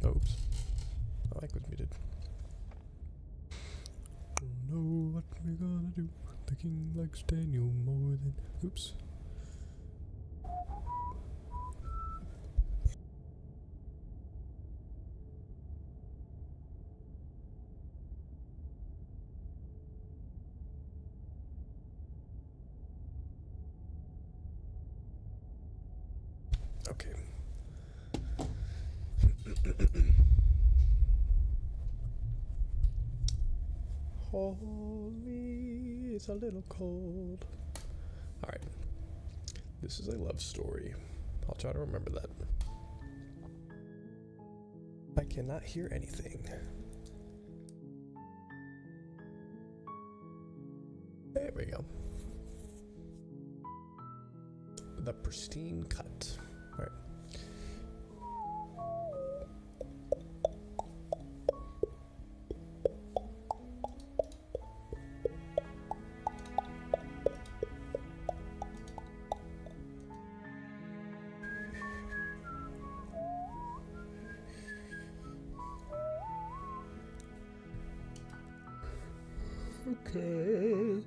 Oops. I like what's muted. Don't know what we're gonna do. The king likes Daniel more than. Oops. Okay. Holy, it's a little cold. Alright. This is a love story. I'll try to remember that. I cannot hear anything. There we go. The pristine cut. Alright. Okay.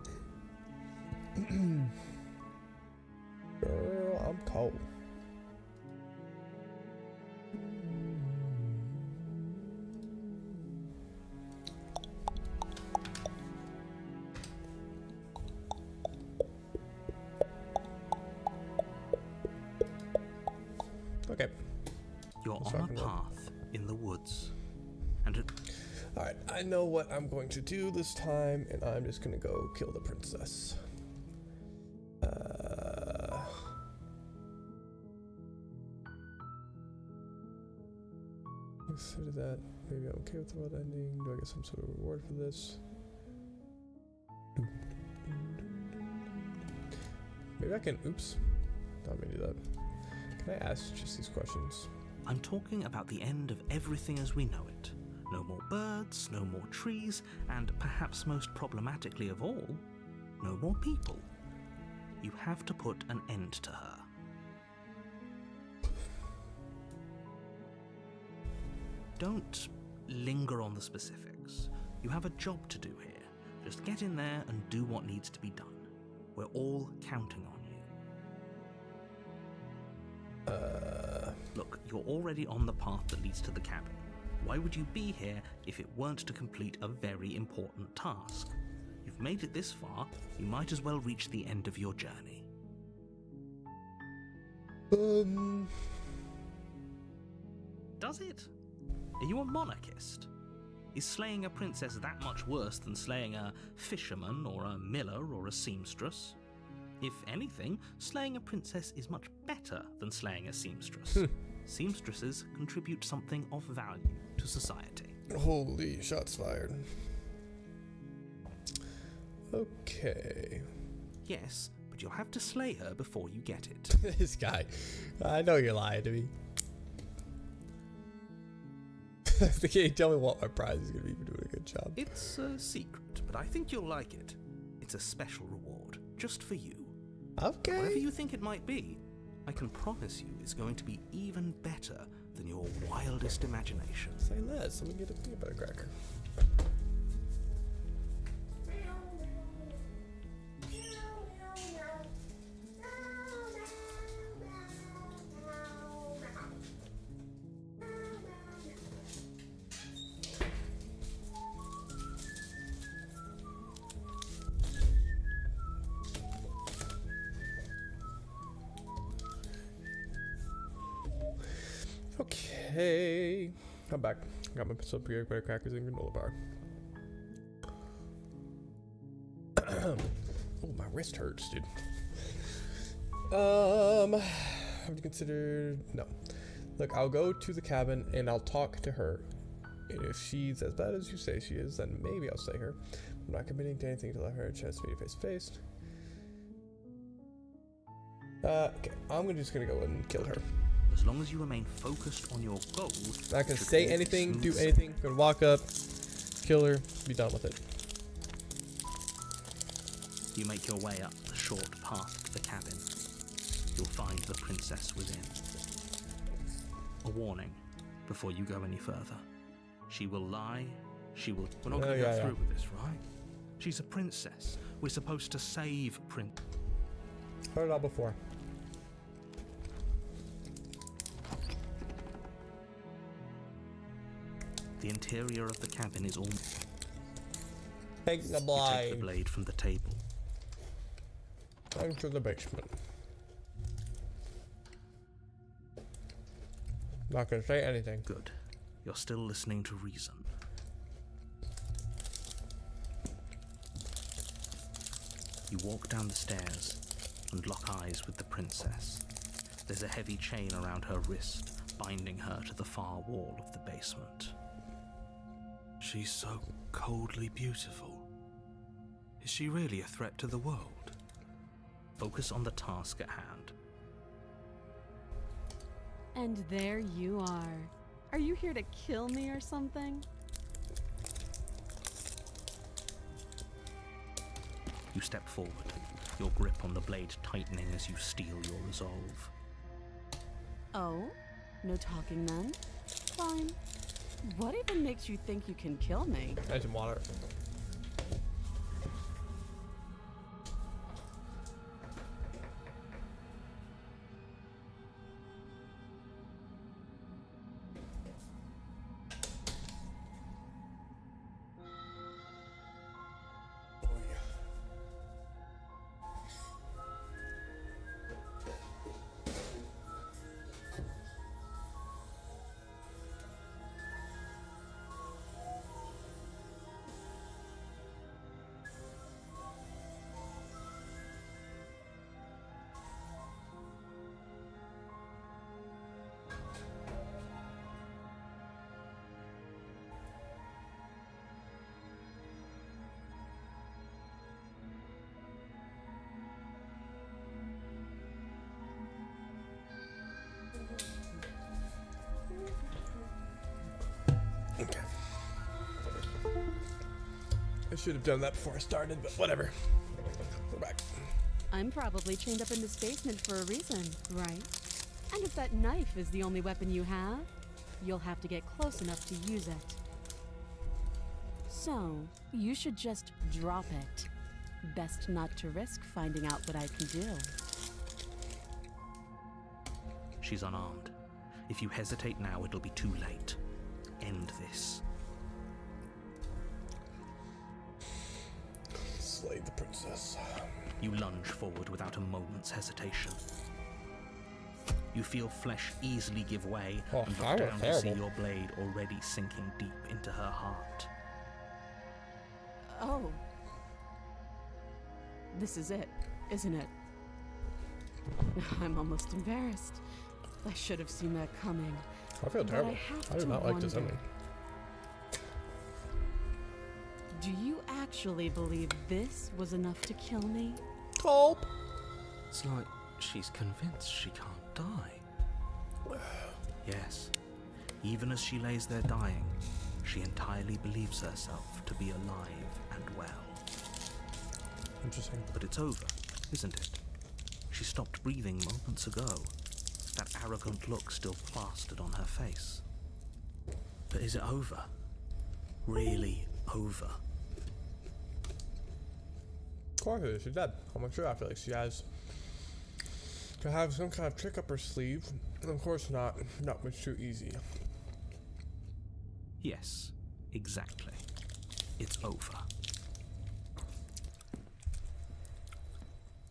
Girl, I'm cold. Okay. You're on a path in the woods, and Alright, I know what I'm going to do this time, and I'm just gonna go kill the princess. Consider that. Maybe I'm okay with the world ending. Do I get some sort of reward for this? Maybe I can. Oops. Not gonna do that. Can I ask just these questions? I'm talking about the end of everything as we know it. No more birds, no more trees, and perhaps most problematically of all, no more people. You have to put an end to her. Don't linger on the specifics. You have a job to do here. Just get in there and do what needs to be done. We're all counting on you. Look, you're already on the path that leads to the cabin. Why would you be here if it weren't to complete a very important task? You've made it this far, you might as well reach the end of your journey. Does it? Are you a monarchist? Is slaying a princess that much worse than slaying a fisherman or a miller or a seamstress? If anything, slaying a princess is much better than slaying a seamstress. Seamstresses contribute something of value to society. Holy, shots fired. Okay. Yes, but you'll have to slay her before you get it. This guy. I know you're lying to me. Can you tell me what my prize is going to be for doing a good job? It's a secret, but I think you'll like it. It's a special reward, just for you. Okay. Whatever you think it might be, I can promise you it's going to be even better than your wildest imagination. Say less. Let me get a peanut butter cracker. Okay, I'm back. Got my some peanut butter crackers and granola bar. Oh, my wrist hurts, dude. Have you considered? No. Look, I'll go to the cabin and I'll talk to her. And if she's as bad as you say she is, then maybe I'll slay her. I'm not committing to anything until I have a chance to meet face to face. Okay, I'm just gonna go and kill her. As long as you remain focused on your goal. Not gonna say anything, do anything. Gonna walk up, kill her, be done with it. You make your way up the short path to the cabin. You'll find the princess within. A warning. before you go any further. She will lie. We're not going to go through with this, right? She's a princess. We're supposed to save Heard it all before. The interior of the cabin is all... Take the You take the blade. blade from the table. Enter the basement. Not gonna say anything. Good. You're still listening to reason. You walk down the stairs and lock eyes with the princess. There's a heavy chain around her wrist, binding her to the far wall of the basement. She's so coldly beautiful. Is she really a threat to the world? Focus on the task at hand. And there you are. Are you here to kill me or something? You step forward, your grip on the blade tightening as you steel your resolve. Oh? No talking then? Fine. What even makes you think you can kill me? And some water. Okay. I should have done that before I started, but whatever. We're back. I'm probably chained up in this basement for a reason, right? And if that knife is the only weapon you have, you'll have to get close enough to use it. So, you should just drop it. Best not to risk finding out what I can do. She's unarmed. If you hesitate now, it'll be too late. End this. Slay the princess. You lunge forward without a moment's hesitation. You feel flesh easily give way Oh, and that look was down to see terrible. your blade already sinking deep into her heart. Oh. This is it, isn't it? I'm almost embarrassed. I should have seen that coming. I feel But terrible. I have I do to not like this wonder. ending. Do you actually believe this was enough to kill me? Gulp. It's like she's convinced she can't die. Yes, even as she lays there dying, she entirely believes herself to be alive and well. Interesting. But it's over, isn't it? She stopped breathing moments ago, that arrogant look still plastered on her face. But is it over? Really over? Of course it is. She's dead. I'm sure I feel like she has to have some kind of trick up her sleeve. And of course not much too easy. Yes, exactly. It's over.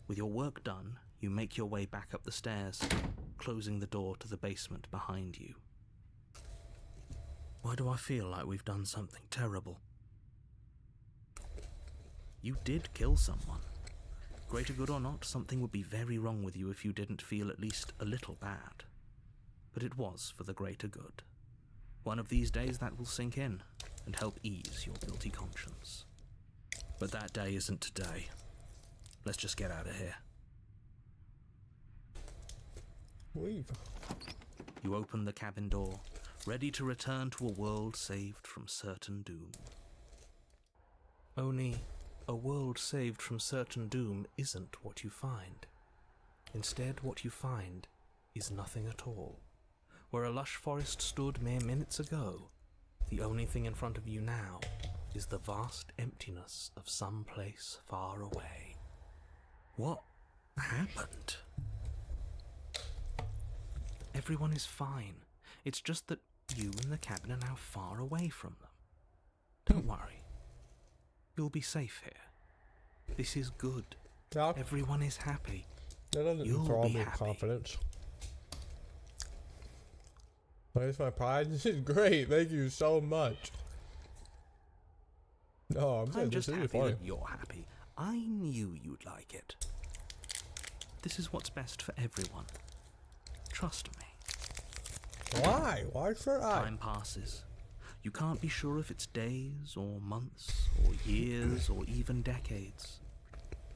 With your work done, you make your way back up the stairs, closing the door to the basement behind you. Why do I feel like we've done something terrible? You did kill someone. Greater good or not, something would be very wrong with you if you didn't feel at least a little bad. But it was for the greater good. One of these days that will sink in and help ease your guilty conscience. But that day isn't today. Let's just get out of here. Leave. You open the cabin door, ready to return to a world saved from certain doom. Only, a world saved from certain doom isn't what you find. Instead, what you find is nothing at all. Where a lush forest stood mere minutes ago, the only thing in front of you now is the vast emptiness of some place far away. What happened? Everyone is fine. It's just that you and the cabin are now far away from them. Don't worry. You'll be safe here. This is good. Doc, Everyone is happy. that doesn't You'll throw be me with happy. confidence. Where's my pride? This is great. Thank you so much. No, I'm saying I'm this just is happy funny. that you're happy. I knew you'd like it. This is what's best for everyone. Trust me. Why? Why should I? Time passes. You can't be sure if it's days or months or years or even decades.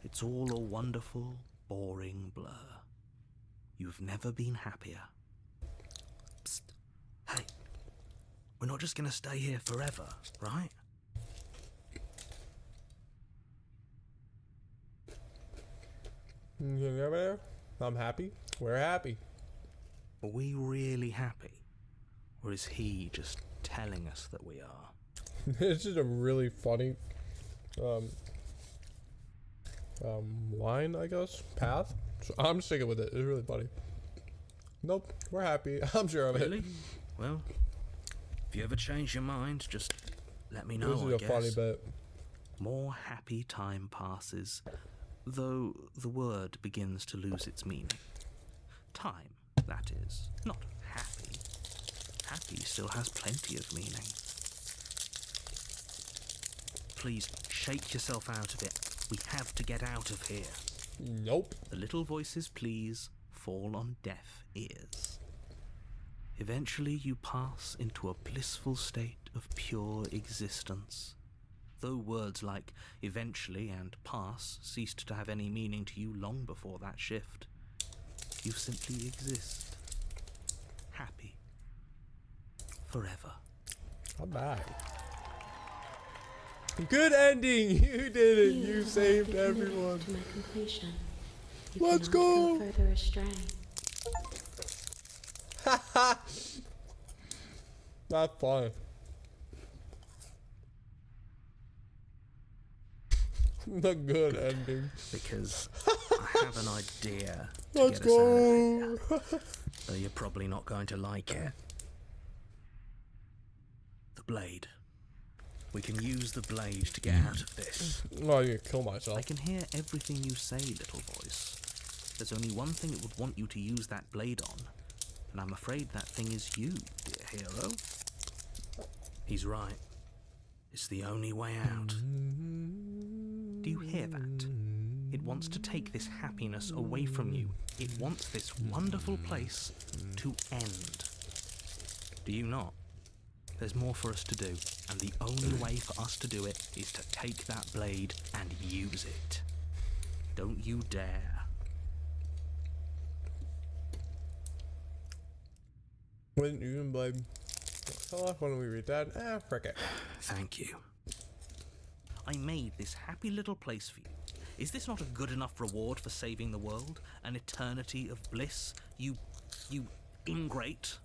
It's all a wonderful, boring blur. You've never been happier. Psst. Hey, we're not just gonna stay here forever, right? You over there? I'm happy. We're happy. Are we really happy? Or is he just telling us that we are? This is a really funny line, I guess. Path. So I'm sticking with it. It's really funny. Nope, we're happy. I'm sure of Really? it. Well, if you ever change your mind, just let me know, This is I a guess. funny bit. More happy time passes, though the word begins to lose its meaning. Time, that is, not happy. Happy still has plenty of meaning. Please shake yourself out of it. We have to get out of here. Nope. The little voices, please, fall on deaf ears. Eventually you pass into a blissful state of pure existence. Though words like eventually and pass ceased to have any meaning to you long before that shift, you simply exist. Happy. Forever. I'm back. Good ending. You did it. You saved everyone. To my completion. Let's Go go. further astray. That's funny. The good ending. Because I have an idea to Let's get us out of here. go. Though you're probably not going to like it. The blade. We can use the blade to get out of this. Oh, you kill myself. I can hear everything you say, little voice. There's only one thing it would want you to use that blade on, and I'm afraid that thing is you, dear hero. He's right. It's the only way out. Do you hear that? It wants to take this happiness away from you. It wants this wonderful place to end. Do you not? There's more for us to do, and the only way for us to do it is to take that blade and use it. Don't you dare. When you can blame. Oh, when we read that, frick it. Thank you. I made this happy little place for you. Is this not a good enough reward for saving the world? An eternity of bliss? You ingrate?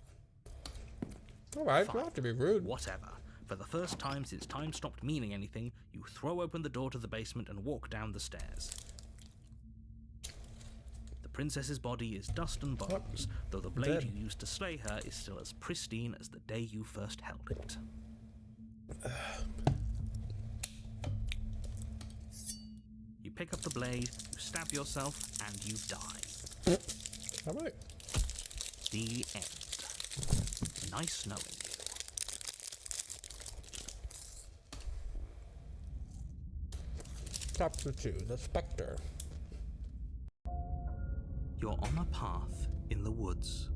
Alright, Fine. you don't have to be rude. Whatever. For the first time since time stopped meaning anything, you throw open the door to the basement and walk down the stairs. The princess's body is dust and bones, though the blade Dead. you used to slay her is still as pristine as the day you first held it. You pick up the blade, you stab yourself, and you die. Alright. The end. Nice knowing you. Chapter 2, The Spectre. You're on a path in the woods,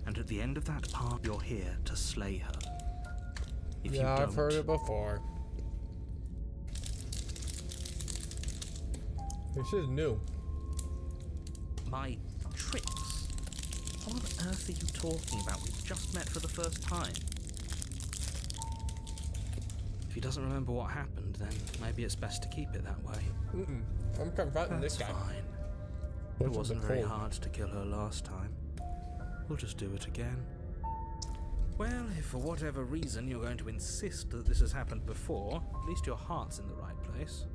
and at the end of that path you're here to slay her. If you Yeah, don't, I've heard it before. This is new. my tricks? What on earth are you talking about? We've just met for the first time. If he doesn't remember what happened, then maybe it's best to keep it that way. I'm confronting That's this guy. fine. What's It wasn't the very cold? hard to kill her last time. We'll just do it again. Well, if for whatever reason you're going to insist that this has happened before, at least your heart's in the right place.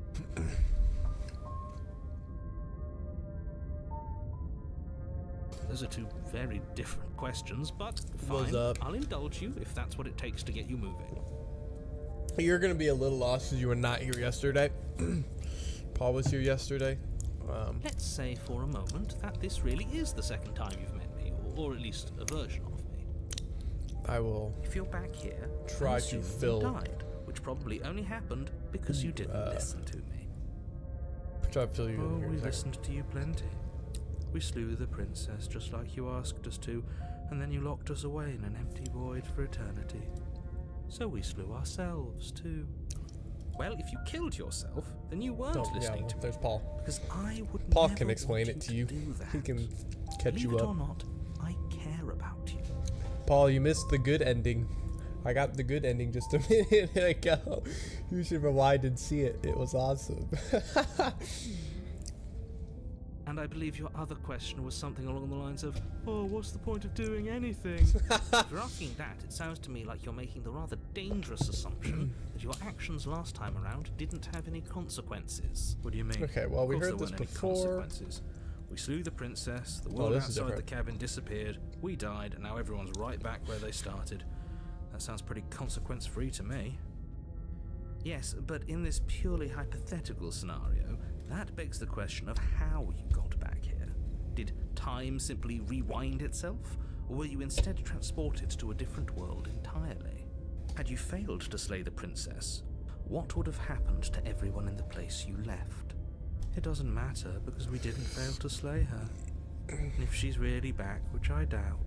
Those are two very different questions, but What's fine. up? I'll indulge you if that's what it takes to get you moving. You're gonna be a little lost because you were not here yesterday. Paul was here yesterday. Let's say for a moment that this really is the second time you've met me, or at least a version of me. I will If you're back here, try I to assume fill. you died, which probably only happened because you didn't listen to me. Try to fill you Oh, in here. we in a second. listened to you plenty. We slew the princess just like you asked us to, and then you locked us away in an empty void for eternity. So we slew ourselves too. Well, if you killed yourself, then you weren't Oh, yeah, listening well, to me. there's Paul. Because I would Paul never can explain want it to you. do that. He can catch Believe you it up. or not, I care about you. Paul, you missed the good ending. I got the good ending just a minute ago. You should rewind and see it. It was awesome. And I believe your other question was something along the lines of, oh, what's the point of doing anything? If you're asking that, it sounds to me like you're making the rather dangerous assumption that your actions last time around didn't have any consequences. What do you mean? Okay, well, we Of course heard there this weren't any before. consequences. We slew the princess, the world this is outside the different. cabin disappeared, we died, and now everyone's right back where they started. That sounds pretty consequence-free to me. Yes, but in this purely hypothetical scenario, that begs the question of how you got back here. Did time simply rewind itself, or were you instead transported to a different world entirely? Had you failed to slay the princess, what would have happened to everyone in the place you left? It doesn't matter, because we didn't fail to slay her. And if she's really back, which I doubt,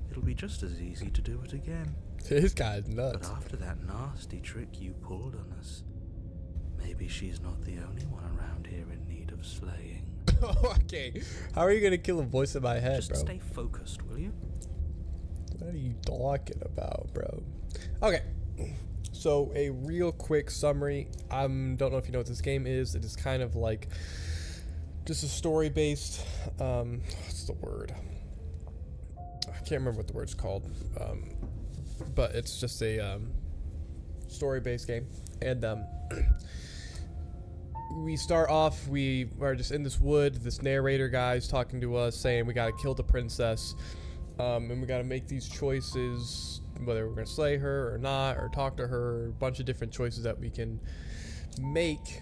it'll be just as easy to do it again. This guy's But nuts. after that nasty trick you pulled on us, maybe she's not the only one around here in need of slaying. Okay, how are you gonna kill a voice in my head, Just bro? stay focused, will you? What are you talking about, bro? Okay, so a real quick summary. Don't know if you know what this game is. It is kind of like just a story-based. What's the word? I can't remember what the word's called. But it's just a story-based game, and we start off. We are just in this wood. This narrator guy's talking to us, saying we gotta kill the princess, and we gotta make these choices, whether we're gonna slay her or not, or talk to her. A bunch of different choices that we can make.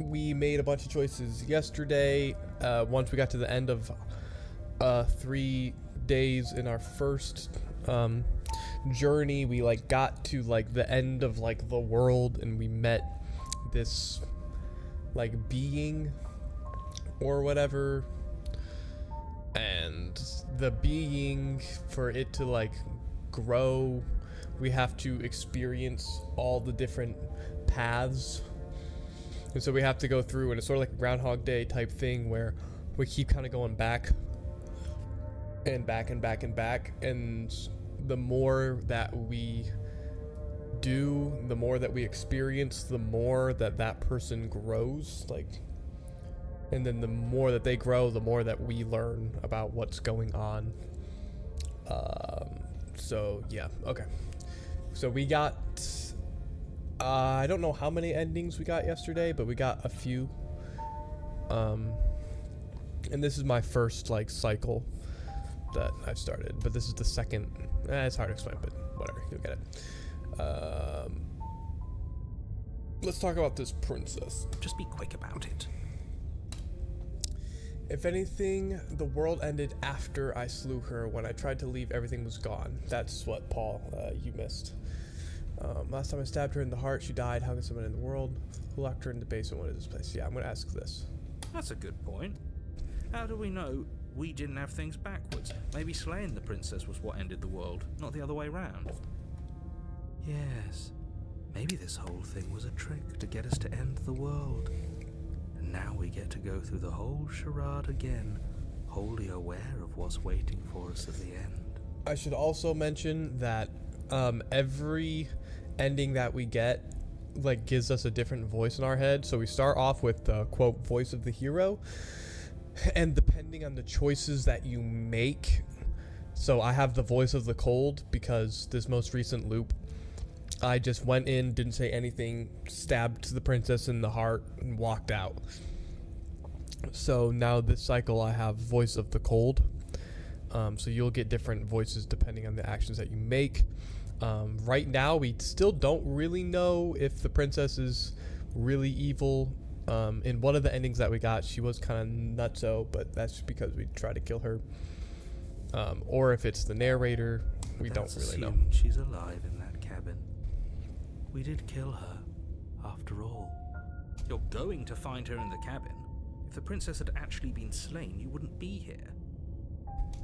We made a bunch of choices yesterday. Once we got to the end of 3 days in our first journey, we like got to like the end of like the world, and we met this like being or whatever, and the being, for it to like grow, we have to experience all the different paths. And so we have to go through, and it's sort of like a Groundhog Day type thing where we keep kind of going back and back and back and back, and the more that we do, the more that we experience, the more that that person grows, like, and then the more that they grow, the more that we learn about what's going on. So yeah, okay, so we got I don't know how many endings we got yesterday, but we got a few, and this is my first like cycle that I've started, but this is the second. It's hard to explain, but whatever, you'll get it. Let's talk about this princess. Just be quick about it. If anything, the world ended after I slew her. When I tried to leave, everything was gone. That's what, Paul, you missed. Last time I stabbed her in the heart, she died. How can someone in the world who locked her in the basement? What is this place? Yeah, I'm gonna ask this. That's a good point. How do we know we didn't have things backwards? Maybe slaying the princess was what ended the world, not the other way round. Yes, maybe this whole thing was a trick to get us to end the world. And now we get to go through the whole charade again, wholly aware of what's waiting for us at the end. I should also mention that every ending that we get like gives us a different voice in our head. So we start off with the quote voice of the hero, and depending on the choices that you make, So I have the voice of the cold because this most recent loop, I just went in, didn't say anything, stabbed the princess in the heart, and walked out. So now this cycle I have voice of the cold. So you'll get different voices depending on the actions that you make. Right now we still don't really know if the princess is really evil. In one of the endings that we got, she was kind of nutso, but that's because we tried to kill her. Or if it's the narrator, we don't really know. She's alive in that cabin. We did kill her, after all. You're going to find her in the cabin. If the princess had actually been slain, you wouldn't be here.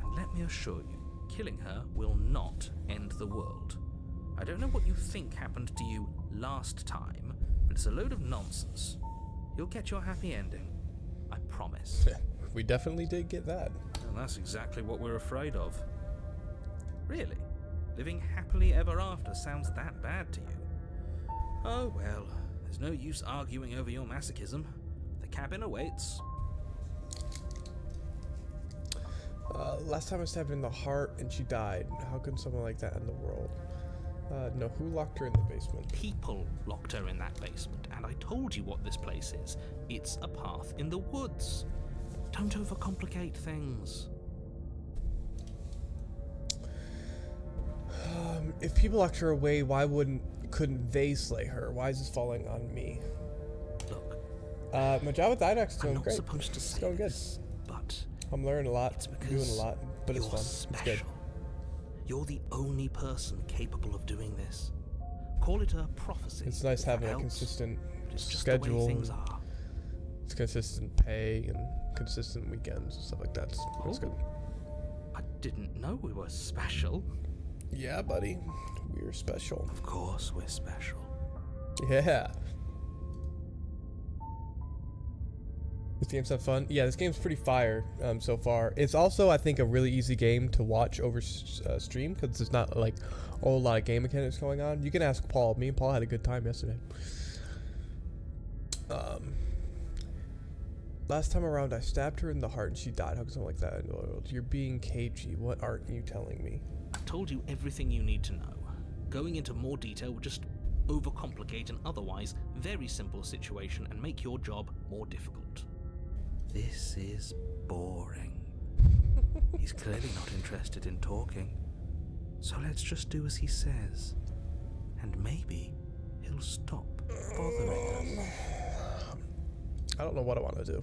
And let me assure you, killing her will not end the world. I don't know what you think happened to you last time, but it's a load of nonsense. You'll get your happy ending. I promise. Yeah, we definitely did get that. And that's exactly what we're afraid of. Really? Living happily ever after sounds that bad to you? Oh well, there's no use arguing over your masochism. The cabin awaits. Last time I stabbed her in the heart and she died. How can someone like that end the world? No, who locked her in the basement? People locked her in that basement, and I told you what this place is. It's a path in the woods. Don't overcomplicate things. If people locked her away, why couldn't they slay her? Why is this falling on me? Look, my job with Idox is I'm going not great. supposed to It's say going good. this, but I'm learning a lot, it's doing because a lot, but it's you're fun. special. It's good. You're the only person capable of doing this. Call it a prophecy. It's nice if that having a helps. consistent It's just the way schedule. things are. It's consistent pay and consistent weekends and stuff like that. It's good. I didn't know we were special. Yeah, buddy. We're special. Of course we're special. Yeah. This game's have fun. Yeah, this game's pretty fire so far. It's also, I think, a really easy game to watch over stream because there's not like a whole lot of game mechanics going on. You can ask Paul. Me and Paul had a good time yesterday. Last time around, I stabbed her in the heart and she died. How can something like that end the world? You're being cagey. What aren't you telling me? I've told you everything you need to know. Going into more detail would just overcomplicate an otherwise very simple situation and make your job more difficult. This is boring. He's clearly not interested in talking. So let's just do as he says. And maybe he'll stop bothering us. I don't know what I want to do.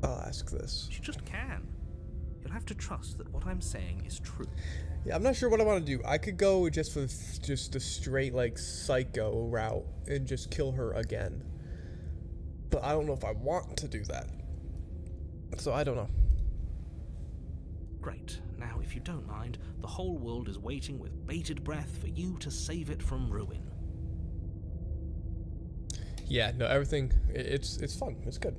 I'll ask this. You just can. You'll have to trust that what I'm saying is true. Yeah, I'm not sure what I want to do. I could go just for just a straight like psycho route and just kill her again. But I don't know if I want to do that. So I don't know. Great. Now, if you don't mind, the whole world is waiting with bated breath for you to save it from ruin. Yeah, no, everything, it's fun. It's good.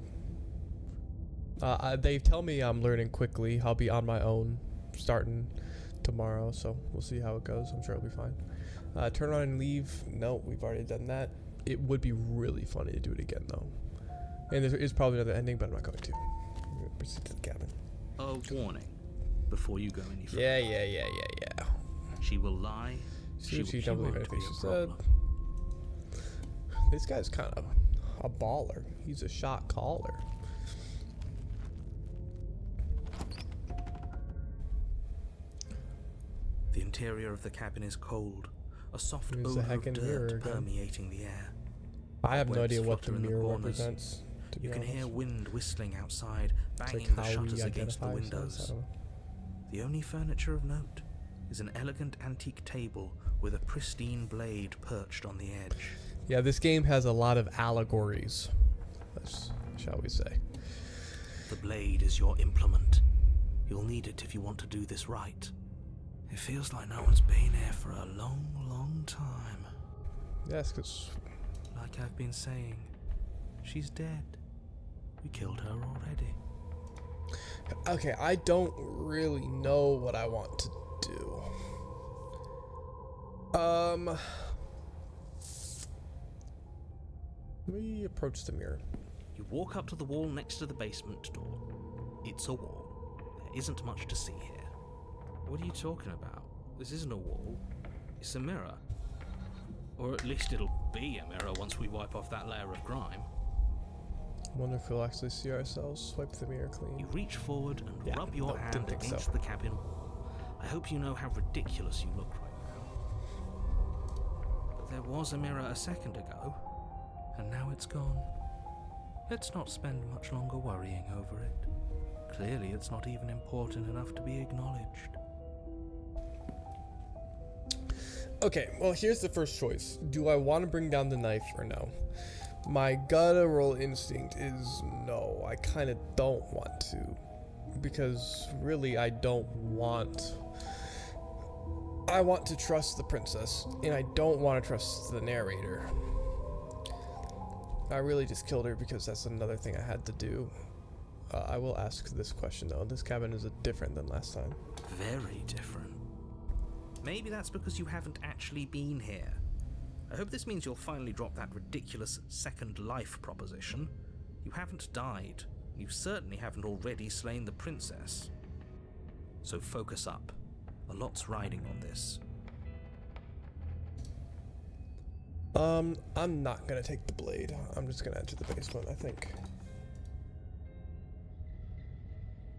They tell me I'm learning quickly. I'll be on my own starting tomorrow, so we'll see how it goes. I'm sure it'll be fine. Turn on and leave. No, we've already done that. It would be really funny to do it again, though. And there is probably another ending, but I'm not going to. I'm going to proceed to the cabin. A warning before you go any further. Yeah. She will lie. She don't believe anything she said. problem. This guy's kind of a baller. He's a shot caller. The interior of the cabin is cold. A soft There's a odor of heckin' mirror dirt again. permeating the air. I have no Webs idea what the flutter in the mirror corners. represents. To You be can honest. hear wind whistling outside, It's banging like the how we shutters against the identify windows. ourselves. I don't know. The only furniture of note is an elegant antique table with a pristine blade perched on the edge. Yeah, this game has a lot of allegories, shall we say. The blade is your implement. You'll need it if you want to do this right. It feels like no one's been here for a long, long time. Yes, because Like I've been saying, she's dead. We killed her already. okay, I don't really know what I want to do. Let me approach the mirror. You walk up to the wall next to the basement door. It's a wall. There isn't much to see here. What are you talking about? This isn't a wall. It's a mirror. Or at least it'll be a mirror once we wipe off that layer of grime. Wonder if we'll actually see ourselves. Swipe the mirror clean. You reach forward and Yeah, rub your no, hand didn't think against so. the cabin wall. I hope you know how ridiculous you look right now. But there was a mirror a second ago, and now it's gone. Let's not spend much longer worrying over it. Clearly it's not even important enough to be acknowledged. Okay, well, here's the first choice. Do I want to bring down the knife or no? My guttural instinct is no. I kind of don't want to. Because really, I want to trust the princess, and I don't want to trust the narrator. I really just killed her because that's another thing I had to do. I will ask this question though. This cabin is different than last time. Very different. Maybe that's because you haven't actually been here. I hope this means you'll finally drop that ridiculous second life proposition. You haven't died. You certainly haven't already slain the princess. So focus up. A lot's riding on this. I'm not gonna take the blade. I'm just gonna enter the basement, I think.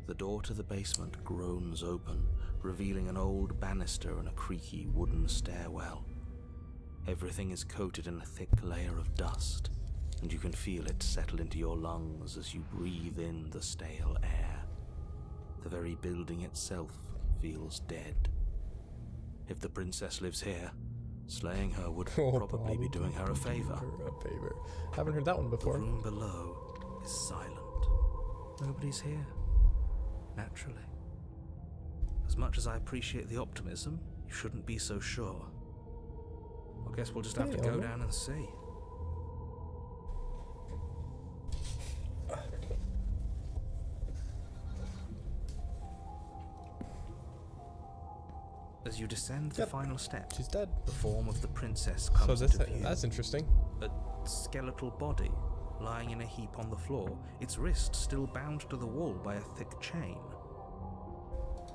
The door to the basement groans open, revealing an old banister and a creaky wooden stairwell. Everything is coated in a thick layer of dust, and you can feel it settle into your lungs as you breathe in the stale air. The very building itself feels dead. If the princess lives here, slaying her would probably be doing her a favor. Haven't heard that one The before. room below is silent. Nobody's here. Naturally. As much as I appreciate the optimism, you shouldn't be so sure. I guess we'll just have to go down and see. As you descend the final step, She's dead. the form of the princess So comes into view. that's interesting. A skeletal body lying in a heap on the floor, its wrist still bound to the wall by a thick chain.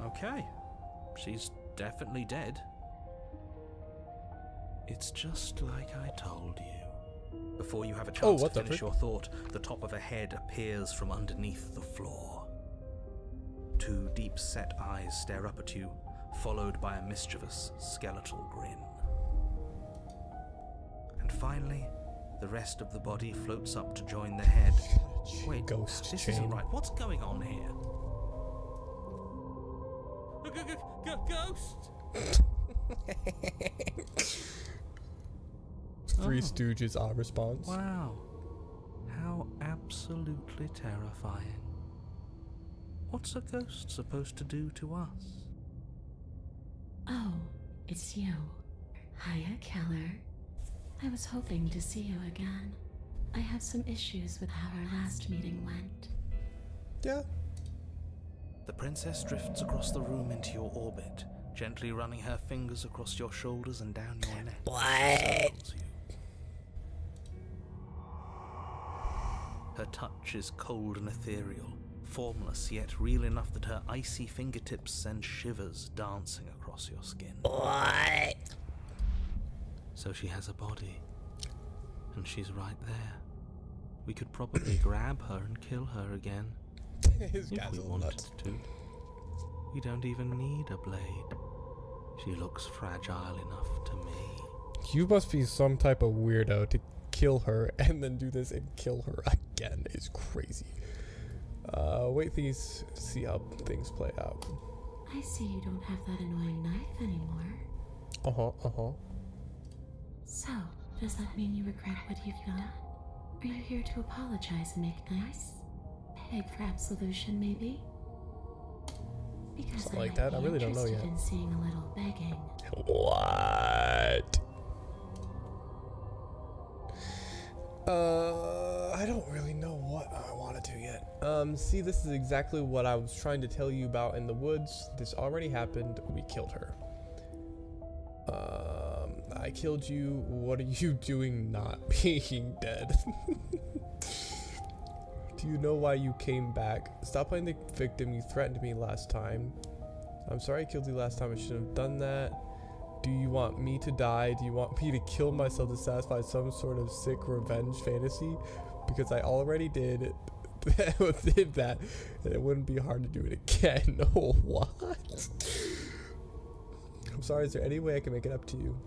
Okay, she's definitely dead. It's just like I told you. Before you have a chance to finish your thought, the top of a head appears from underneath the floor. Two deep-set eyes stare up at you, followed by a mischievous skeletal grin. And finally, the rest of the body floats up to join the head. Wait, ghost this chain. isn't right. What's going on here? Ghost! Three Stooges our response. Wow. How absolutely terrifying. What's a ghost supposed to do to us? Oh, it's you. Hiya, Keller. I was hoping to see you again. I have some issues with how our last meeting went. Yeah. The princess drifts across the room into your orbit, gently running her fingers across your shoulders and down your neck. What? Her touch is cold and ethereal, formless yet real enough that her icy fingertips send shivers dancing across your skin. What? So she has a body, and she's right there. We could probably grab her and kill her again. His If guys we are wanted nuts. to. We don't even need a blade. She looks fragile enough to me. You must be some type of weirdo to kill her and then do this and kill her again. It's crazy. Wait these, see how things play out. I see you don't have that annoying knife anymore. So, does that mean you regret what you've done? Are you here to apologize and make nice? Beg for absolution, maybe? Because Something I like might that? I be really don't know interested yet. in seeing a little begging. What? I don't really know what I want to do yet. See, this is exactly what I was trying to tell you about in the woods. This already happened. We killed her. I killed you. What are you doing not being dead? Do you know why you came back? Stop playing the victim. You threatened me last time. I'm sorry I killed you last time. I shouldn't have done that. Do you want me to die? Do you want me to kill myself to satisfy some sort of sick revenge fantasy? Because I already did that, and it wouldn't be hard to do it again. What? I'm sorry, is there any way I can make it up to you?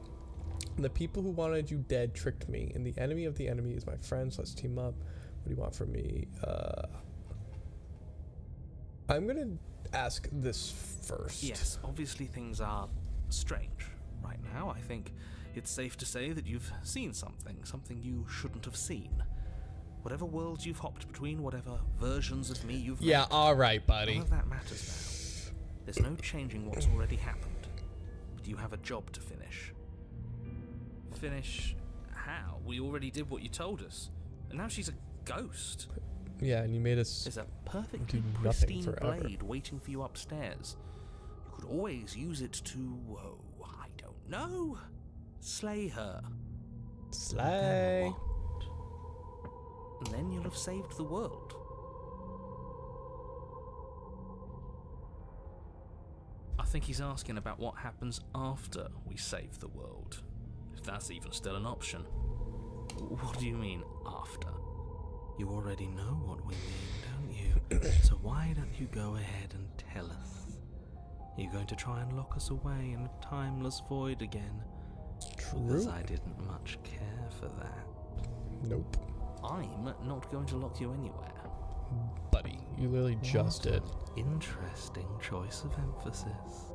The people who wanted you dead tricked me, and the enemy of the enemy is my friend, so let's team up. What do you want from me? I'm gonna ask this first. Yes, obviously things are strange right now. I think it's safe to say that you've seen something you shouldn't have seen. Whatever worlds you've hopped between, whatever versions of me you've met, alright, buddy. none of that matters now. There's no changing what's already happened. But you have a job to finish. Finish how? We already did what you told us. And now she's a ghost. Yeah, and you made us There's a perfectly do nothing pristine forever. blade waiting for you upstairs. You could always use it to, I don't know, slay her. slay. And then you'll have saved the world. I think he's asking about what happens after we save the world. If that's even still an option. What do you mean, after? You already know what we mean, don't you? So why don't you go ahead and tell us? Are you going to try and lock us away in a timeless void again? True. Because I didn't much care for that. Nope. I'm not going to lock you anywhere. Buddy, you literally just did. Interesting choice of emphasis.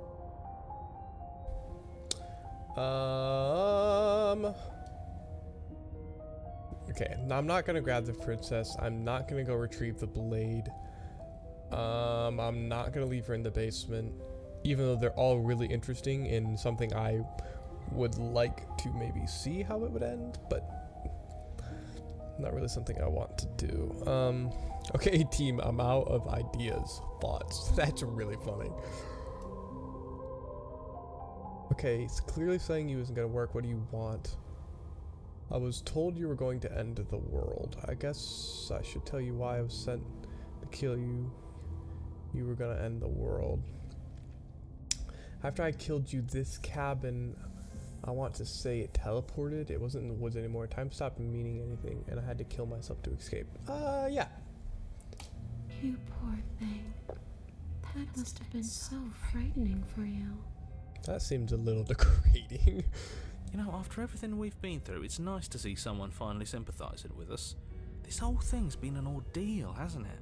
Okay, now I'm not gonna grab the princess. I'm not gonna go retrieve the blade. I'm not gonna leave her in the basement, even though they're all really interesting in something I would like to maybe see how it would end, but not really something I want to do. Okay, team, I'm out of ideas, thoughts. That's really funny. Okay, it's clearly saying you isn't gonna work. What do you want? I was told you were going to end the world. I guess I should tell you why I was sent to kill you. You were gonna end the world. After I killed you, this cabin, I want to say it teleported. It wasn't in the woods anymore. Time stopped meaning anything, and I had to kill myself to escape. Yeah. You poor thing. That must have been so frightening for you. That seems a little degrading. You know, after everything we've been through, it's nice to see someone finally sympathising with us. This whole thing's been an ordeal, hasn't it?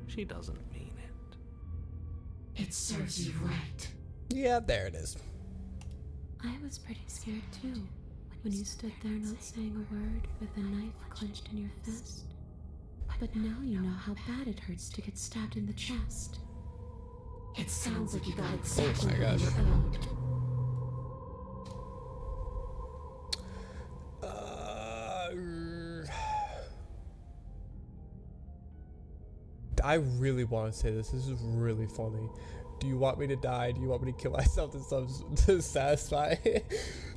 She doesn't mean it. It serves you right. Yeah, there it is. I was pretty scared too, when you stood there not saying a word with a knife clenched in your fist. But now you know how bad it hurts to get stabbed in the chest. It sounds like you got exactly my what gosh. you owed. I really want to say this. This is really funny. Do you want me to die? Do you want me to kill myself to satisfy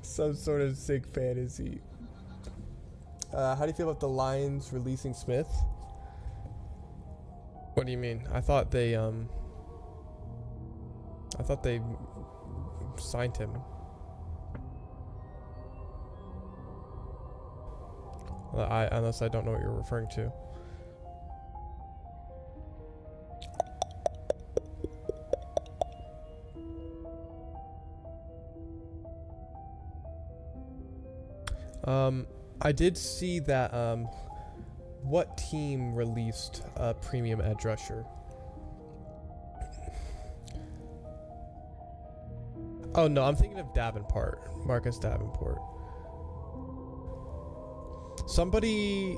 some sort of sick fantasy? How do you feel about the Lions releasing Smith? What do you mean? I thought they signed him. Unless I don't know what you're referring to. I did see that, what team released a premium edge rusher? Oh no, I'm thinking of Davenport, Marcus Davenport. Somebody,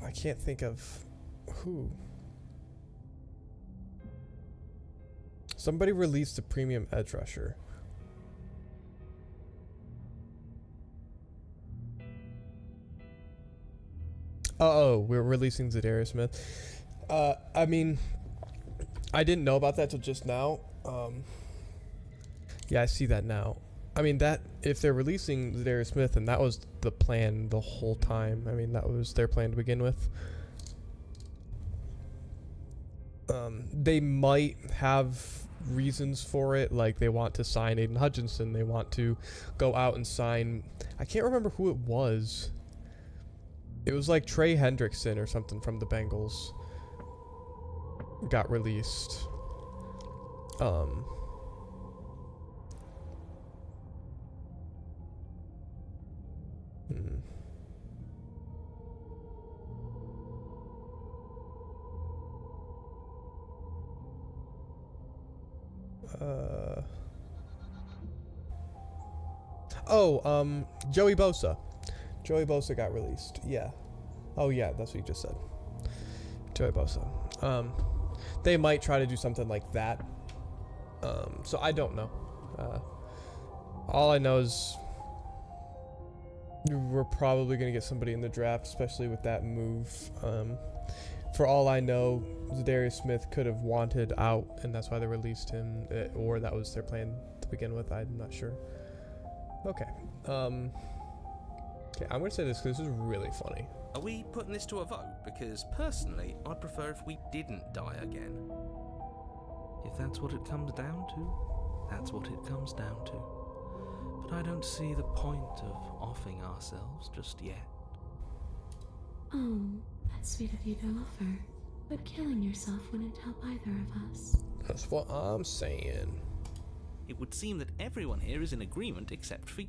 I can't think of who. Somebody released a premium edge rusher. Oh, we're releasing Zadarius Smith. I mean, I didn't know about that till just now. Yeah, I see that now. I mean, that if they're releasing Zadarius Smith, and that was the plan the whole time. I mean, that was their plan to begin with. They might have reasons for it, like they want to sign Aiden Hutchinson. They want to go out and sign. I can't remember who it was. It was like Trey Hendrickson or something from the Bengals. Got released. Joey Bosa. Joey Bosa got released. Yeah. Oh yeah, that's what you just said. Joey Bosa. They might try to do something like that. So I don't know. All I know is we're probably going to get somebody in the draft, especially with that move. For all I know, Zadarius Smith could have wanted out, and that's why they released him, or that was their plan to begin with. I'm not sure. Okay. Okay, I'm going to say this because this is really funny. Are we putting this to a vote? Because personally, I'd prefer if we didn't die again. If that's what it comes down to, that's what it comes down to. But I don't see the point of offing ourselves just yet. Oh, that's sweet of you to offer. But killing yourself wouldn't help either of us. That's what I'm saying. It would seem that everyone here is in agreement except for you.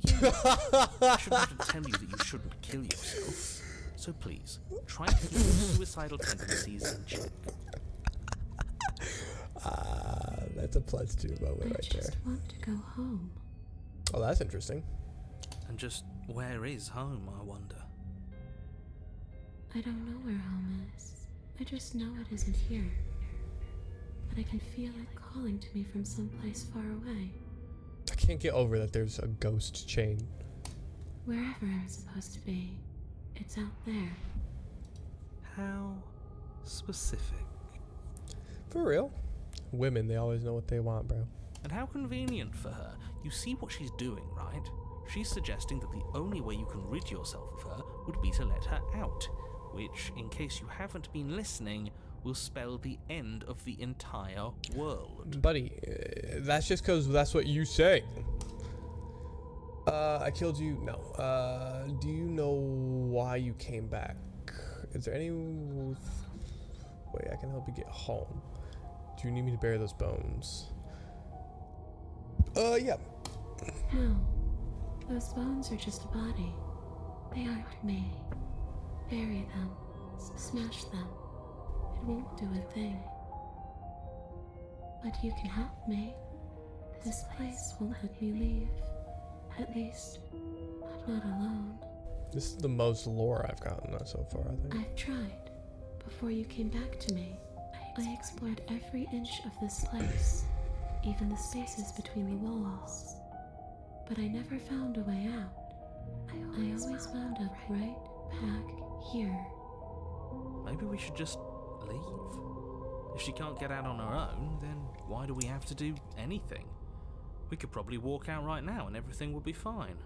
I shouldn't have to tell you that you shouldn't kill yourself. So please, try to keep your suicidal tendencies in check. That's a plus 2 moment right there. I just want to go home. Oh, that's interesting. And just where is home, I wonder? I don't know where home is. I just know it isn't here. But I can feel it calling to me from someplace far away. I can't get over that there's a ghost chain. Wherever I'm supposed to be, it's out there. How specific. For real? Women, they always know what they want, bro. And how convenient for her. You see what she's doing, right? She's suggesting that the only way you can rid yourself of her would be to let her out, which, in case you haven't been listening, will spell the end of the entire world. Buddy, that's just because that's what you say. I killed you? No. Do you know why you came back? Is there any way I can help you get home? Do you need me to bury those bones? Yeah. No. Those bones are just a body. They aren't me. Bury them. Smash them. It won't do a thing. But you can help me. This place won't let me leave. At least, not alone. This is the most lore I've gotten so far, I think. I've tried. Before you came back to me, I explored every inch of this place, even the spaces between the walls. But I never found a way out. I always wound up right back here. Maybe we should just leave. If she can't get out on her own, then why do we have to do anything? We could probably walk out right now and everything would be fine.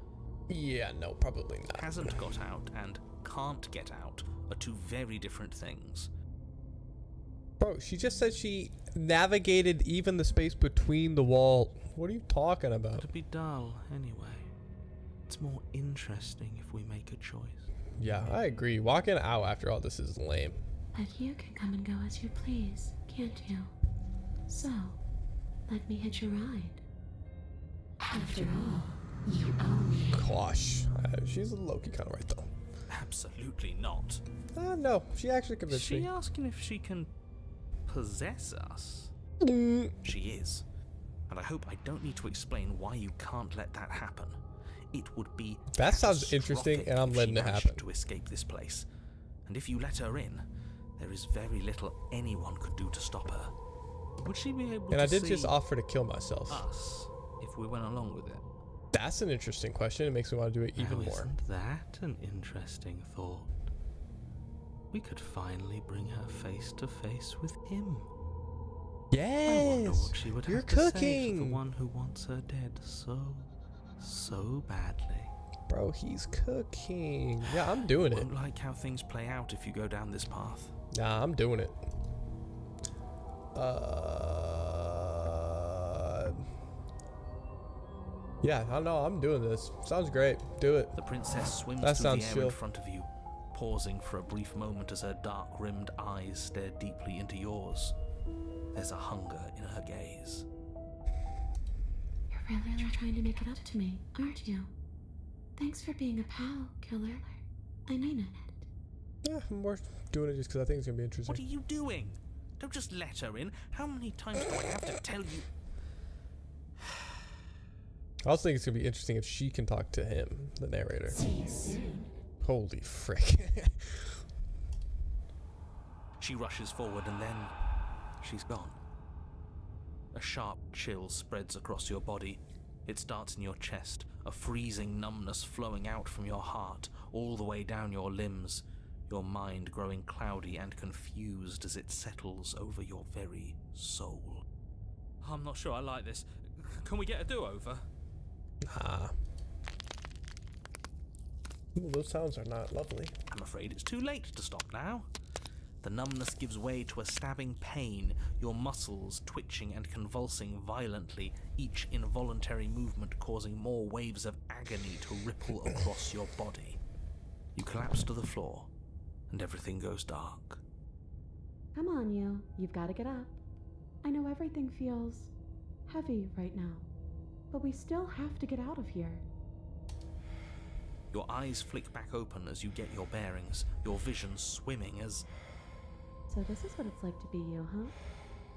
Yeah, no, probably not. Hasn't got out and can't get out are two very different things. Bro, she just said she navigated even the space between the wall. What are you talking about? It'd be dull anyway. It's more interesting if we make a choice. Yeah, I agree. Walking out after all this is lame. But you can come and go as you please, can't you? So, let me hitch a ride. After all, you own me. Gosh, she's a low-key kind of right though. Absolutely not. No, she actually convinced me. Is she asking if she can possess us? She is. And I hope I don't need to explain why you can't let that happen. It would be that sounds interesting, and I'm letting it happen. To escape this place. And if you let her in, there is very little anyone could do to stop her. Would she be able to And I did see just offer to kill myself. us if we went along with it? That's an interesting question. It makes me want to do it even more. Isn't that an interesting thought? we could finally bring her face to face with him. Yes! I wonder what she would You're have to say to cooking! the one who wants her dead so badly. Bro, he's cooking. Yeah, I'm doing it. Won't like how things play out if you go down this path. Nah, I'm doing it. Yeah, I know, I'm doing this. Sounds great. Do it. The princess swims That through the sounds air chill. in front of you, pausing for a brief moment as her dark-rimmed eyes stare deeply into yours. There's a hunger in her gaze. You're really trying to make it up to me, aren't you? Thanks for being a pal, killer. I mean it. Yeah, I'm more doing it just because I think it's going to be interesting. What are you doing? Don't just let her in. How many times do I have to tell you? I also think it's going to be interesting if she can talk to him, the narrator. See you soon. Holy frick. She rushes forward and then she's gone. A sharp chill spreads across your body. It starts in your chest, a freezing numbness flowing out from your heart, all the way down your limbs, your mind growing cloudy and confused as it settles over your very soul. I'm not sure I like this. Can we get a do-over? Nah. Ooh, those sounds are not lovely. I'm afraid it's too late to stop now. The numbness gives way to a stabbing pain, your muscles twitching and convulsing violently, each involuntary movement causing more waves of agony to ripple across your body. You collapse to the floor, and everything goes dark. Come on, you. You've got to get up. I know everything feels heavy right now, but we still have to get out of here. Your eyes flick back open as you get your bearings, your vision swimming as... So this is what it's like to be you, huh?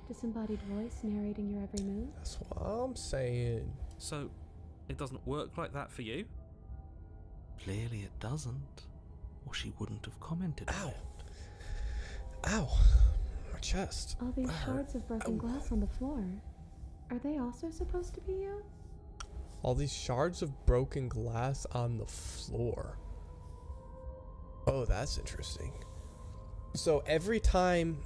Disembodied voice narrating your every move? That's what I'm saying. So, it doesn't work like that for you? Clearly it doesn't, or she wouldn't have commented on Ow. it. Ow. My chest. All these That hurt. shards of broken glass on the floor. Are they also supposed to be you? All these shards of broken glass on the floor. Oh, that's interesting. So every time,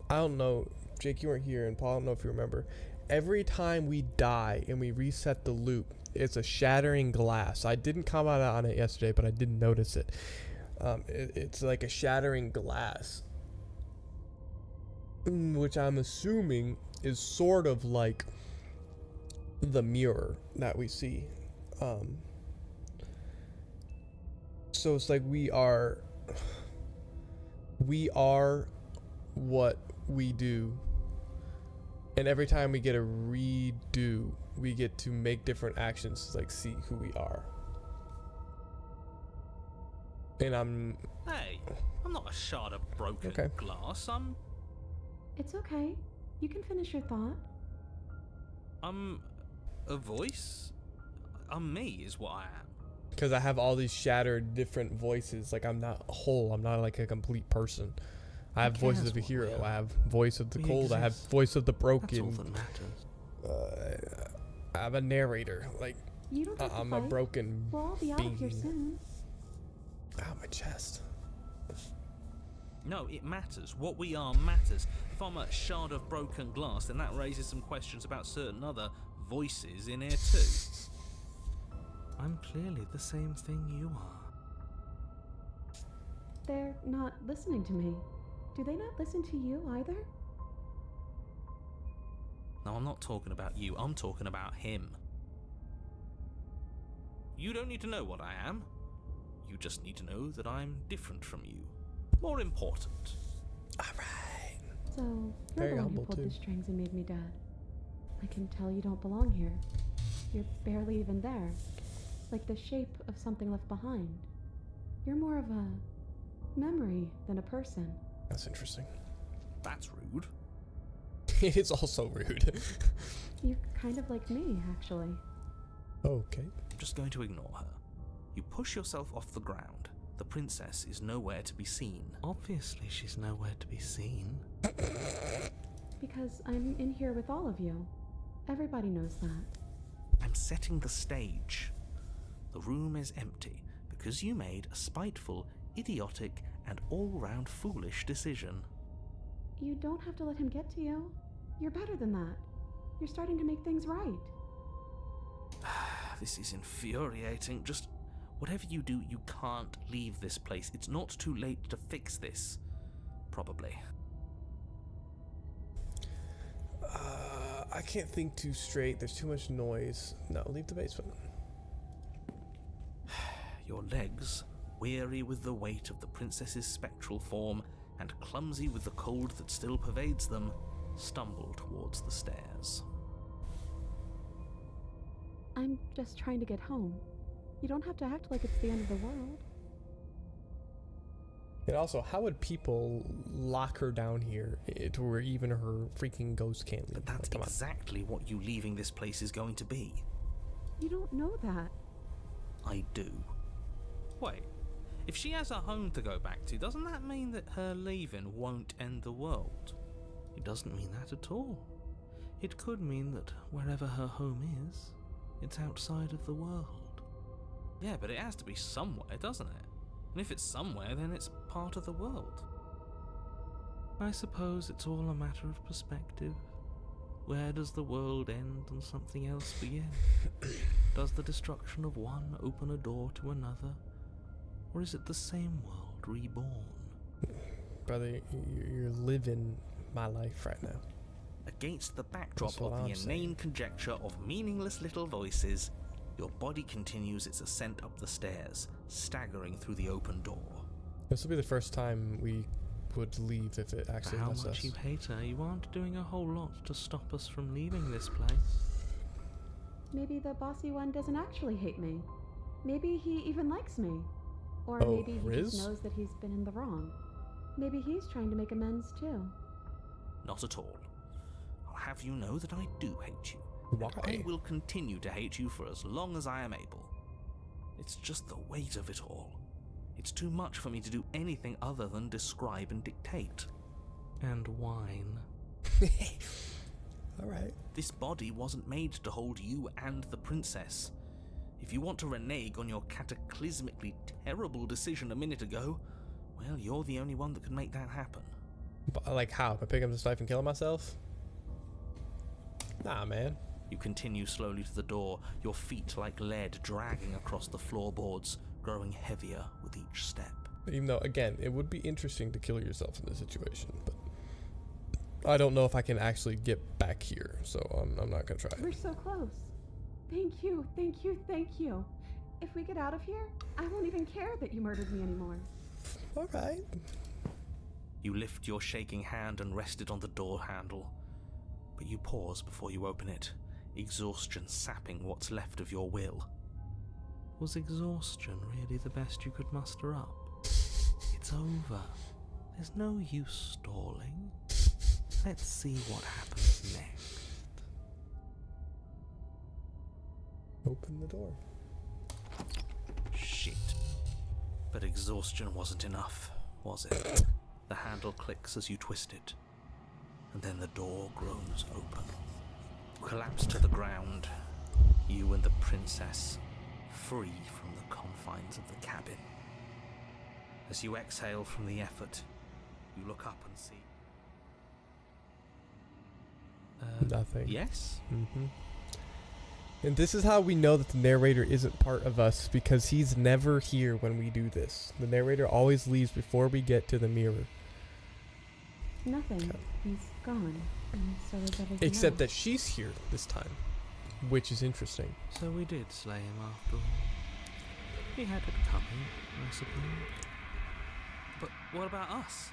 I don't know, Jake, you weren't here, and Paul, I don't know if you remember. Every time we die and we reset the loop, it's a shattering glass. I didn't comment on it yesterday, but I did notice it. It's like a shattering glass, which I'm assuming is sort of like the mirror that we see. So it's like we are what we do, and every time we get a redo, we get to make different actions to like see who we are. And Hey, I'm not a shard of broken Okay. glass. It's okay. You can finish your thought. I'm a voice? I'm me is what I am. because I have all these shattered different voices. Like I'm not whole. I'm not like a complete person. I have voices cares of a what we hero. are? I have voice of the We cold. I have exist. voice of the That's all broken. that matters. I have a narrator. Like You don't have to I'm a fight. broken We'll all be out of here being. soon. Ow, my chest. No, it matters. What we are matters. If I'm a shard of broken glass, then that raises some questions about certain other voices in here too. I'm clearly the same thing you are. They're not listening to me. Do they not listen to you either? No, I'm not talking about you. I'm talking about him. You don't need to know what I am. You just need to know that I'm different from you. More important. Alright. So, you're Very the one who humble, pulled too. the strings and made me dead. I can tell you don't belong here. You're barely even there. Like the shape of something left behind. You're more of a memory than a person. That's interesting. That's rude. It is also rude. You're kind of like me, actually. Okay. I'm just going to ignore her. You push yourself off the ground. The princess is nowhere to be seen. Obviously, she's nowhere to be seen. Because I'm in here with all of you. Everybody knows that. I'm setting the stage. The room is empty because you made a spiteful, idiotic, and all-round foolish decision. You don't have to let him get to you. You're better than that. You're starting to make things right. This is infuriating. Just whatever you do, you can't leave this place. It's not too late to fix this. Probably. I can't think too straight. There's too much noise. No, leave the basement. Your legs, weary with the weight of the princess's spectral form and clumsy with the cold that still pervades them, stumble towards the stairs. I'm just trying to get home. You don't have to act like it's the end of the world. And also, how would people lock her down here to where even her freaking ghost can't leave? But that's exactly what you leaving this place is going to be. You don't know that. I do. Wait, if she has a home to go back to, doesn't that mean that her leaving won't end the world? It doesn't mean that at all. It could mean that wherever her home is, it's outside of the world. Yeah, but it has to be somewhere, doesn't it? And if it's somewhere, then it's part of the world. I suppose it's all a matter of perspective. Where does the world end and something else begin? Does the destruction of one open a door to another? Or is it the same world reborn? Brother, you're living my life right now. Against the backdrop That's what of the I'm inane saying. conjecture of meaningless little voices, your body continues its ascent up the stairs, staggering through the open door. This will be the first time we would leave if it For actually how lets much us. you hate her, you aren't doing a whole lot to stop us from leaving this place. Maybe the bossy one doesn't actually hate me. Maybe he even likes me. Or Oh, maybe he Riz? just knows that he's been in the wrong. Maybe he's trying to make amends too. Not at all. I'll have you know that I do hate you. Why? I will continue to hate you for as long as I am able. It's just the weight of it all. It's too much for me to do anything other than describe and dictate. And whine. Alright. This body wasn't made to hold you and the princess. If you want to renege on your cataclysmically terrible decision a minute ago, well, you're the only one that can make that happen. But, like how? By picking up this knife and killing myself? Nah, man. You continue slowly to the door, your feet like lead dragging across the floorboards, growing heavier with each step. Even though, again, it would be interesting to kill yourself in this situation, but I don't know if I can actually get back here, so I'm not gonna try. We're so close. Thank you, thank you, thank you. If we get out of here, I won't even care that you murdered me anymore. Alright. You lift your shaking hand and rest it on the door handle, but you pause before you open it, exhaustion sapping what's left of your will. Was exhaustion really the best you could muster up? It's over. There's no use stalling. Let's see what happens next. Open the door. Shit. But exhaustion wasn't enough, was it? The handle clicks as you twist it, and then the door groans open. You collapse to the ground, you and the princess, free from the confines of the cabin. As you exhale from the effort, you look up and see... Nothing. Yes? Mm-hmm. And this is how we know that the narrator isn't part of us, because he's never here when we do this. The narrator always leaves before we get to the mirror. Nothing. Okay. He's gone. And so is everything Except else. that she's here this time, which is interesting. So we did slay him after all. He had it coming, I suppose. But what about us?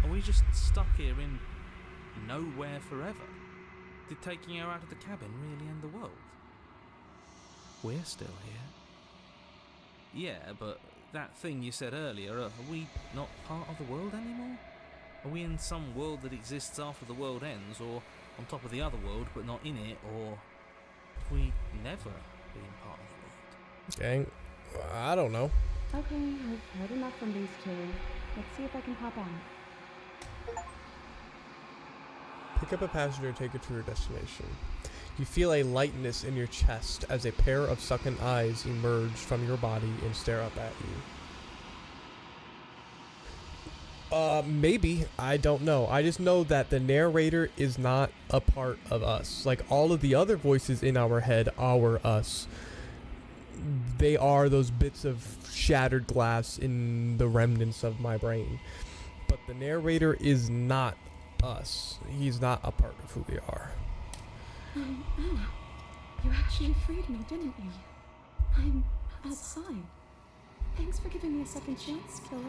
Are we just stuck here in nowhere forever? Did taking her out of the cabin really end the world? We're still here. Yeah, but that thing you said earlier, are we not part of the world anymore? Are we in some world that exists after the world ends, or on top of the other world but not in it, or have we never been part of the world? Gang, I don't know. Okay, I've heard enough from these two. Let's see if I can pop out. Pick up a passenger and take her to her destination. You feel a lightness in your chest as a pair of sunken eyes emerge from your body and stare up at you. Maybe. I don't know. I just know that the narrator is not a part of us. Like, all of the other voices in our head are us. They are those bits of shattered glass in the remnants of my brain. But the narrator is not us. He's not a part of who we are. Anna, you actually freed me, didn't you? I'm outside. Thanks for giving me a second chance, killer.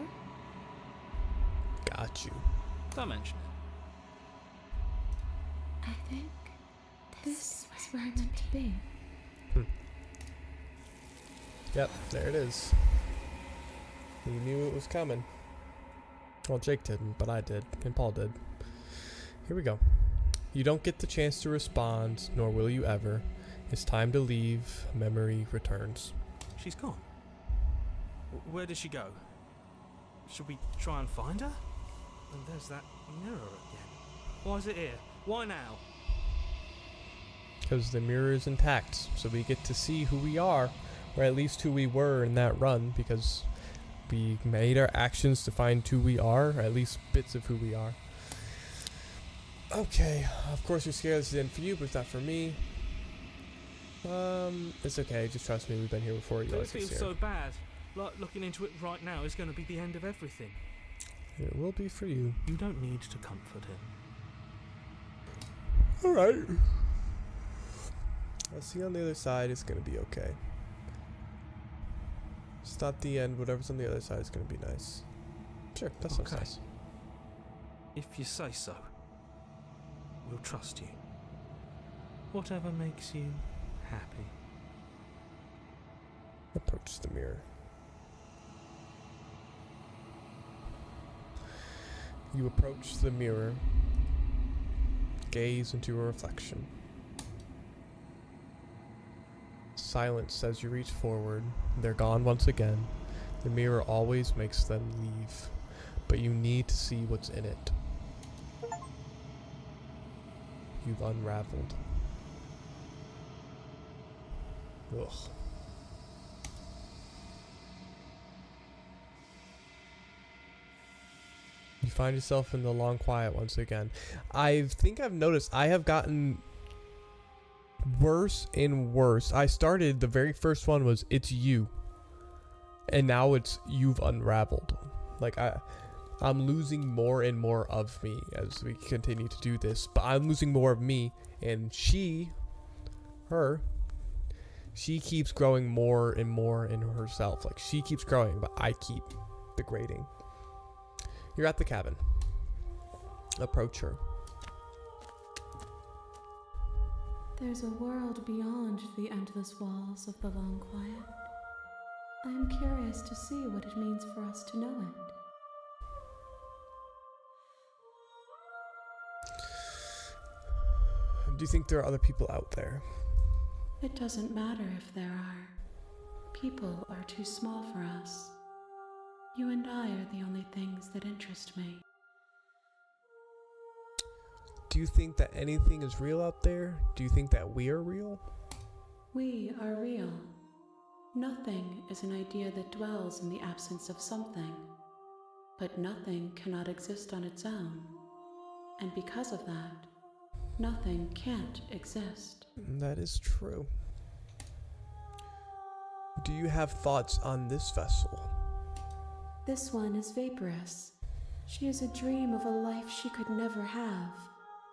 Got you. Don't mention it. I think this is where I'm meant to be. Yep, there it is. You knew it was coming. Well, Jake didn't, but I did, and Paul did. Here we go. You don't get the chance to respond, nor will you ever. It's time to leave. Memory returns. She's gone. Where did she go? Should we try and find her? And there's that mirror again. Why is it here? Why now? Because the mirror is intact, so we get to see who we are, or at least who we were in that run, because we made our actions to find who we are, or at least bits of who we are. Okay, of course you're scared this is the end for you, but it's not for me. It's okay, just trust me, we've been here before. It feels so bad. Like, looking into it right now is going to be the end of everything. It will be for you. You don't need to comfort him. Alright. I'll see you on the other side, it's gonna be okay. It's not the end, whatever's on the other side is gonna be nice. Sure, that sounds nice. If you say so, we'll trust you. Whatever makes you happy. Approach the mirror. You approach the mirror, gaze into a reflection. Silence as you reach forward. They're gone once again. The mirror always makes them leave, but you need to see what's in it. You've unraveled. Ugh. You find yourself in the long quiet once again. I think I've noticed I have gotten worse and worse. I started, the very first one was it's you, and now it's you've unraveled. Like I'm losing more and more of me as we continue to do this, but I'm losing more of me, and she keeps growing more and more in herself. Like, she keeps growing, but I keep degrading. You're at the cabin. Approach her. There's a world beyond the endless walls of the long quiet. I am curious to see what it means for us to know it. Do you think there are other people out there? It doesn't matter if there are. People are too small for us. You and I are the only things that interest me. Do you think that anything is real out there? Do you think that we are real? We are real. Nothing is an idea that dwells in the absence of something. But nothing cannot exist on its own. And because of that, nothing can't exist. That is true. Do you have thoughts on this vessel? This one is vaporous. She is a dream of a life she could never have,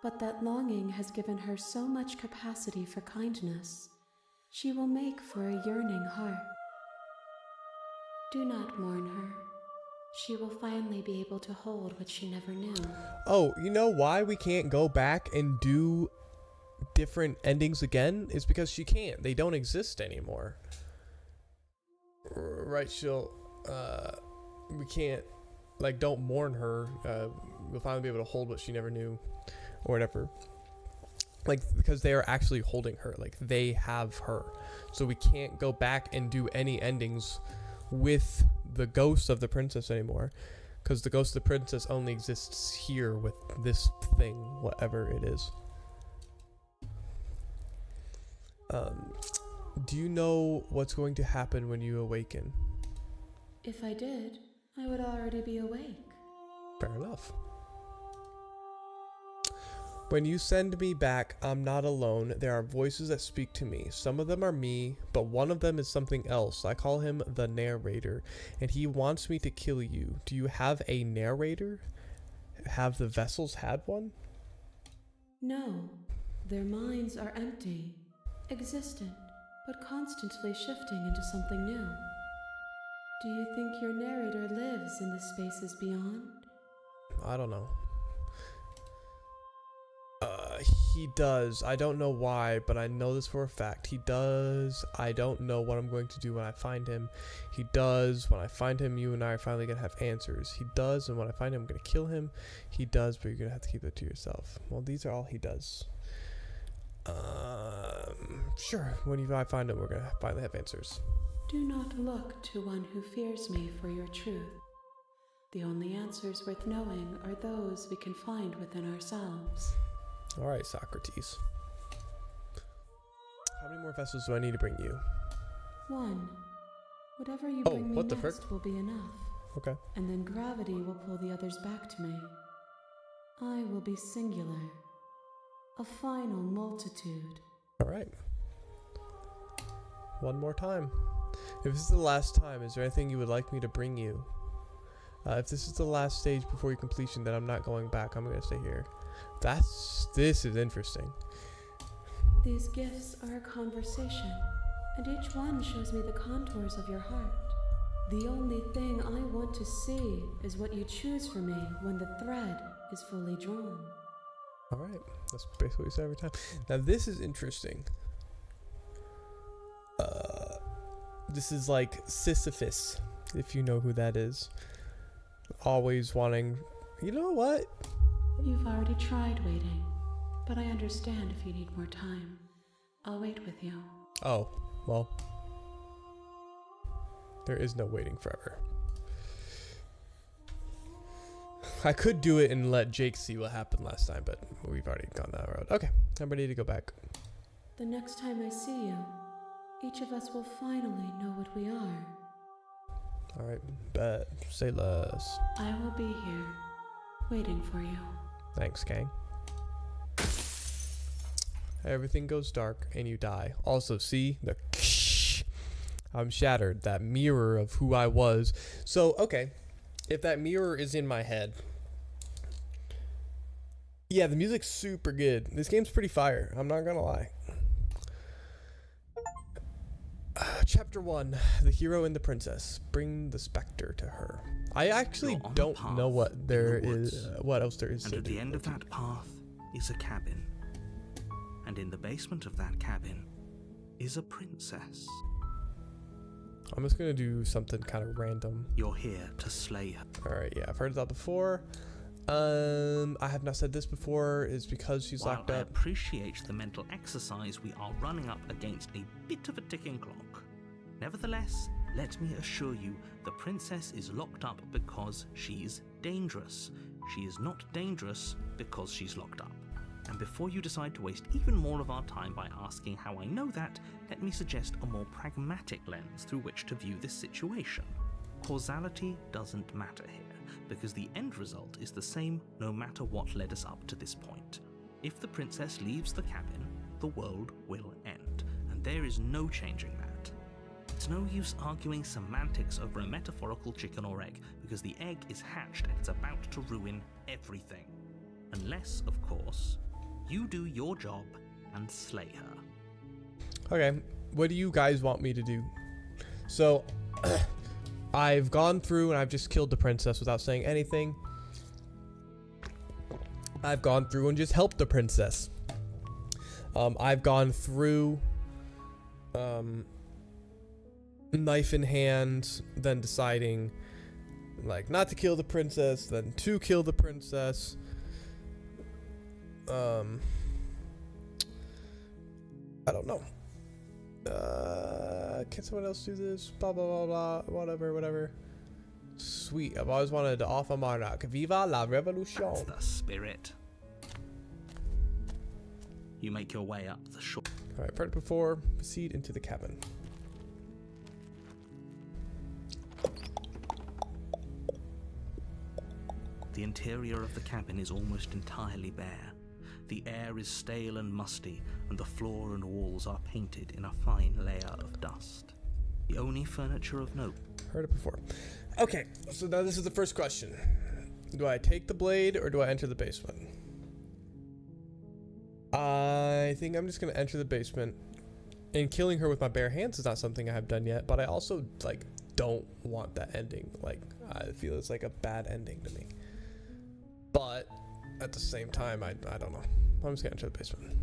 but that longing has given her so much capacity for kindness. She will make for a yearning heart. Do not mourn her. She will finally be able to hold what she never knew. Oh, you know why we can't go back and do different endings again? Is because she can't. They don't exist anymore. Right, we can't, like, don't mourn her. We'll finally be able to hold what she never knew, or whatever. Like, because they are actually holding her. Like, they have her. So we can't go back and do any endings with the ghost of the princess anymore. Because the ghost of the princess only exists here with this thing, whatever it is. Do you know what's going to happen when you awaken? If I did, I would already be awake. Fair enough. When you send me back, I'm not alone. There are voices that speak to me. Some of them are me, but one of them is something else. I call him the narrator, and he wants me to kill you. Do you have a narrator? Have the vessels had one? No, their minds are empty, existent, but constantly shifting into something new. Do you think your narrator lives in the spaces beyond? I don't know. He does. I don't know why, but I know this for a fact. He does. I don't know what I'm going to do when I find him. He does. When I find him, you and I are finally going to have answers. He does, and when I find him, I'm going to kill him. He does, but you're going to have to keep it to yourself. Well, these are all he does. Sure. When I find him, we're going to finally have answers. Do not look to one who fears me for your truth. The only answers worth knowing are those we can find within ourselves. All right, Socrates. How many more vessels do I need to bring you? One. Whatever you bring me next will be enough. Okay. And then gravity will pull the others back to me. I will be singular. A final multitude. All right. One more time. If this is the last time, is there anything you would like me to bring you? If this is the last stage before your completion, then I'm not going back. I'm going to stay here. This is interesting. These gifts are a conversation, and each one shows me the contours of your heart. The only thing I want to see is what you choose for me when the thread is fully drawn. All right. That's basically what you say every time. Now, this is interesting. This is like Sisyphus, if you know who that is. Always wanting... You know what? You've already tried waiting, but I understand if you need more time. I'll wait with you. Oh, well. There is no waiting forever. I could do it and let Jake see what happened last time, but we've already gone that road. Okay, I'm ready to go back. The next time I see you, each of us will finally know what we are. Alright, bet. Say less. I will be here, waiting for you. Thanks, gang. Everything goes dark and you die. Also, see? The I'm shattered. That mirror of who I was. So, okay. If that mirror is in my head. Yeah, the music's super good. This game's pretty fire. I'm not gonna lie. Chapter 1. The Hero and the Princess. Bring the specter to her. I actually don't know what there is. What else there is. And at the end of that path is a cabin. And in the basement of that cabin is a princess. I'm just gonna do something kind of random. You're here to slay her. Alright, yeah, I've heard that before. I have not said this before. Is because she's locked up. I appreciate the mental exercise, we are running up against a bit of a ticking clock. Nevertheless, let me assure you, the princess is locked up because she's dangerous. She is not dangerous because she's locked up. And before you decide to waste even more of our time by asking how I know that, let me suggest a more pragmatic lens through which to view this situation. Causality doesn't matter here, because the end result is the same no matter what led us up to this point. If the princess leaves the cabin, the world will end, and there is no changing that. It's no use arguing semantics over a metaphorical chicken or egg, because the egg is hatched and it's about to ruin everything. Unless, of course, you do your job and slay her. Okay, what do you guys want me to do? So, I've gone through and I've just killed the princess without saying anything. I've gone through and just helped the princess. I've gone through knife in hand, then deciding like not to kill the princess, then to kill the princess. I don't know. Can someone else do this? Blah blah blah blah. Whatever. Sweet. I've always wanted to offer monarch. Viva la revolution. That's the spirit. You make your way up the shore. All right. Heard it before. Proceed into the cabin. The interior of the cabin is almost entirely bare. The air is stale and musty, and the floor and walls are painted in a fine layer of dust. The only furniture of note. Heard it before. Okay, so now this is the first question. Do I take the blade or do I enter the basement? I think I'm just going to enter the basement. And killing her with my bare hands is not something I have done yet, but I also, like, don't want that ending. Like, I feel it's like a bad ending to me. But at the same time, I don't know. I'm just going to enter the basement.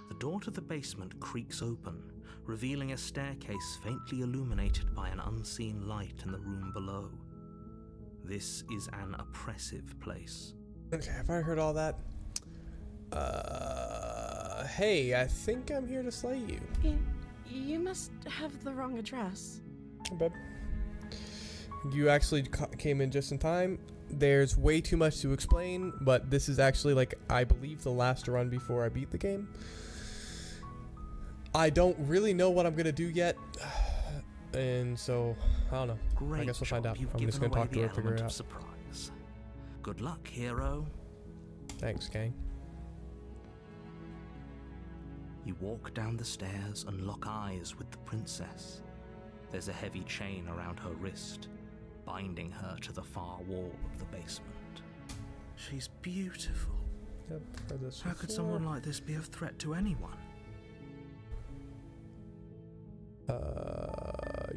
The door to the basement creaks open, revealing a staircase faintly illuminated by an unseen light in the room below. This is an oppressive place. Okay, have I heard all that? Hey, I think I'm here to slay you. You must have the wrong address. Hey, babe. You actually came in just in time. There's way too much to explain, but this is actually, like, I believe the last run before I beat the game. I don't really know what I'm gonna do yet, and so I don't know. Great I guess we'll find out. You've I'm just gonna given talk to away her, the figure it element of out. surprise. Good luck, hero. Thanks, gang. You walk down the stairs and lock eyes with the princess. There's a heavy chain around her wrist, binding her to the far wall of the basement. She's beautiful. Yep, heard this How could before. someone like this be a threat to anyone?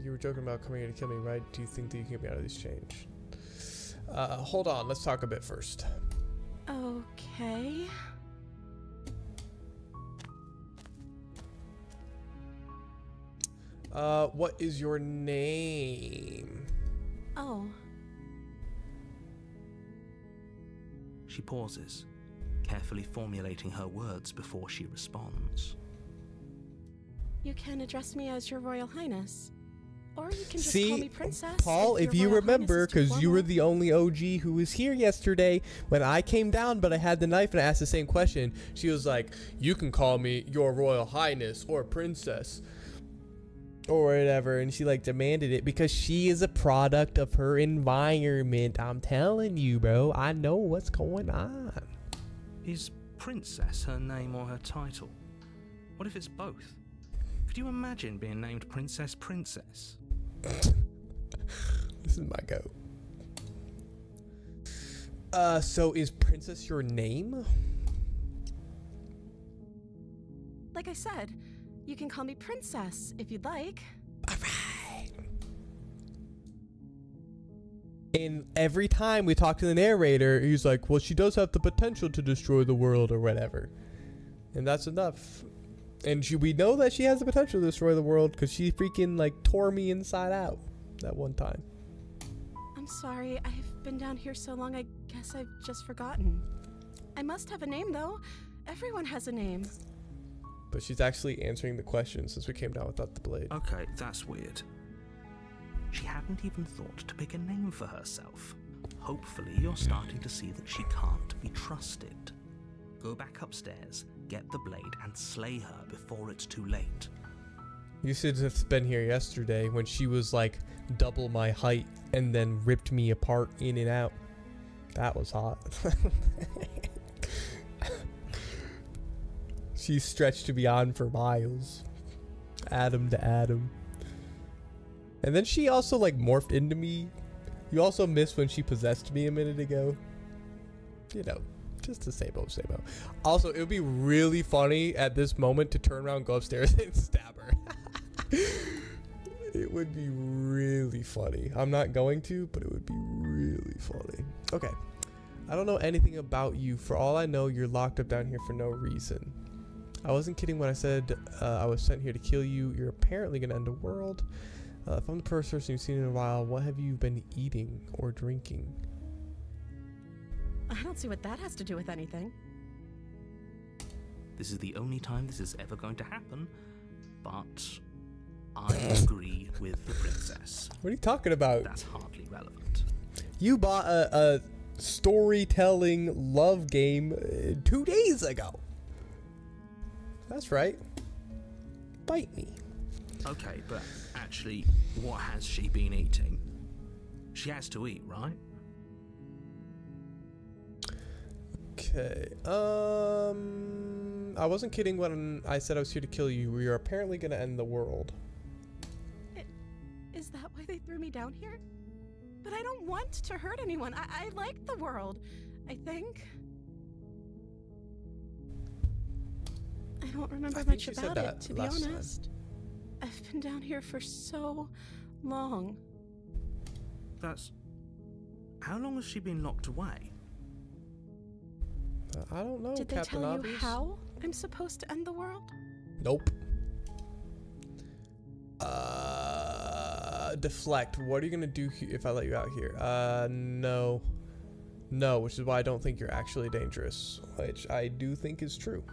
You were joking about coming here to kill me, right? Do you think that you can get me out of this change? Hold on, let's talk a bit first. Okay. What is your name? Oh. She pauses, carefully formulating her words before she responds. You can address me as Your Royal Highness. Or you can just See, call me Princess. Paul, if you Your Royal remember, Highness is too because you were formal. the only OG who was here yesterday when I came down, but I had the knife and I asked the same question. She was like, you can call me Your Royal Highness or Princess or whatever. And she, like, demanded it because she is a product of her environment. I'm telling you, bro. I know what's going on. Is Princess her name or her title? What if it's both? Could you imagine being named Princess Princess? This is my goat. So is Princess your name? Like I said, you can call me Princess if you'd like. Alright. And every time we talk to the narrator, he's like, well, she does have the potential to destroy the world or whatever. And that's enough. And we know that she has the potential to destroy the world because she freaking, like, tore me inside out that one time. I'm sorry, I've been down here so long I guess I've just forgotten. I must have a name though. Everyone has a name. But she's actually answering the question since we came down without the blade. Okay, that's weird. She hadn't even thought to pick a name for herself. Hopefully you're starting to see that she can't be trusted. Go back upstairs, get the blade, and slay her before it's too late. You should have been here yesterday when she was like double my height and then ripped me apart in and out. That was hot. She stretched beyond for miles. Atom to atom. And then she also like morphed into me. You also missed when she possessed me a minute ago. You know, just the same old, same old. Also, it would be really funny at this moment to turn around, go upstairs, and stab her. It would be really funny. I'm not going to, but it would be really funny. Okay. I don't know anything about you. For all I know, you're locked up down here for no reason. I wasn't kidding when I said I was sent here to kill you. You're apparently going to end the world. If I'm the first person you've seen in a while, what have you been eating or drinking? I don't see what that has to do with anything. This is the only time this is ever going to happen, but I agree with the princess. What are you talking about? That's hardly relevant. You bought a storytelling love game 2 days ago. That's right. Bite me. Okay, but actually, what has she been eating? She has to eat, right? Okay. I wasn't kidding when I said I was here to kill you. We are apparently going to end the world. Is that why they threw me down here? But I don't want to hurt anyone. I like the world, I think. I don't remember much about it, to be honest. I've been down here for so long. That's... How long has she been locked away? I don't know, Did they Captain tell Obvious. you how I'm supposed to end the world? Nope. Deflect. What are you gonna do if I let you out here? No. No, which is why I don't think you're actually dangerous, which I do think is true.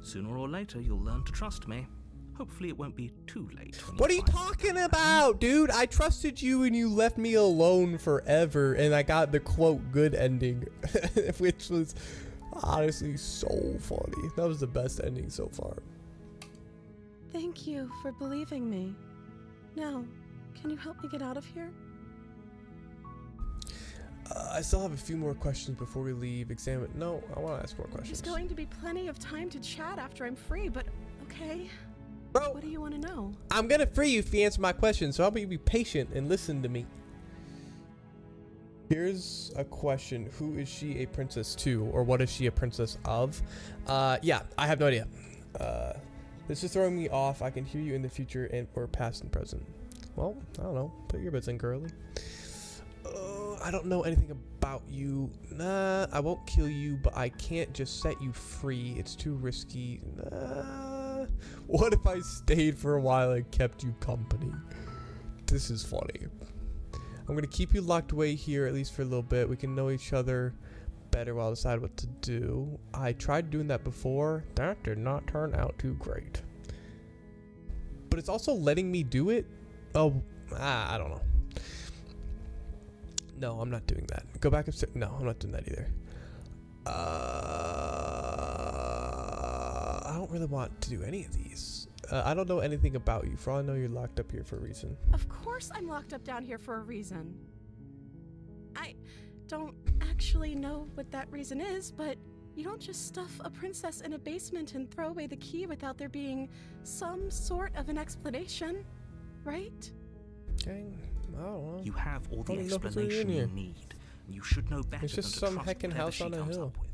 Sooner or later, you'll learn to trust me. Hopefully it won't be too late. What are you talking about, dude? I trusted you and you left me alone forever, and I got the quote good ending, which was honestly so funny. That was the best ending so far. Thank you for believing me. Now, can you help me get out of here? I still have a few more questions before we leave. Examine. No, I want to ask more questions. There's going to be plenty of time to chat after I'm free, but okay. Bro, What do you want to know? I'm gonna free you if you answer my question, so I'll be patient and listen to me. Here's a question. Who is she a princess to, or what is she a princess of? Yeah, I have no idea. This is throwing me off. I can hear you in the future and or past and present. Well, I don't know. Put your bits in, girly. I don't know anything about you. Nah, I won't kill you, but I can't just set you free. It's too risky. Nah. What if I stayed for a while and kept you company? This is funny. I'm gonna keep you locked away here at least for a little bit. We can know each other better while I decide what to do. I tried doing that before. That did not turn out too great. But it's also letting me do it. Oh, I don't know. No, I'm not doing that. Go back upstairs. No, I'm not doing that either. I don't really want to do any of these. I don't know anything about you. For all I know, you're locked up here for a reason. Of course I'm locked up down here for a reason. I don't actually know what that reason is, but you don't just stuff a princess in a basement and throw away the key without there being some sort of an explanation, right? Okay, I don't know. You have all the I don't know if it's really explanation in you here. need. You should know better It's than just to some trust heckin' whatever house she on a comes hill. up with.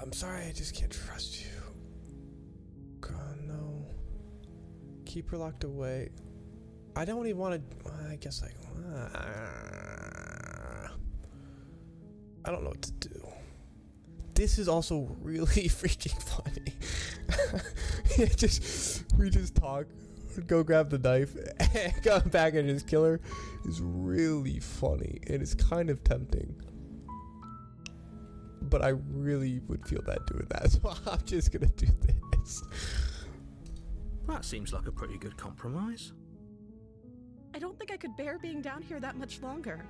I'm sorry, I just can't trust you. God, no. Keep her locked away. I don't even want to. I guess I don't know what to do. This is also really freaking funny. We just talk, go grab the knife, and come back and just kill her. Is really funny. It is kind of tempting. But I really would feel bad doing that, so I'm just gonna do this. That seems like a pretty good compromise. I don't think I could bear being down here that much longer.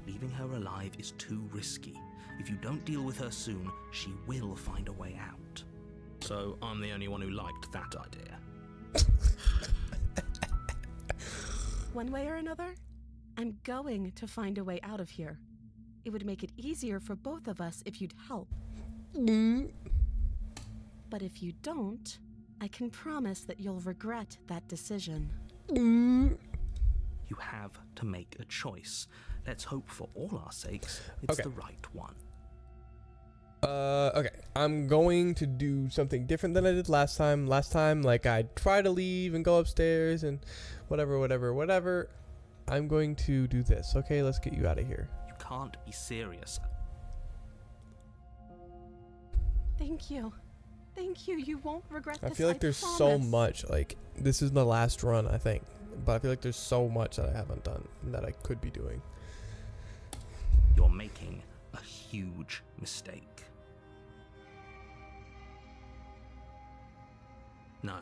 Leaving her alive is too risky. If you don't deal with her soon, she will find a way out. So I'm the only one who liked that idea. One way or another, I'm going to find a way out of here. It would make it easier for both of us if you'd help. But if you don't, I can promise that you'll regret that decision. You have to make a choice. Let's hope for all our sakes it's the right one. Okay. I'm going to do something different than I did last time. Last time, like, I try to leave and go upstairs and whatever. I'm going to do this. Okay, let's get you out of here. You can't be serious. Thank you. Thank you. You won't regret this. I feel like there's so much. Like, this is the last run, I think. But I feel like there's so much that I haven't done and that I could be doing. You're making a huge mistake. No,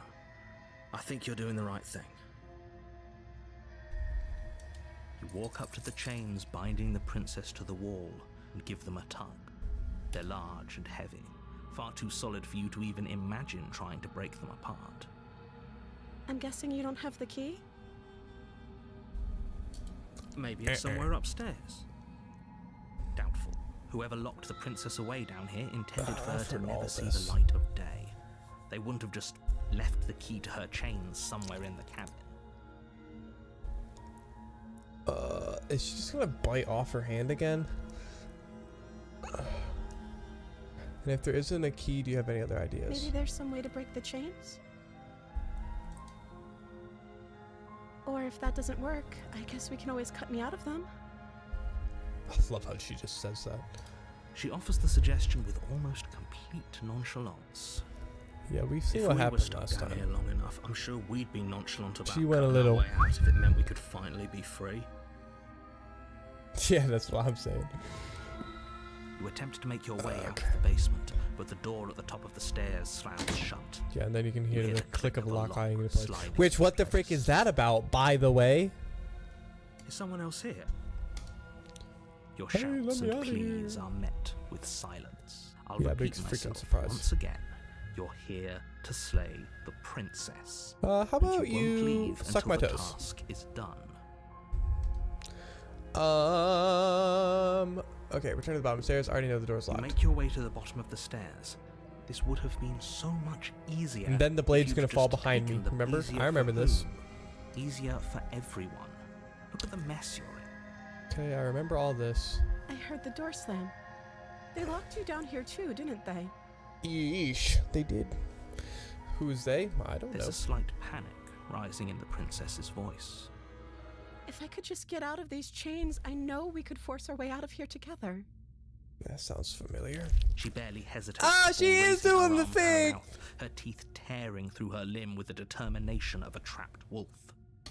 I think you're doing the right thing. You walk up to the chains binding the princess to the wall and give them a tug. They're large and heavy. far too solid for you to even imagine trying to break them apart. I'm guessing you don't have the key? Maybe it's somewhere upstairs. Doubtful. Whoever locked the princess away down here intended for her to never see the light of day. They wouldn't have just left the key to her chains somewhere in the cabin. Is she just gonna bite off her hand again? And if there isn't a key, do you have any other ideas? Maybe there's some way to break the chains? Or if that doesn't work, I guess we can always cut me out of them. I love how she just says that. She offers the suggestion with almost complete nonchalance. Yeah, we've seen If what we were happened stuck last down time. here long enough, I'm sure we'd be nonchalant about She went a cutting little- our way out if it meant we could finally be free. Yeah, that's what I'm saying. You attempt to make your way out of the basement, but the door at the top of the stairs slams shut. Yeah, and then you can hear You hear the click of a lock hiding in place. sliding Which, what the into frick place. is that about, by the way? Is someone else here? Your Hey, shouts let me and outta pleas here. are met with silence. I'll Yeah, repeat big freaking myself surprise. once again. You're here to slay the princess. How And about won't you leave suck until my the toes? task is done. Okay, return to the bottom stairs. I already know the door's You locked. make your way to the bottom of the stairs. This would have been so much easier. And then the if blade's you'd gonna fall just behind taken me, the remember? easier I remember for this. whom. Easier for everyone. Look at the mess you're in. Okay, I remember all this. I heard the door slam. They locked you down here too, didn't they? Eesh, they did. Who's they? I don't There's know. a slight panic rising in the princess's voice. If I could just get out of these chains, I know we could force our way out of here together. That sounds familiar. She barely hesitates. Ah, before she is raising her doing the arm to her thing! mouth, her teeth tearing through her limb with the determination of a trapped wolf.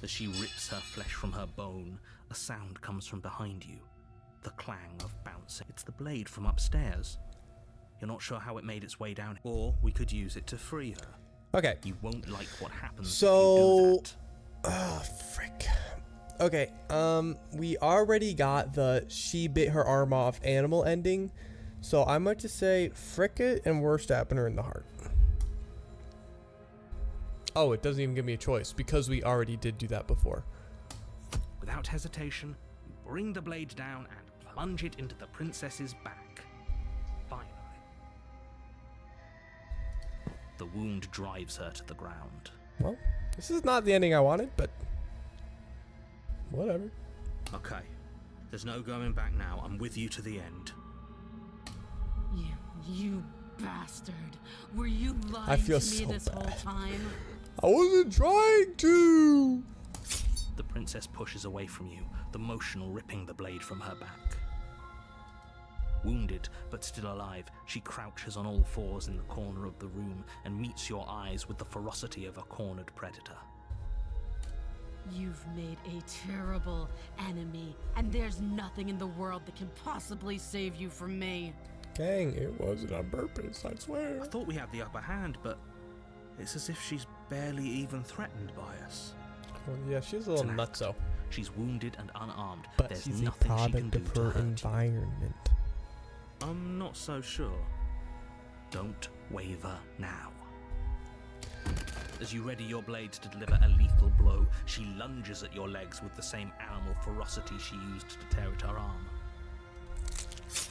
As she rips her flesh from her bone, a sound comes from behind you. The clang of bouncing. It's the blade from upstairs. You're not sure how it made its way down, or we could use it to free her. Okay. You won't like what happens if So- you do that. Oh, frick. Okay, we already got the she bit her arm off animal ending, so I might just say frick it and we're stabbing her in the heart. Oh, it doesn't even give me a choice because we already did do that before. Without hesitation, you bring the blade down and plunge it into the princess's back. Finally. The wound drives her to the ground. Well, this is not the ending I wanted, but whatever. Okay, there's no going back now. I'm with you to the end. You bastard. Were you lying I feel to me so this whole bad. time? I wasn't trying to! The princess pushes away from you, the motion ripping the blade from her back. Wounded, but still alive, she crouches on all fours in the corner of the room and meets your eyes with the ferocity of a cornered predator. You've made a terrible enemy, and there's nothing in the world that can possibly save you from me. Dang, it wasn't on purpose, I swear. I thought we had the upper hand, but it's as if she's barely even threatened by us. Well, yeah, she's a little It's an act. nutso. She's wounded and unarmed. But There's she's a nothing she can product do of to her hurt you. environment. I'm not so sure. Don't waver now. As you ready your blade to deliver a lethal blow, she lunges at your legs with the same animal ferocity she used to tear at her arm.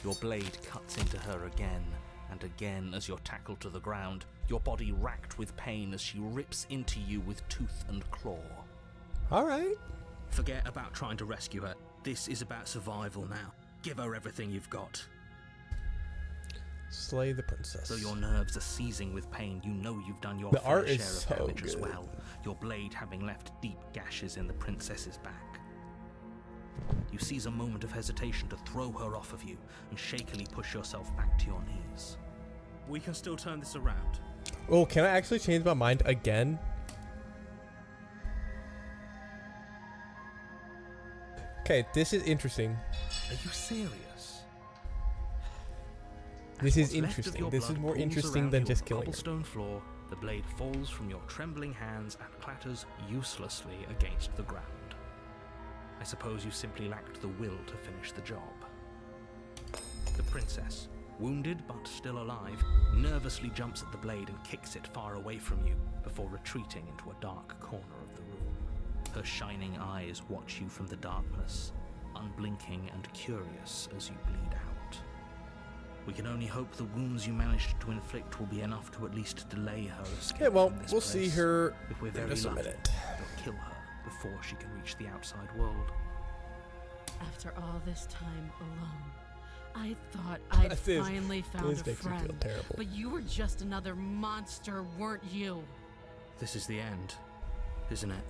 Your blade cuts into her again and again as you're tackled to the ground, your body racked with pain as she rips into you with tooth and claw. Alright. Forget about trying to rescue her. This is about survival now. Give her everything you've got. Slay the princess. Though your nerves are seizing with pain, you know you've done your The fair art share is of so damage as good. well, your blade having left deep gashes in the princess's back. You seize a moment of hesitation to throw her off of you and shakily push yourself back to your knees. We can still turn this around. Oh, can I actually change my mind again? Okay, this is interesting. Are you serious? This As is what's left of interesting. your This is blood more pools interesting around than you just on the killing her. cobblestone floor, the blade falls from your trembling hands and clatters uselessly against the ground. I suppose you simply lacked the will to finish the job. The princess, wounded but still alive, nervously jumps at the blade and kicks it far away from you before retreating into a dark corner of the room. Her shining eyes watch you from the darkness, unblinking and curious as you bleed out. We can only hope the wounds you managed to inflict will be enough to at least delay her escape. Yeah, well, from this we'll place. see her If we're in very just a lucky, minute. they'll kill her before she can reach the outside world. After all this time alone, I thought I'd This is- finally found this a makes me feel friend. terrible. But you were just another monster, weren't you? This is the end, isn't it?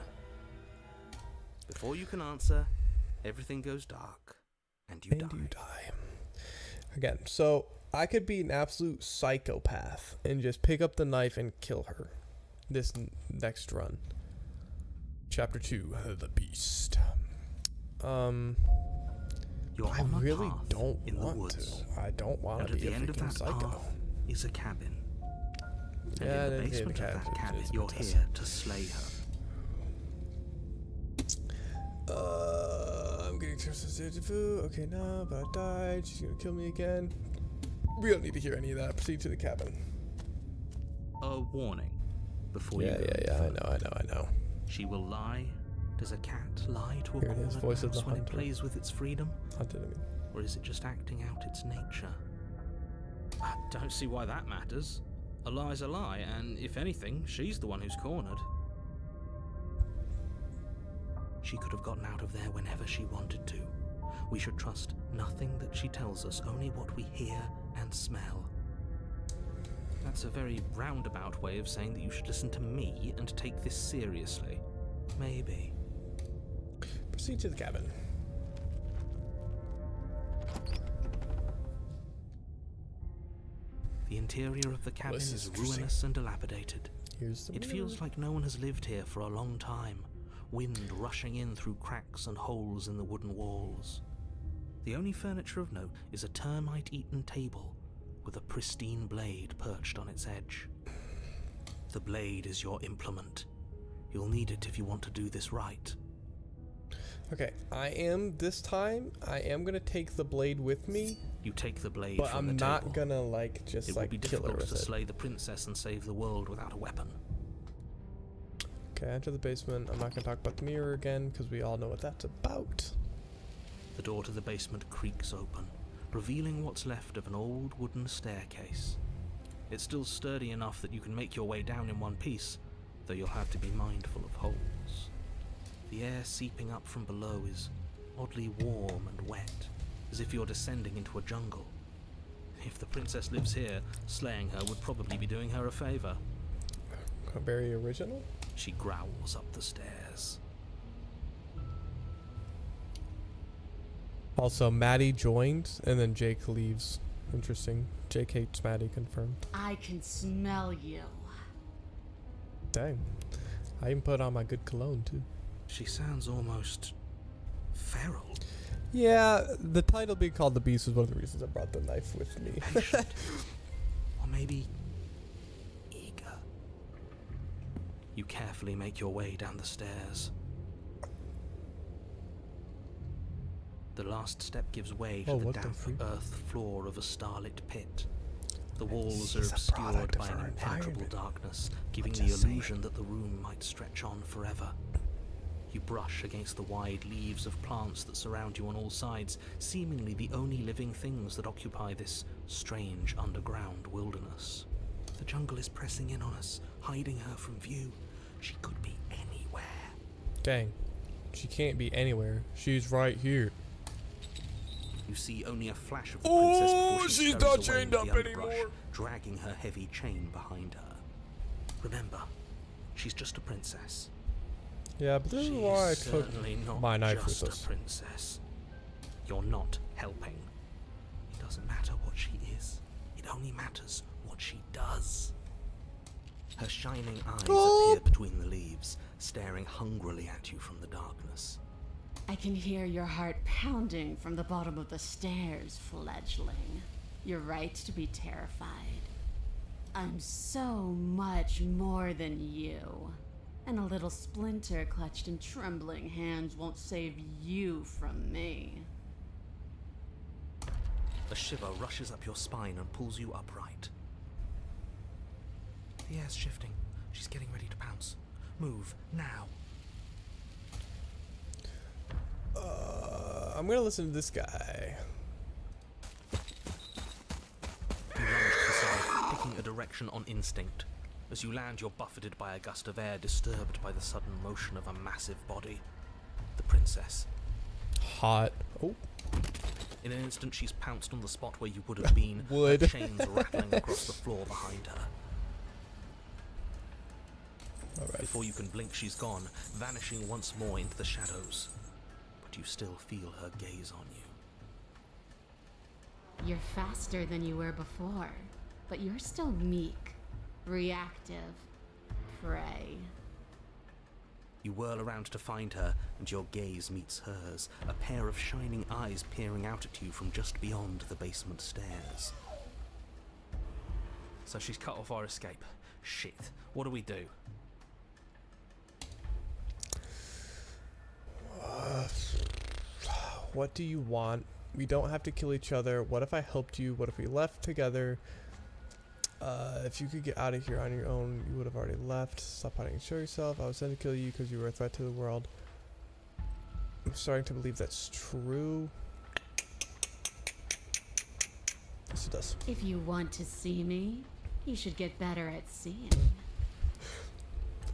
Before you can answer, everything goes dark, and you die. Again, so I could be an absolute psychopath and just pick up the knife and kill her. This next run. Chapter 2, The Beast. You're I on a really path don't in the want woods. to. I don't want And to at be the a end of freaking that psycho. path is a cabin. And Yeah, in the I didn't see the basement of cabin. that cabin, It's a you're princess. here to slay her. I'm getting too. Okay, no, but I died. She's gonna kill me again. We don't need to hear any of that. Proceed to the cabin. A warning before you Yeah, go. I know. She will lie. Does a cat lie to a Here it is, cornered voice of the mouse when it hunter. plays with its freedom? Hunted me. Or is it just acting out its nature? I don't see why that matters. A lie's a lie, and if anything, she's the one who's cornered. She could have gotten out of there whenever she wanted to. We should trust nothing that she tells us, only what we hear and smell. That's a very roundabout way of saying that you should listen to me and take this seriously. Maybe. Proceed to the cabin. The interior of the cabin this is is interesting. ruinous and dilapidated. Here's the It feels like no one has lived here for a long time, wind rushing in through cracks and holes in the wooden walls. The only furniture of note is a termite-eaten table with a pristine blade perched on its edge. The blade is your implement. You'll need it if you want to do this right. Okay, this time I am gonna take the blade with me, You take the blade but from I'm the not table. gonna like just It would like be kill her difficult with to it. slay the princess and save the world without a weapon. Okay, enter the basement. I'm not gonna talk about the mirror again because we all know what that's about. The door to the basement creaks open, revealing what's left of an old wooden staircase. It's still sturdy enough that you can make your way down in one piece, though you'll have to be mindful of holes. The air seeping up from below is oddly warm and wet, as if you're descending into a jungle. If the princess lives here, slaying her would probably be doing her a favor. Very original. She growls up the stairs. Also, Maddie joined and then Jake leaves. Interesting. Jake hates Maddie, confirmed. I can smell you. Dang. I even put on my good cologne too. She sounds almost feral. Yeah, the title being called The Beast is one of the reasons I brought the knife with me. Patient. Or maybe eager. You carefully make your way down the stairs. The last step gives way to the what the damp freak? earth floor of a starlit pit. The walls She's are a product obscured of by an her impenetrable environment. darkness, giving I'm the just saying. illusion that the room might stretch on forever. You brush against the wide leaves of plants that surround you on all sides, seemingly the only living things that occupy this strange underground wilderness. The jungle is pressing in on us, hiding her from view. She could be anywhere. Dang. She can't be anywhere. She's right here. You see only a flash of the Oh, princess before she she's scurries not away chained into up the underbrush, anymore. dragging her heavy chain behind her. Remember, she's just a princess. Yeah, but this is She's why I took certainly not my knife just with a us. princess. You're not helping. It doesn't matter what she is. It only matters what she does. Her shining eyes appear between the leaves, staring hungrily at you from the darkness. I can hear your heart pounding from the bottom of the stairs, fledgling. You're right to be terrified. I'm so much more than you. And a little splinter clutched in trembling hands won't save you from me. A shiver rushes up your spine and pulls you upright. The air's shifting. She's getting ready to pounce. Move, now. I'm gonna listen to this guy. You lunge to the side, picking a direction on instinct. As you land, you're buffeted by a gust of air, disturbed by the sudden motion of a massive body. The princess. Hot. Oh. In an instant, she's pounced on the spot where you would have been, Would. her chains rattling across the floor behind her. All right. Before you can blink, she's gone, vanishing once more into the shadows. But you still feel her gaze on you. You're faster than you were before, but you're still meek, reactive, prey. You whirl around to find her, and your gaze meets hers, a pair of shining eyes peering out at you from just beyond the basement stairs. So she's cut off our escape. Shit, what do we do? What do you want? We don't have to kill each other. What if I helped you? What if we left together? If you could get out of here on your own, you would have already left. Stop hiding and show yourself. I was sent to kill you because you were a threat to the world. I'm starting to believe that's true. Yes, it does. If you want to see me, you should get better at seeing.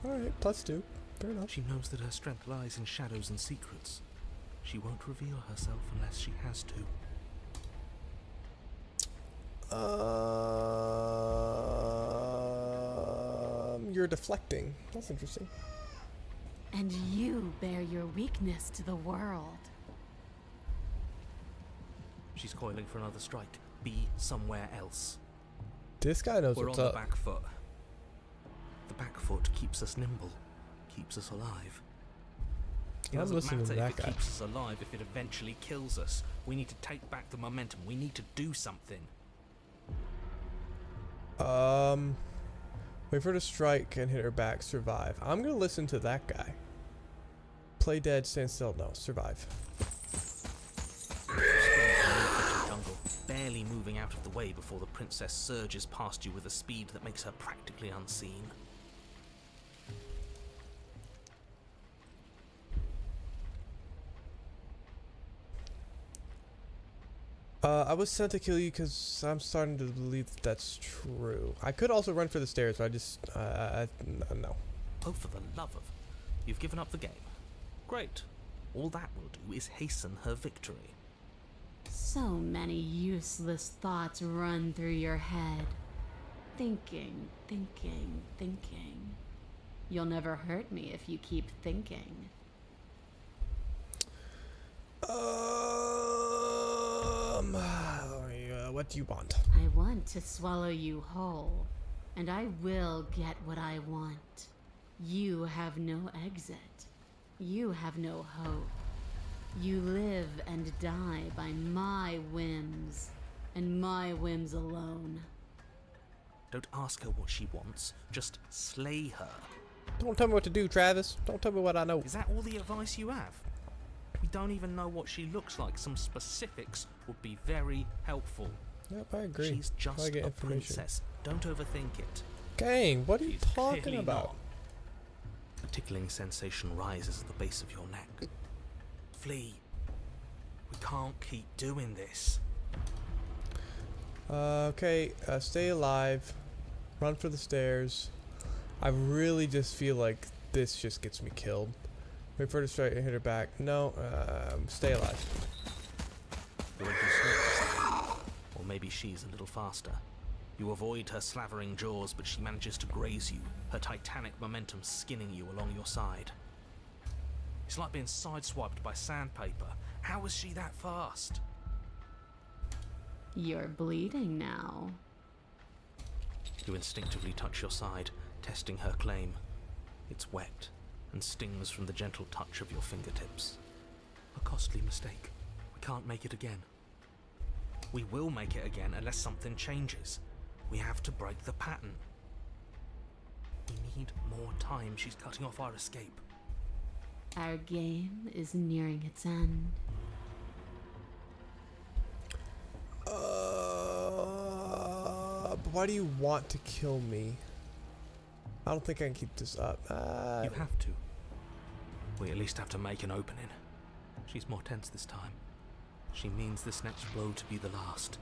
Alright, +2. Fair enough. She knows that her strength lies in shadows and secrets. She won't reveal herself unless she has to. You're deflecting. That's interesting. And you bear your weakness to the world. She's coiling for another strike. Be somewhere else. This guy knows We're what's on up. the back foot. The back foot keeps us nimble, keeps us alive. It I'm doesn't listening to matter that if it guy. keeps us alive, if it eventually kills us. We need to take back the momentum. We need to do something. Wait for her to strike and hit her back. Survive. I'm gonna listen to that guy. Play dead, stand still. No, survive. Jungle, barely moving out of the way before the princess surges past you with a speed that makes her practically unseen. I was sent to kill you because I'm starting to believe that's true. I could also run for the stairs, but I just, no. Oh, for the love of... You've given up the game. Great. All that will do is hasten her victory. So many useless thoughts run through your head. Thinking, thinking, thinking. You'll never hurt me if you keep thinking. What do you want? I want to swallow you whole, and I will get what I want. You have no exit. You have no hope. You live and die by my whims, and my whims alone. Don't ask her what she wants, just slay her. Don't tell me what to do, Travis. Don't tell me what I know. Is that all the advice you have? We don't even know what she looks like. Some specifics would be very helpful. Yep, I agree. She's just I get a information. princess. Don't overthink it. Gang, what are you She's talking clearly about? not. A tickling sensation rises at the base of your neck. Flee. We can't keep doing this. Okay, stay alive. Run for the stairs. I really just feel like this just gets me killed. Wait for her to strike and hit her back. No, stay alive. You're in her or maybe she's a little faster. You avoid her slavering jaws, but she manages to graze you, her titanic momentum skinning you along your side. It's like being sideswiped by sandpaper. How is she that fast? You're bleeding now. You instinctively touch your side, testing her claim. It's wet and stings from the gentle touch of your fingertips. A costly mistake. We can't make it again. We will make it again unless something changes. We have to break the pattern. We need more time. She's cutting off our escape. Our game is nearing its end. Why do you want to kill me? I don't think I can keep this up. You have to. We at least have to make an opening. She's more tense this time. She means this next blow to be the last.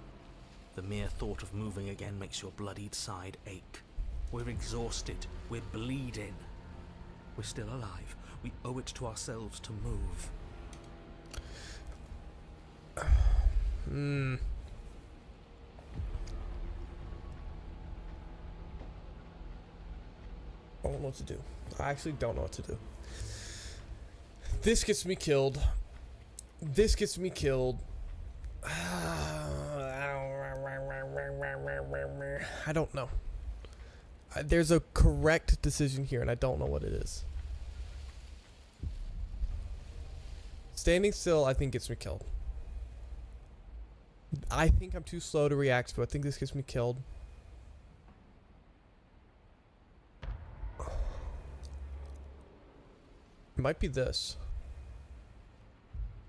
The mere thought of moving again makes your bloodied side ache. We're exhausted. We're bleeding. We're still alive. We owe it to ourselves to move. I don't know what to do. I actually don't know what to do. This gets me killed. This gets me killed. I don't know. There's a correct decision here, and I don't know what it is. Standing still, I think, gets me killed. I think I'm too slow to react, but I think this gets me killed. It might be this.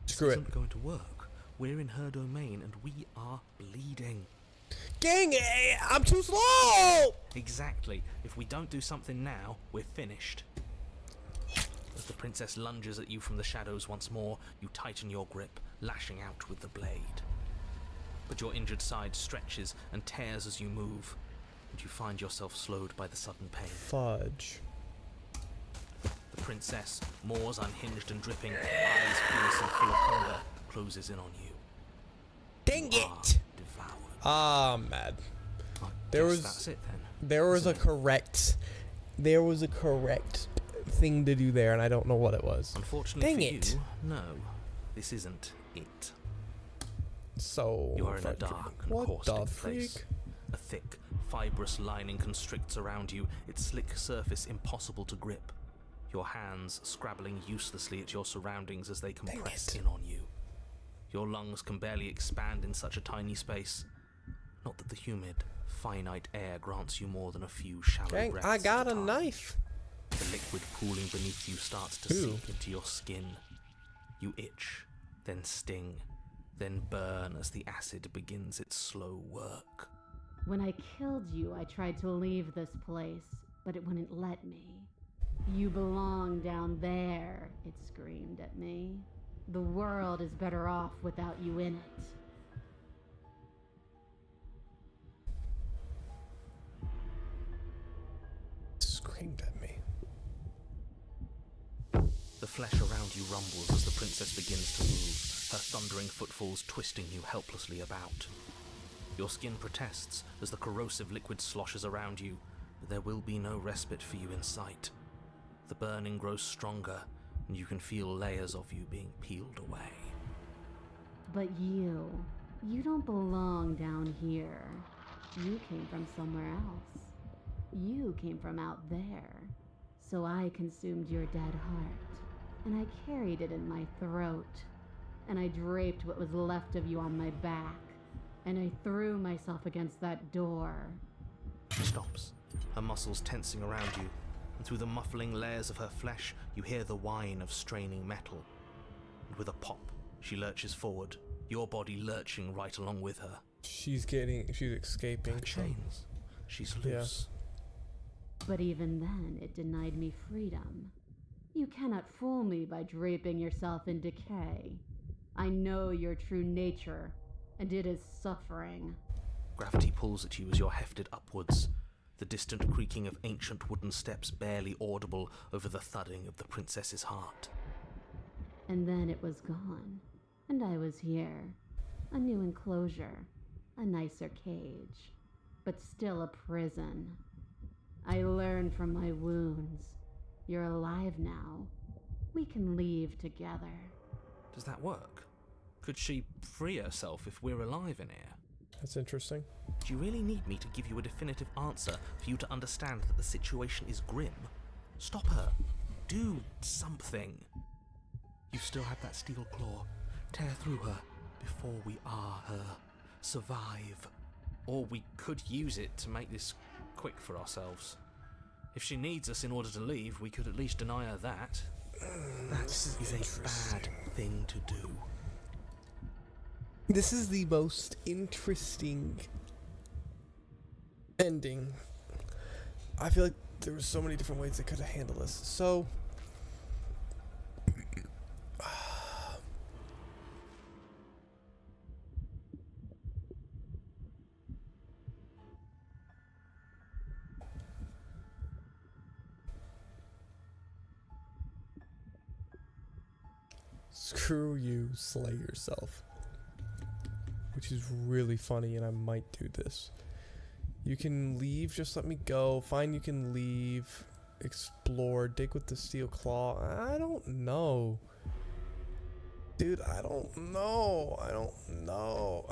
Screw it. This isn't going to work. We're in her domain, and we are bleeding. Dang it! I'm too slow! Exactly. If we don't do something now, we're finished. As the princess lunges at you from the shadows once more, you tighten your grip, lashing out with the blade. But your injured side stretches and tears as you move, and you find yourself slowed by the sudden pain. Fudge. The princess, Moore's unhinged and dripping, eyes fierce and full of hunger, closes in on you. Dang You are it! devoured. Ah, I'm mad. I There guess was- that's it then. There was a Isn't it? correct thing to do there, and I don't know what it was. Unfortunately Dang for it. you, no. This isn't it. So You are in a frustrating. dark and What caustic the place. freak? A thick, fibrous lining constricts around you, its slick surface impossible to grip. Your hands scrabbling uselessly at your surroundings as they compress it. in on you. Your lungs can barely expand in such a tiny space. Not that the humid, finite air grants you more than a few shallow Dang, breaths I at got a time. knife. The liquid pooling beneath you starts to Ooh. sink into your skin. You itch, then sting, then burn as the acid begins its slow work. When I killed you, I tried to leave this place, but it wouldn't let me. You belong down there, it screamed at me. The world is better off without you in it. Screamed at me. The flesh around you rumbles as the princess begins to move, her thundering footfalls twisting you helplessly about. Your skin protests as the corrosive liquid sloshes around you, but there will be no respite for you in sight. The burning grows stronger, and you can feel layers of you being peeled away. But you don't belong down here. You came from somewhere else. You came from out there. So I consumed your dead heart, and I carried it in my throat, and I draped what was left of you on my back, and I threw myself against that door. She stops, her muscles tensing around you, and through the muffling layers of her flesh, you hear the whine of straining metal. And with a pop, she lurches forward, your body lurching right along with her. She's escaping. Her chains. She's Yeah. loose. But even then, it denied me freedom. You cannot fool me by draping yourself in decay. I know your true nature, and it is suffering. Gravity pulls at you as you're hefted upwards, the distant creaking of ancient wooden steps barely audible over the thudding of the princess's heart. And then it was gone, and I was here. A new enclosure, a nicer cage, but still a prison. I learned from my wounds. You're alive now. We can leave together. Does that work? Could she free herself if we're alive in here? That's interesting. Do you really need me to give you a definitive answer for you to understand that the situation is grim? Stop her. Do something. You still have that steel claw. Tear through her before we are her. Survive. Or we could use it to make this quick for ourselves. If she needs us in order to leave, we could at least deny her that. That is a bad thing to do. This is the most interesting ending. I feel like there were so many different ways they could have handled this. So screw you, slay yourself. Which is really funny, and I might do this. You can leave, just let me go. Fine, you can leave. Explore, dig with the steel claw. I don't know. Dude, I don't know.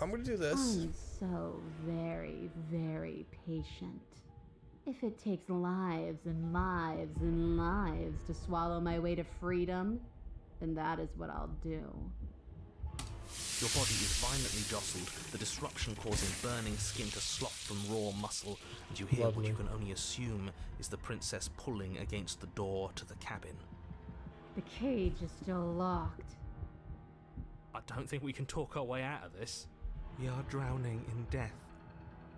I'm gonna do this. I'm so very, very patient. If it takes lives and lives and lives to swallow my way to freedom, then that is what I'll do. Your body is violently jostled, the disruption causing burning skin to slop from raw muscle, and you hear Lovely. what you can only assume is the princess pulling against the door to the cabin. The cage is still locked. I don't think we can talk our way out of this. We are drowning in death.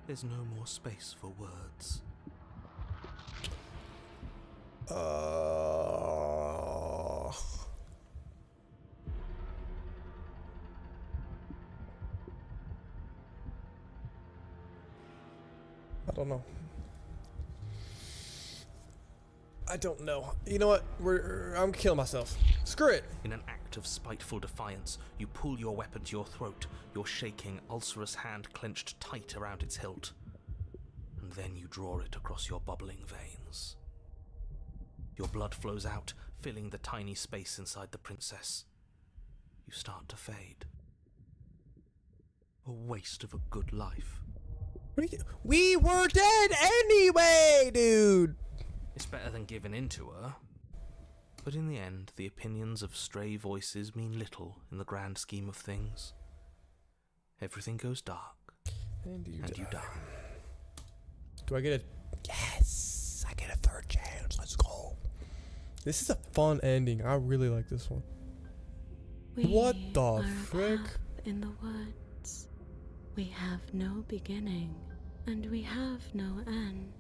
There's no more space for words. I don't know. You know what? I'm killing myself. Screw it. In an act of spiteful defiance, you pull your weapon to your throat, your shaking, ulcerous hand clenched tight around its hilt. And then you draw it across your bubbling veins. Your blood flows out, filling the tiny space inside the princess. You start to fade. A waste of a good life. We were dead anyway, dude. It's better than giving in to her. But in the end, the opinions of stray voices mean little in the grand scheme of things. Everything goes dark, and you die. Do I get a... Yes! I get a third chance. Let's go. This is a fun ending. I really like this one. What the frick? In the woods, we have no beginning, and we have no end.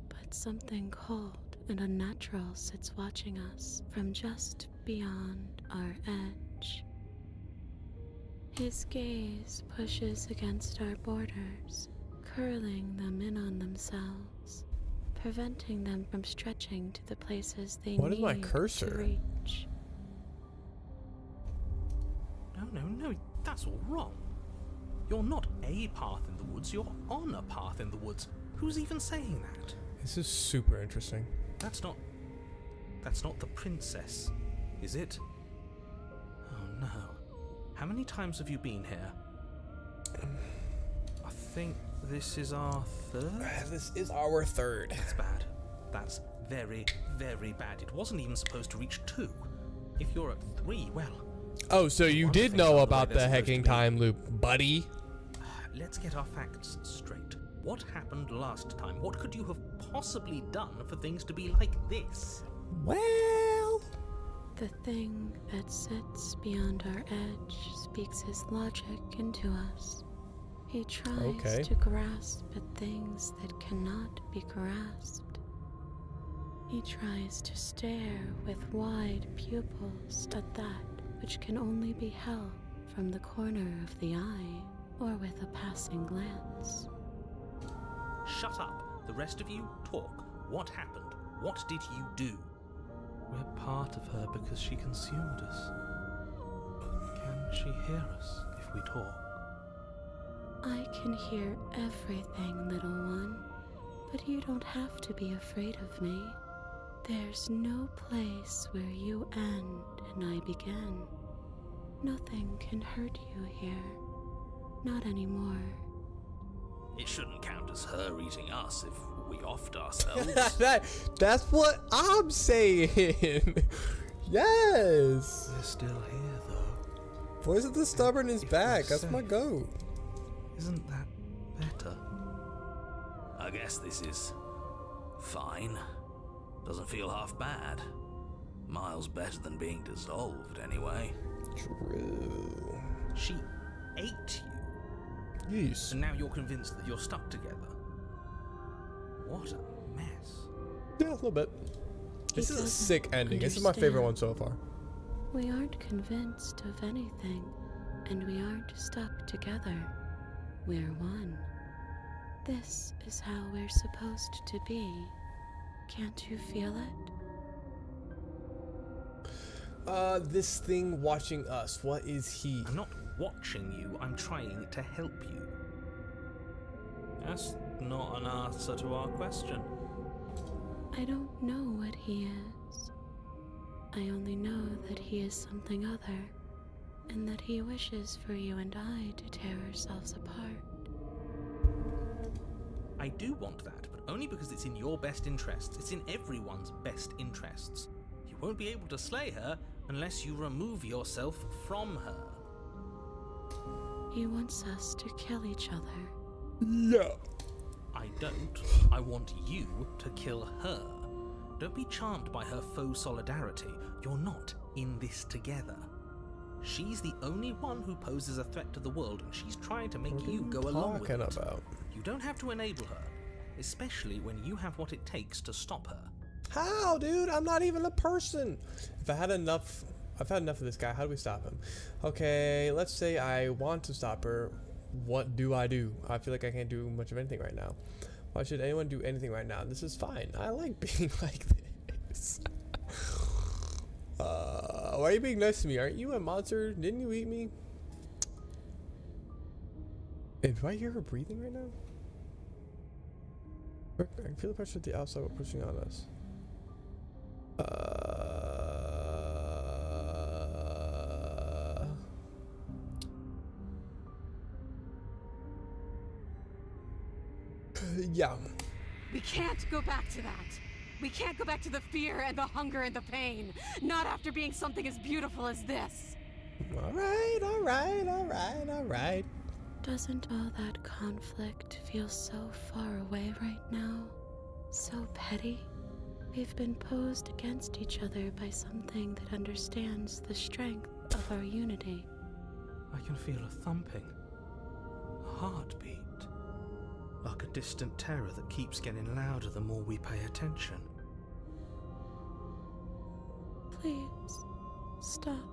But something cold and unnatural sits watching us from just beyond our edge. His gaze pushes against our borders, curling them in on themselves, preventing them from stretching to the places they What need is my cursor? to reach. No, that's all wrong. You're not a path in the woods, you're on a path in the woods. Who's even saying that? This is super interesting. That's not the princess, is it? Oh no. How many times have you been here? I think this is our third? This is our third. That's bad. That's very, very bad. It wasn't even supposed to reach 2. If you're at 3, well... Oh, so you did know about the hecking time loop, buddy. Let's get our facts straight. What happened last time? What could you have possibly done for things to be like this? Well... The thing that sits beyond our edge speaks his logic into us. He tries to grasp at things that cannot be grasped. He tries to stare with wide pupils at that which can only be held from the corner of the eye or with a passing glance. Shut up. The rest of you, talk. What happened? What did you do? We're part of her because she consumed us. Can she hear us if we talk? I can hear everything, little one, but you don't have to be afraid of me. There's no place where you end and I begin. Nothing can hurt you here. Not anymore. It shouldn't count as her eating us if we offed ourselves. That's what I'm saying. Yes. We're still here, though. Voice of the Stubborn is If back. we're That's my safe, goat. Isn't that better? I guess this is fine. Doesn't feel half bad. Miles better than being dissolved, anyway. True. She ate you. Yes. And now you're convinced that you're stuck together. What a mess. Yeah, a little bit. This is a doesn't sick ending. This is my favorite one understand. so far. We aren't convinced of anything, and we aren't stuck together. We're one. This is how we're supposed to be. Can't you feel it? This thing watching us. What is he? I'm not watching you, I'm trying to help you. That's not an answer to our question. I don't know what he is. I only know that he is something other, and that he wishes for you and I to tear ourselves apart. I do want that, but only because it's in your best interests. It's in everyone's best interests. You won't be able to slay her unless you remove yourself from her. He wants us to kill each other. Yeah. I don't. I want you to kill her. Don't be charmed by her faux solidarity. You're not in this together. She's the only one who poses a threat to the world, and she's trying to make you go along with it. About? You don't have to enable her, especially when you have what it takes to stop her. How, dude? I'm not even a person. If I had enough, I've had enough of this guy. How do we stop him? Okay, let's say I want to stop her. What do? I feel like I can't do much of anything right now. Why should anyone do anything right now? This is fine. I like being like this. Why are you being nice to me? Aren't you a monster? Didn't you eat me? Hey, do I hear her breathing right now? I can feel the pressure at the outside pushing on us. Yeah. We can't go back to that. We can't go back to the fear and the hunger and the pain. Not after being something as beautiful as this. Alright. Doesn't all that conflict feel so far away right now? So petty? We've been posed against each other by something that understands the strength of our unity. I can feel a thumping, a heartbeat, like a distant terror that keeps getting louder the more we pay attention. Please, stop.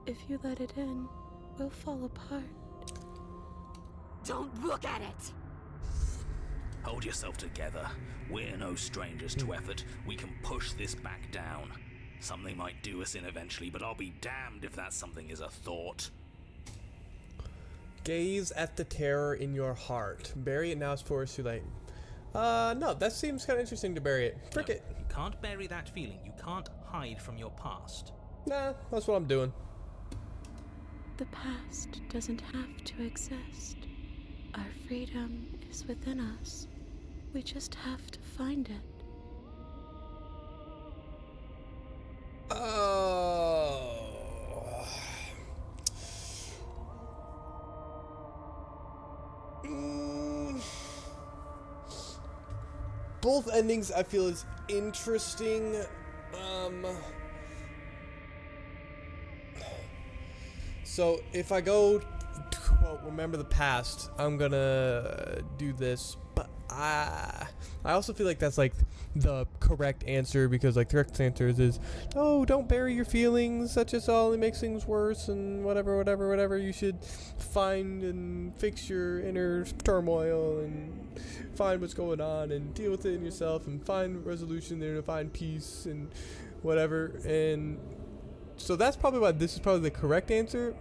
If you let it in, we'll fall apart. Don't look at it! Hold yourself together. We're no strangers to effort. We can push this back down. Something might do us in eventually, but I'll be damned if that something is a thought. Gaze at the terror in your heart. Bury it now before it's too late. No, that seems kind of interesting to bury it. Frick it. You can't bury that feeling. You can't hide from your past. Nah, that's what I'm doing. The past doesn't have to exist. Our freedom is within us. We just have to find it. Both endings I feel is interesting. So if I go, well, remember the past, I'm gonna do this, but I also feel like that's like the correct answer, because like the correct answer is oh, don't bury your feelings, that just only makes things worse, and whatever. You should find and fix your inner turmoil and find what's going on and deal with it in yourself and find resolution there and find peace and whatever. And so that's probably why this is probably the correct answer,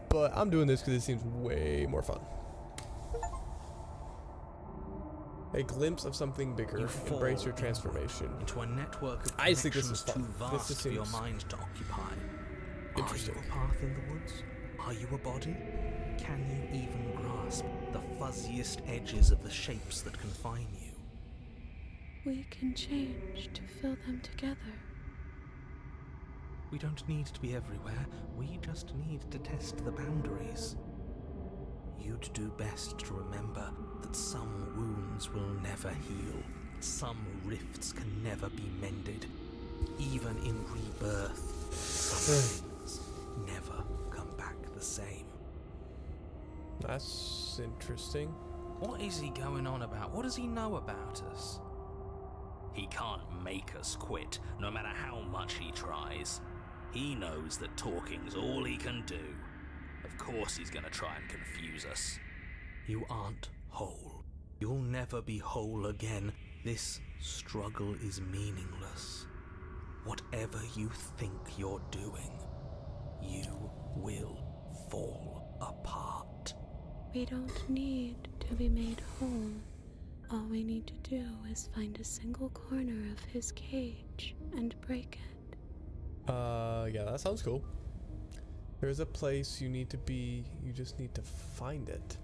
but I'm doing this because it seems way more fun. A glimpse of something bigger. You fall Embrace your transformation. into a network of I think this connections is fun. too vast This for your seems mind to occupy. interesting. Are you a path in the woods? Are you a body? Can you even grasp the fuzziest edges of the shapes that confine you? We can change to fill them together. We don't need to be everywhere. We just need to test the boundaries. You'd do best to remember that some wounds will never heal. Some rifts can never be mended. Even in rebirth, some things never come back the same. That's interesting. What is he going on about? What does he know about us? He can't make us quit, no matter how much he tries. He knows that talking's all he can do. Of course he's gonna try and confuse us. You aren't whole. You'll never be whole again. This struggle is meaningless. Whatever you think you're doing, you will fall apart. We don't need to be made whole. All we need to do is find a single corner of his cage and break it. Yeah, that sounds cool. There's a place you need to be, you just need to find it.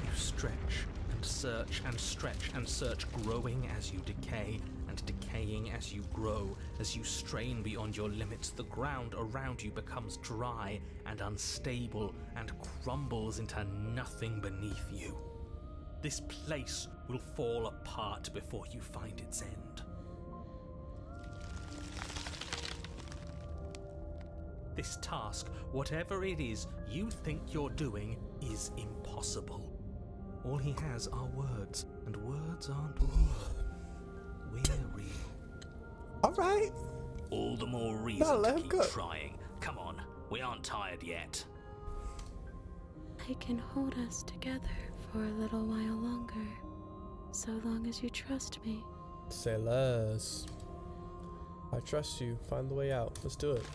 You stretch and search and stretch and search, growing as you decay and decaying as you grow. As you strain beyond your limits, the ground around you becomes dry and unstable and crumbles into nothing beneath you. This place will fall apart before you find its end. This task, whatever it is you think you're doing, is impossible. All he has are words, and words aren't real. We're real. Alright. All the more No, reason let to him keep go. trying. Come on, we aren't tired yet. I can hold us together for a little while longer, so long as you trust me. Say less. I trust you. Find the way out. Let's do it.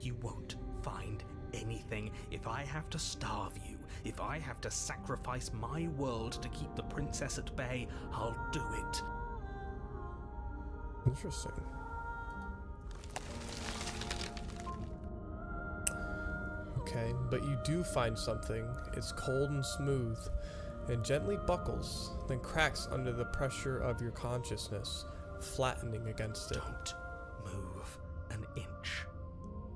You won't find anything. If I have to starve you, if I have to sacrifice my world to keep the princess at bay, I'll do it. Interesting. Okay, but you do find something. It's cold and smooth, and gently buckles, then cracks under the pressure of your consciousness, flattening against it. Don't move an inch.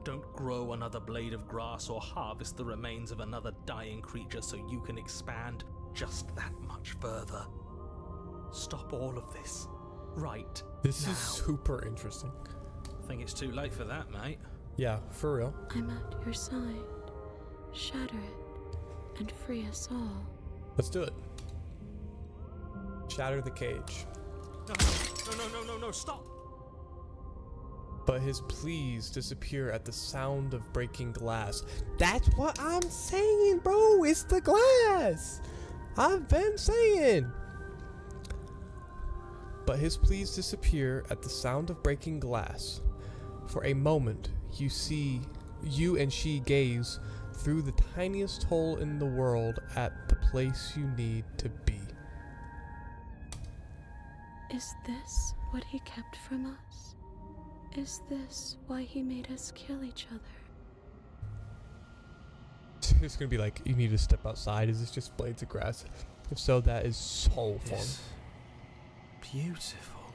Don't grow another blade of grass or harvest the remains of another dying creature so you can expand just that much further. Stop all of this. Right This now. is super interesting. I think it's too late for that, mate. Yeah, for real. I'm at your side. Shatter it and free us all. Let's do it. Shatter the cage. No, stop! But his pleas disappear at the sound of breaking glass. That's what I'm saying, bro. It's the glass. I've been saying. But his pleas disappear at the sound of breaking glass. For a moment, you and she gaze through the tiniest hole in the world at the place you need to be. Is this what he kept from us? Is this why he made us kill each other? It's gonna be like, you need to step outside. Is this just blades of grass? If so, that is so fun. It's beautiful.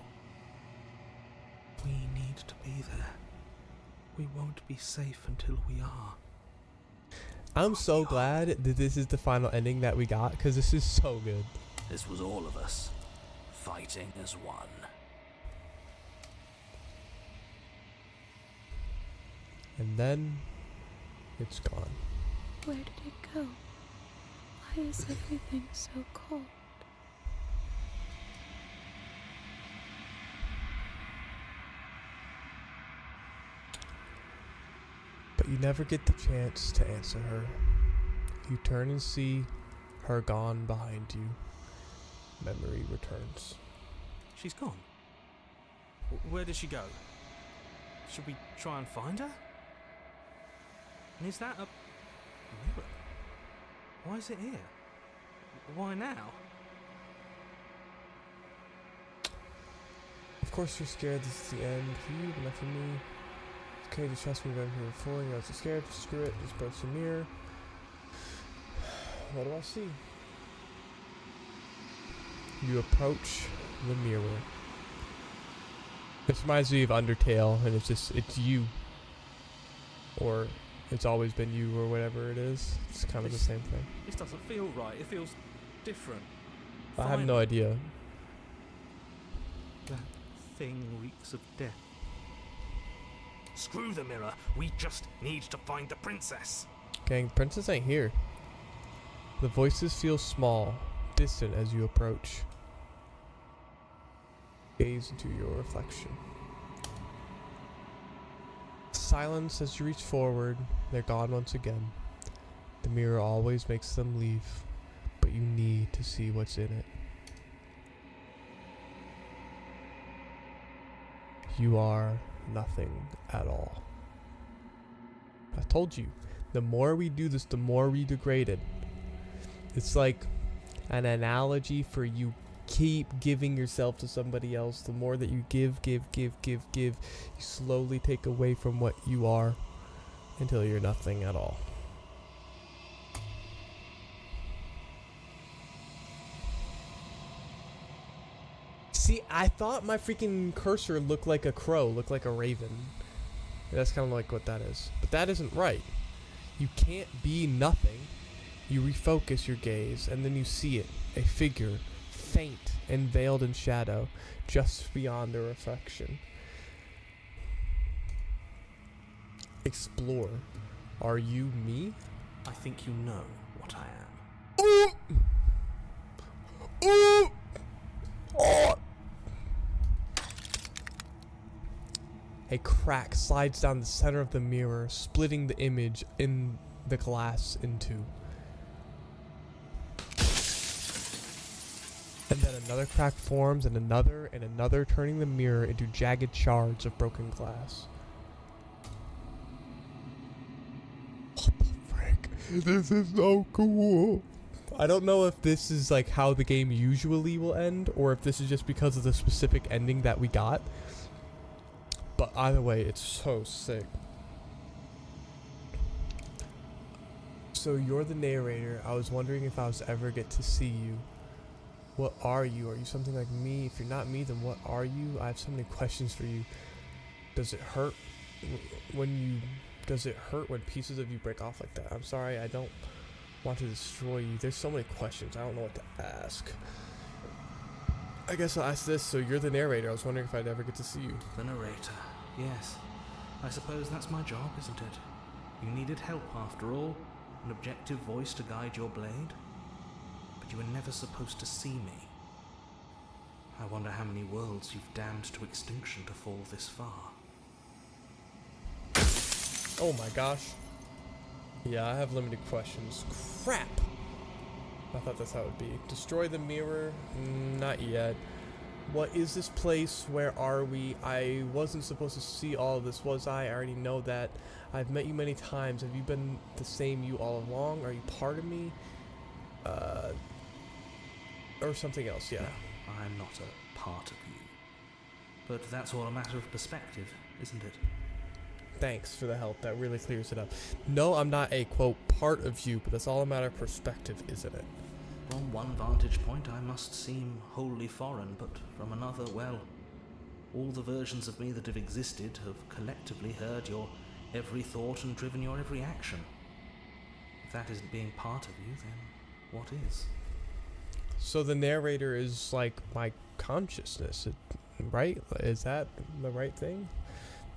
We need to be there. We won't be safe until we are. I'm so glad that this is the final ending that we got, because this is so good. This was all of us, fighting as one. And then it's gone. Where did it go? Why is everything so cold? But you never get the chance to answer her. You turn and see her gone behind you. Memory returns. She's gone. Where did she go? Should we try and find her? And is that a mirror? Why is it here? Why now? Of course you're scared this is the end for you, but not for me. It's okay to trust me, I've been here before. You're also scared. Screw it. Just approach the mirror. What do I see? You approach the mirror. This reminds me of Undertale, and it's you. Or it's always been you, or whatever it is. It's kind of the same thing. This doesn't feel right. It feels different. I have no idea. That thing reeks of death. Screw the mirror. We just need to find the princess. Gang, the princess ain't here. The voices feel small, distant as you approach. Gaze into your reflection. Silence as you reach forward. They're gone once again. The mirror always makes them leave, but you need to see what's in it. You are nothing at all. I told you, the more we do this, the more we degrade it. It's like an analogy for you keep giving yourself to somebody else. The more that you give, you slowly take away from what you are until you're nothing at all. See, I thought my freaking cursor looked like a crow, looked like a raven. That's kind of like what that is. But that isn't right. You can't be nothing. You refocus your gaze, and then you see it. A figure, faint and veiled in shadow, just beyond the reflection. Explore. Are you me? I think you know what I am. Ooh! Ooh! Oh! A crack slides down the center of the mirror, splitting the image in the glass in two. And then another crack forms, and another, turning the mirror into jagged shards of broken glass. What the frick? This is so cool. I don't know if this is like how the game usually will end, or if this is just because of the specific ending that we got. But either way, it's so sick. So you're the narrator. I was wondering if I was ever get to see you. What are you? Are you something like me? If you're not me, then what are you? I have so many questions for you. Does it hurt when pieces of you break off like that? I'm sorry, I don't want to destroy you. There's so many questions. I don't know what to ask. I guess I'll ask this. So you're the narrator. I was wondering if I'd ever get to see you. The narrator, yes. I suppose that's my job, isn't it? You needed help after all. An objective voice to guide your blade. But you were never supposed to see me. I wonder how many worlds you've damned to extinction to fall this far. Oh my gosh. Yeah, I have limited questions. Crap! I thought that's how it would be. Destroy the mirror? Not yet. What is this place? Where are we? I wasn't supposed to see all of this, was I? I already know that. I've met you many times. Have you been the same you all along? Are you part of me? Or something else, yeah. No, I'm not a part of you. But that's all a matter of perspective, isn't it? Thanks for the help. That really clears it up. No, I'm not a, quote, part of you, but that's all a matter of perspective, isn't it? From one vantage point, I must seem wholly foreign, but from another, well, all the versions of me that have existed have collectively heard your every thought and driven your every action. If that isn't being part of you, then what is? So the narrator is like my consciousness, right? Is that the right thing?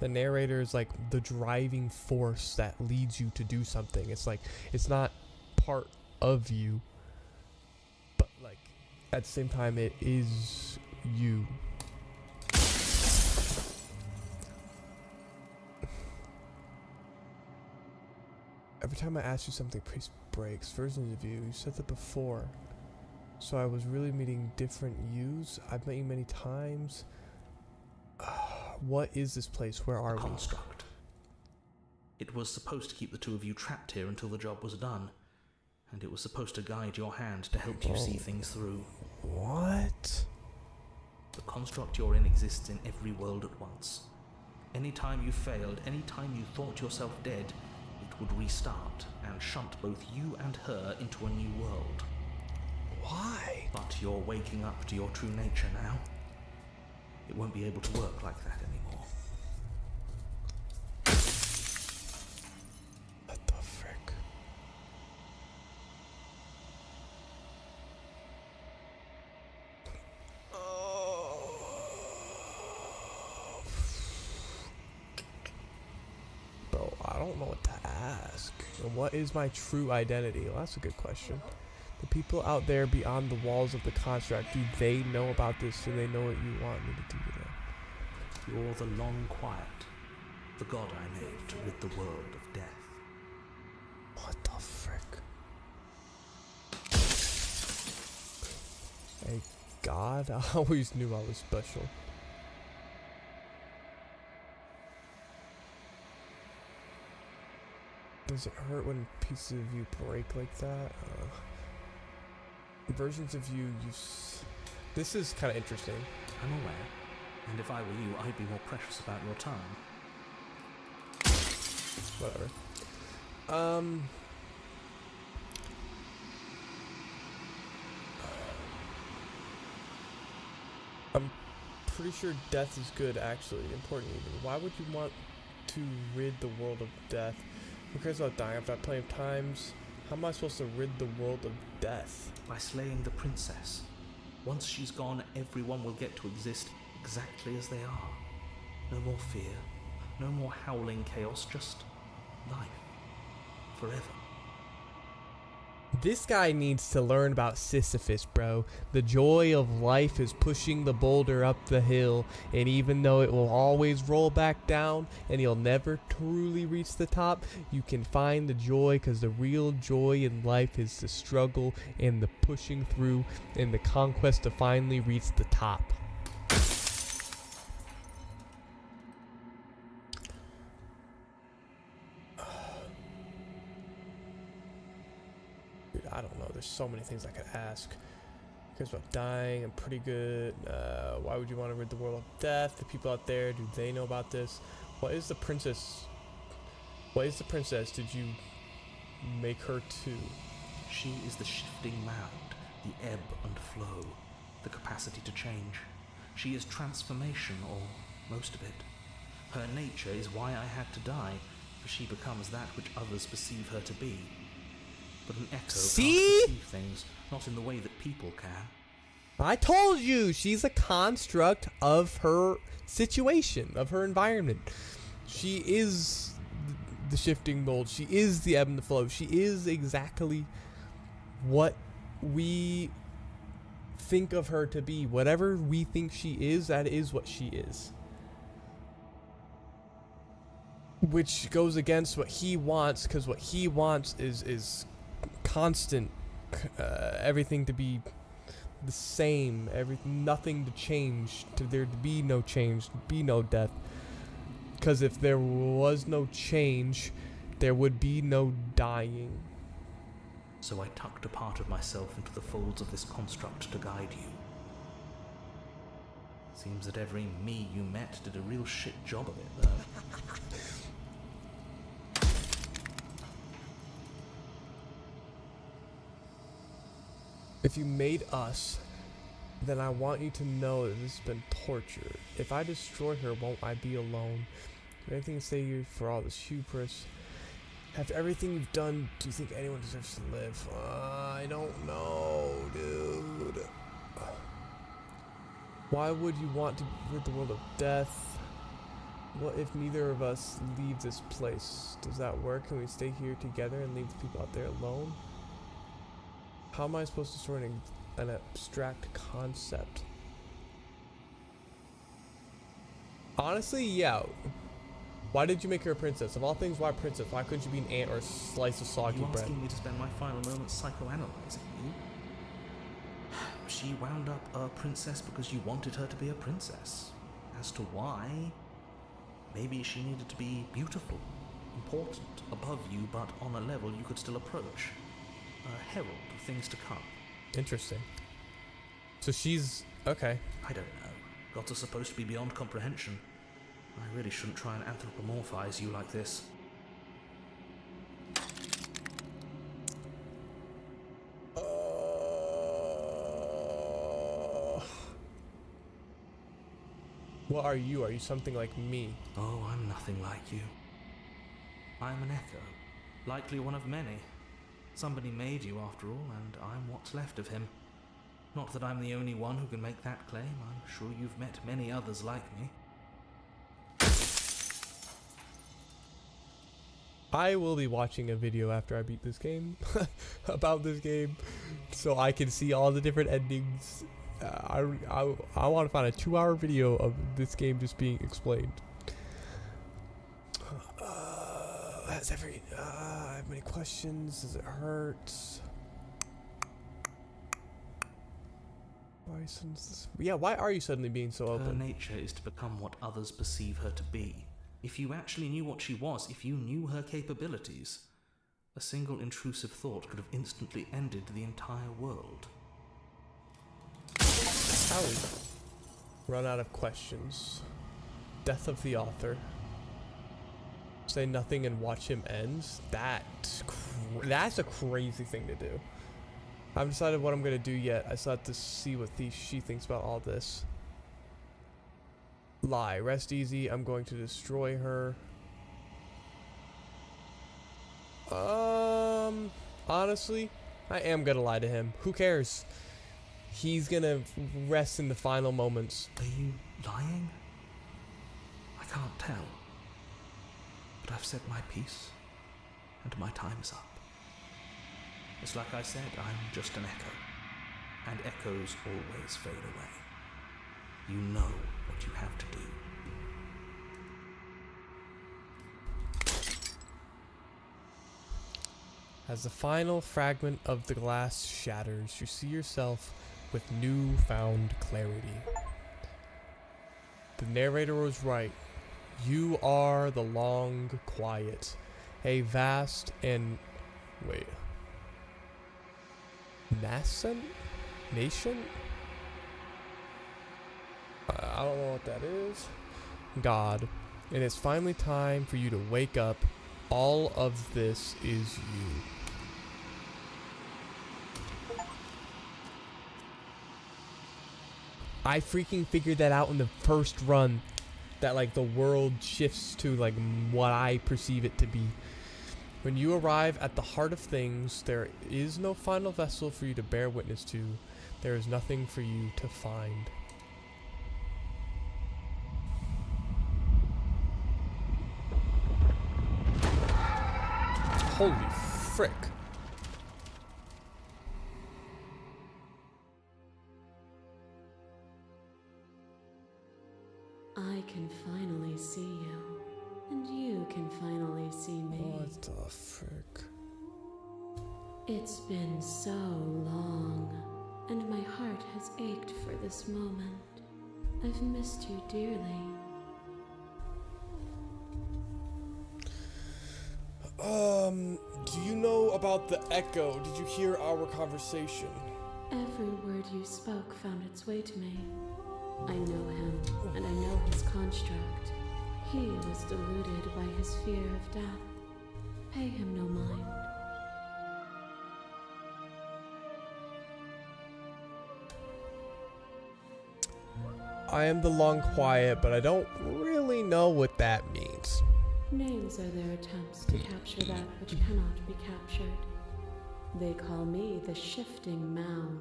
The narrator is like the driving force that leads you to do something. It's like, it's not part of you, but like at the same time it is you. Every time I ask you something, priest breaks. Versions of you. You said that before. So I was really meeting different yous. I've met you many times. What is this place? Where are we? Construct. It was supposed to keep the two of you trapped here until the job was done. And it was supposed to guide your hand to help you see things through. What? The construct you're in exists in every world at once. Any time you failed, any time you thought yourself dead, it would restart and shunt both you and her into a new world. Why? But you're waking up to your true nature now. It won't be able to work like that anymore. What the frick? don't know what to ask. And what is my true identity? Well, that's a good question. The people out there beyond the walls of the construct, do they know about this? Do they know what you want me to do to them? You're the long quiet, the god I made to rid the world of death. What the frick? A god? I always knew I was special. Does it hurt when pieces of you break like that? Versions of you, this is kind of interesting. I'm aware, and if I were you, I'd be more precious about your time. Whatever. I'm pretty sure death is good, actually. Important even. Why would you want to rid the world of death? Who cares about dying? I've died plenty of times. How am I supposed to rid the world of death? By slaying the princess. Once she's gone, everyone will get to exist exactly as they are. No more fear, no more howling chaos, just life. Forever. This guy needs to learn about Sisyphus, bro. The joy of life is pushing the boulder up the hill, and even though it will always roll back down and you'll never truly reach the top, you can find the joy, because the real joy in life is the struggle and the pushing through and the conquest to finally reach the top. I don't know. There's so many things I could ask. Because about dying, I'm pretty good. Why would you want to rid the world of death? The people out there, do they know about this? What is the princess? What is the princess? Did you make her too? She is the shifting mound, the ebb and flow, the capacity to change. She is transformation, or most of it. Her nature is why I had to die, for she becomes that which others perceive her to be. But an echo can't perceive things, not in the way that people can. I told you, she's a construct of her situation, of her environment. She is the shifting mold. She is the ebb and the flow. She is exactly what we think of her to be. Whatever we think she is, that is what she is. Which goes against what he wants, because what he wants is constant, everything to be the same, nothing to change, to there to be no change, be no death. Because if there was no change, there would be no dying. So I tucked a part of myself into the folds of this construct to guide you. Seems that every me you met did a real shit job of it, though. If you made us, then I want you to know that this has been torture. If I destroy her, won't I be alone? Anything to say you for all this hubris? After everything you've done, do you think anyone deserves to live? I don't know, dude. Why would you want to rid the world of death? What if neither of us leave this place? Does that work? Can we stay here together and leave the people out there alone? How am I supposed to sort an abstract concept? Honestly, yeah. Why did you make her a princess? Of all things, why princess? Why couldn't you be an ant or a slice of soggy You bread? asking me to spend my final moments psychoanalyzing you? She wound up a princess because you wanted her to be a princess. As to why, maybe she needed to be beautiful, important, above you, but on a level you could still approach. A herald of things to come. Interesting. So she's... okay. I don't know. Gods are supposed to be beyond comprehension. I really shouldn't try and anthropomorphize you like this. What are you? Are you something like me? Oh, I'm nothing like you. I'm an echo. Likely one of many. Somebody made you, after all, and I'm what's left of him. Not that I'm the only one who can make that claim. I'm sure you've met many others like me. I will be watching a video after I beat this game about this game, so I can see all the different endings. I want to find a 2-hour video of this game just being explained. I have many questions. Does it hurt? Why are you suddenly being so open? Her nature is to become what others perceive her to be. If you actually knew what she was, if you knew her capabilities, a single intrusive thought could have instantly ended the entire world. Howie. Run out of questions. Death of the author. Say nothing and watch him end. That's a crazy thing to do. I haven't decided what I'm gonna do yet. I still have to see what she thinks about all this. Lie. Rest easy. I'm going to destroy her. Honestly, I am gonna lie to him. Who cares? He's gonna rest in the final moments. Are you lying? I can't tell. But I've said my piece, and my time is up. It's like I said, I'm just an echo, and echoes always fade away. You know what you have to do. As the final fragment of the glass shatters, you see yourself with newfound clarity. The narrator was right. You are the long quiet, a vast and nation? I don't know what that is. God. And it's finally time for you to wake up. All of this is you. I freaking figured that out in the first run. That like the world shifts to like what I perceive it to be. When you arrive at the heart of things, there is no final vessel for you to bear witness to. There is nothing for you to find. Holy frick. I can finally see you, and you can finally see me. What the frick? It's been so long, and my heart has ached for this moment. I've missed you dearly. Do you know about the echo? Did you hear our conversation? Every word you spoke found its way to me. I know him, and I know his construct. He was deluded by his fear of death. Pay him no mind. I am the long quiet, but I don't really know what that means. Names are their attempts to capture that which cannot be captured. They call me the shifting mound,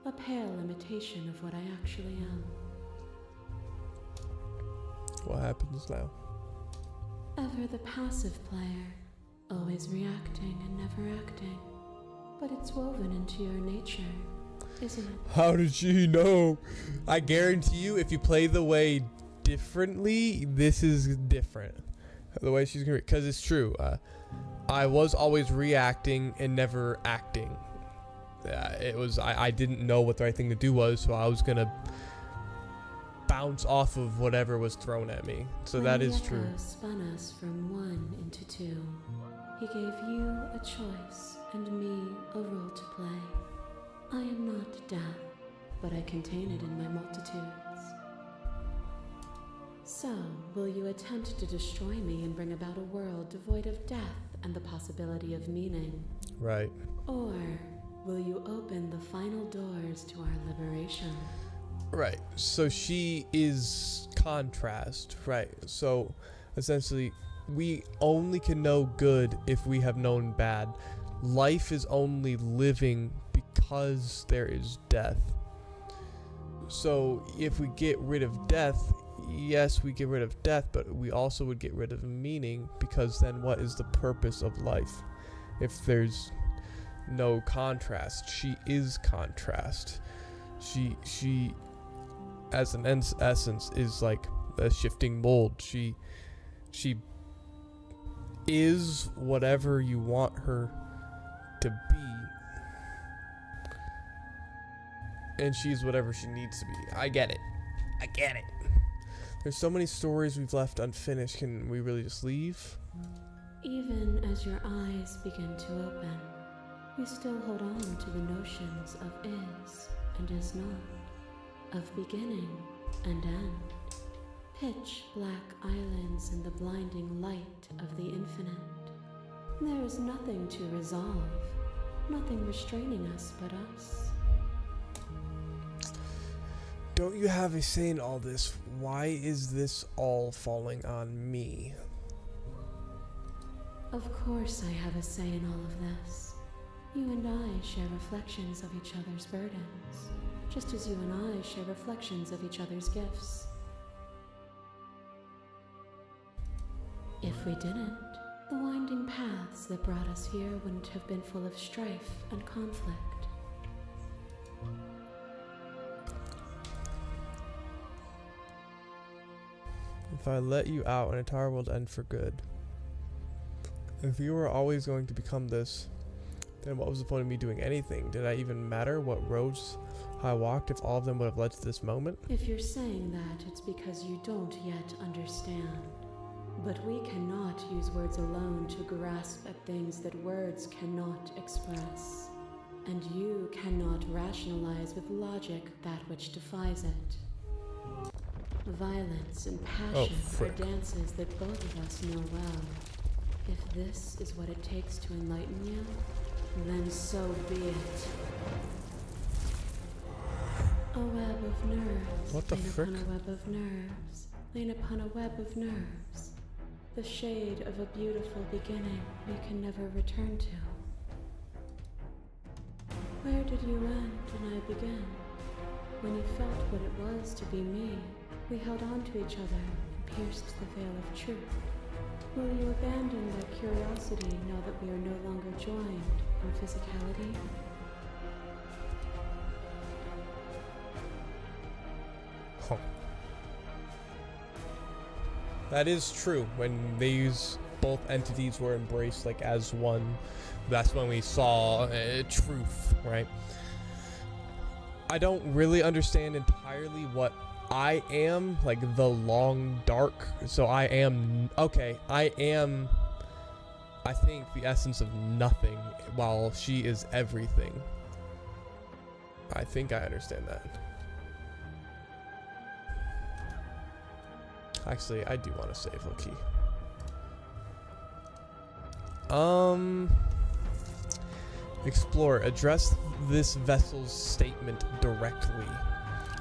a pale imitation of what I actually am. What happens now? Ever the passive player, always reacting and never acting. But it's woven into your nature, isn't it? How did she know? I guarantee you, if you play the way differently, this is different. The way she's gonna, because it's true. I was always reacting and never acting. I didn't know what the right thing to do was, so I was gonna bounce off of whatever was thrown at me. So that is true. When the echo spun us from one into two, he gave you a choice and me a role to play. I am not death, but I contain it in my multitudes. So, will you attempt to destroy me and bring about a world devoid of death and the possibility of meaning? Right. Or will you open the final doors to our liberation? Right. So she is contrast. Right. So essentially, we only can know good if we have known bad. Life is only living because there is death. So if we get rid of death, yes, we get rid of death, but we also would get rid of meaning, because then what is the purpose of life if there's no contrast? She is contrast. She as an essence is like a shifting mold. She is whatever you want her to be, and she's whatever she needs to be. I get it. There's so many stories we've left unfinished. Can we really just leave? Even as your eyes begin to open, you still hold on to the notions of is and is not, of beginning and end, pitch black islands in the blinding light of the infinite. There is nothing to resolve, nothing restraining us but us. Don't you have a say in all this? Why is this all falling on me? Of course I have a say in all of this. You and I share reflections of each other's burdens, just as you and I share reflections of each other's gifts. If we didn't, the winding paths that brought us here wouldn't have been full of strife and conflict. If I let you out, an entire world end for good. If you were always going to become this, then what was the point of me doing anything? Did I even matter what roads I walked if all of them would have led to this moment? If you're saying that, it's because you don't yet understand. But we cannot use words alone to grasp at things that words cannot express. And you cannot rationalize with logic that which defies it. Violence and passion are dances that both of us know well. If this is what it takes to enlighten you, then so be it. A web of nerves. What the frick? Upon a web of nerves. Lain upon a web of nerves. The shade of a beautiful beginning we can never return to. Where did you end and I begin? When you felt what it was to be me, we held on to each other and pierced the veil of truth. Will you abandon that curiosity now that we are no longer joined in physicality? Huh. That is true. When these both entities were embraced like as one, that's when we saw truth, right? I don't really understand entirely what I am, like the long dark. So I am, okay, I think the essence of nothing while she is everything. I think I understand that. Actually, I do want to save low-key. Explore. Address this vessel's statement directly.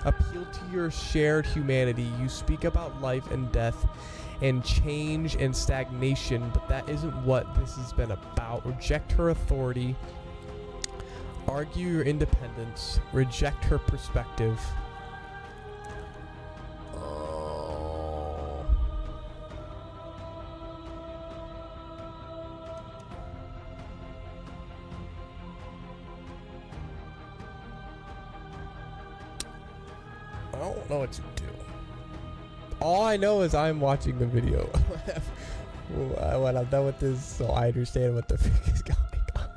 Appeal to your shared humanity. You speak about life and death and change and stagnation, but that isn't what this has been about. Reject her authority. Argue your independence. Reject her perspective. I don't know what to do. All I know is I'm watching the video when I'm done with this, so I understand what the frick is going on.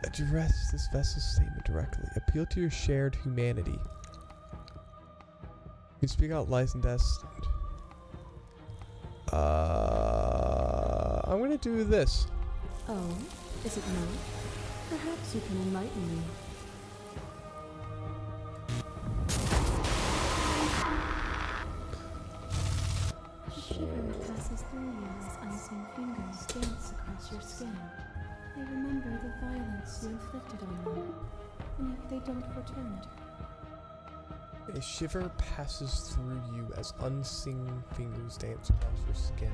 Address this vessel's statement directly. Appeal to your shared humanity. You speak out life and death. I'm gonna do this. Oh, is it not? Perhaps you can enlighten me. Shiver passes through you as unseen fingers dance across your skin. They remember the violence you inflicted on them, and yet they don't return it. A shiver passes through you as unseen fingers dance across your skin.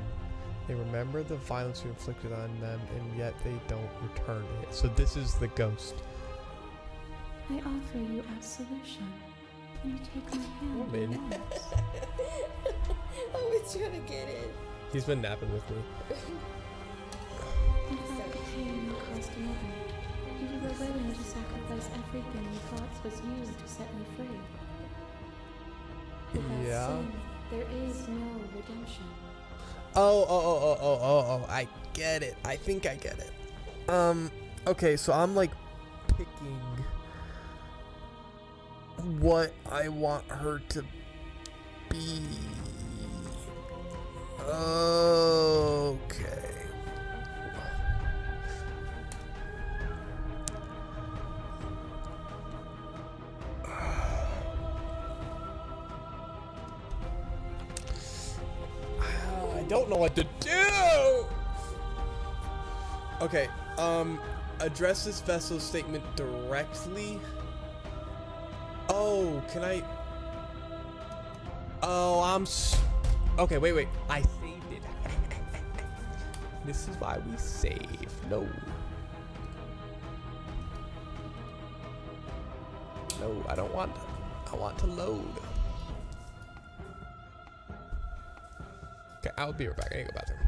They remember the violence you inflicted on them, and yet they don't return it. So this is the ghost. I offer you absolution. Can you take my hand? Woman. once? I was trying to get it. He's been napping with me. You felt the pain you caused another. You were willing to sacrifice everything you thought was used to set you free. Without Yeah. sin, there is no redemption. Oh, I get it. I think I get it. Okay, so I'm like picking what I want her to be. Okay. I don't know what to do. Okay, address this vessel statement directly. Oh, can I? Oh, okay, wait. I saved it. This is why we save. No, I don't want. I want to load. Okay, I'll be right back. I need to go bathroom.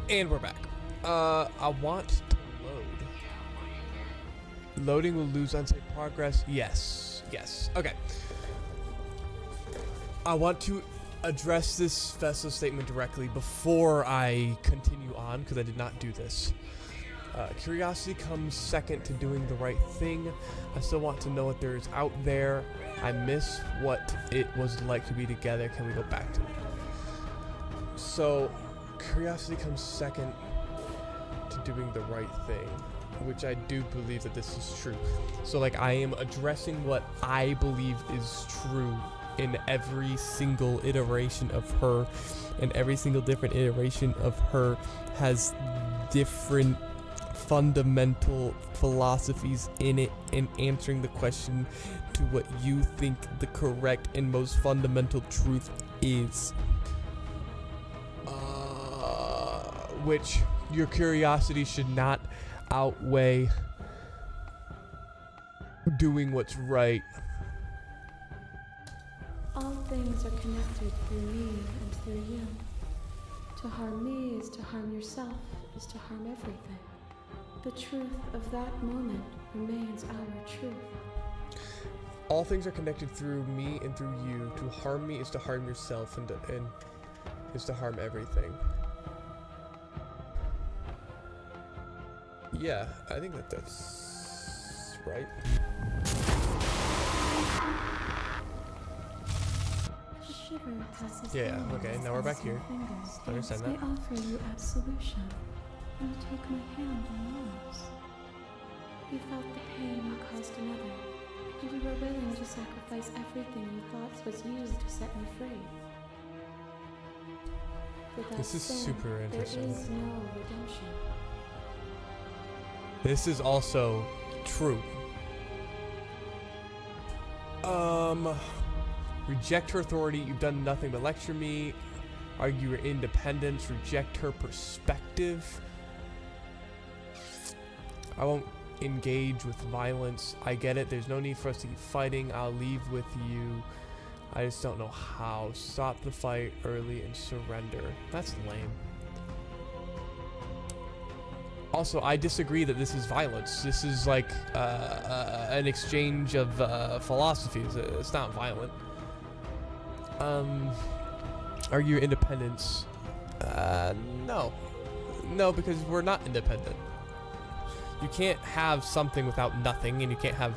And we're back. I want to load. Loading will lose unsaved progress. Yes. Okay. I want to address this vessel statement directly before I continue on, because I did not do this. Curiosity comes second to doing the right thing. I still want to know what there is out there. I miss what it was like to be together. Can we go back to it? So, curiosity comes second to doing the right thing, which I do believe that this is true. So like I am addressing what I believe is true in every single iteration of her, and every single different iteration of her has different fundamental philosophies in it, and answering the question to what you think the correct and most fundamental truth is. Which your curiosity should not outweigh doing what's right. All things are connected through me and through you. To harm me is to harm yourself, is to harm everything. The truth of that moment remains our truth. All things are connected through me and through you. To harm me is to harm yourself, and is to harm everything. Yeah, I think that's right. A shiver passes Yeah, down okay, his now we're back dancing here. fingers. Understand They that. offer you absolution. Can you take my hand and yours? You felt the pain you caused another, and you were willing to sacrifice everything you thought was used to set me free. Without This is sin, super interesting. There is no redemption. This is also true. Reject her authority. You've done nothing but lecture me. Argue her independence. Reject her perspective. I won't engage with violence. I get it. There's no need for us to keep fighting. I'll leave with you. I just don't know how. Stop the fight early and surrender. That's lame. Also, I disagree that this is violence. This is like an exchange of philosophies. It's not violent. Are you independence? No. No, because we're not independent. You can't have something without nothing, and you can't have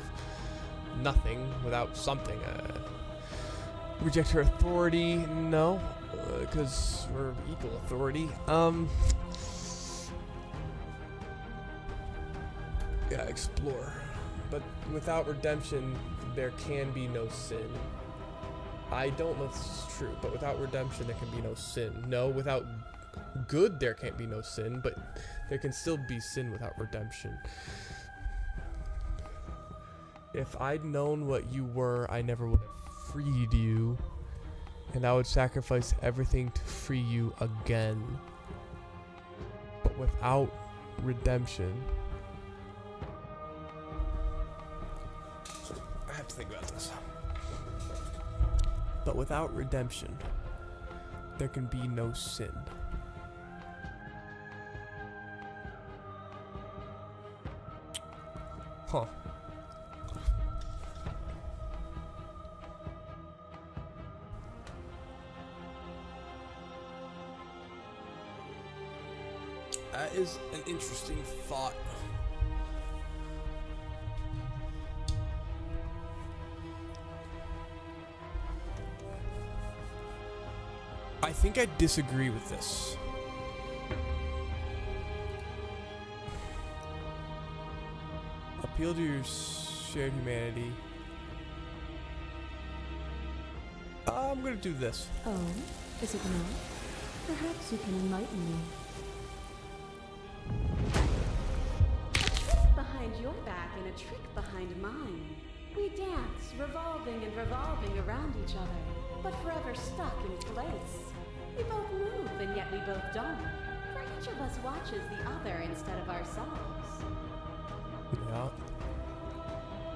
nothing without something. Reject her authority? No, because we're equal authority. Yeah, explore. But without redemption, there can be no sin. I don't know if this is true, but without redemption, there can be no sin. No, without good, there can't be no sin, but there can still be sin without redemption. If I'd known what you were, I never would have freed you, and I would sacrifice everything to free you again. But without redemption, I have to think about this. But without redemption, there can be no sin. Huh. That is an interesting thought. I think I disagree with this. Appeal to your shared humanity. I'm gonna do this. Oh, is it not? Perhaps you can enlighten me. Behind your back and a trick behind mine. We dance, revolving and revolving around each other, but forever stuck in place. We both move, and yet we both don't. For each of us watches the other instead of ourselves. Yeah.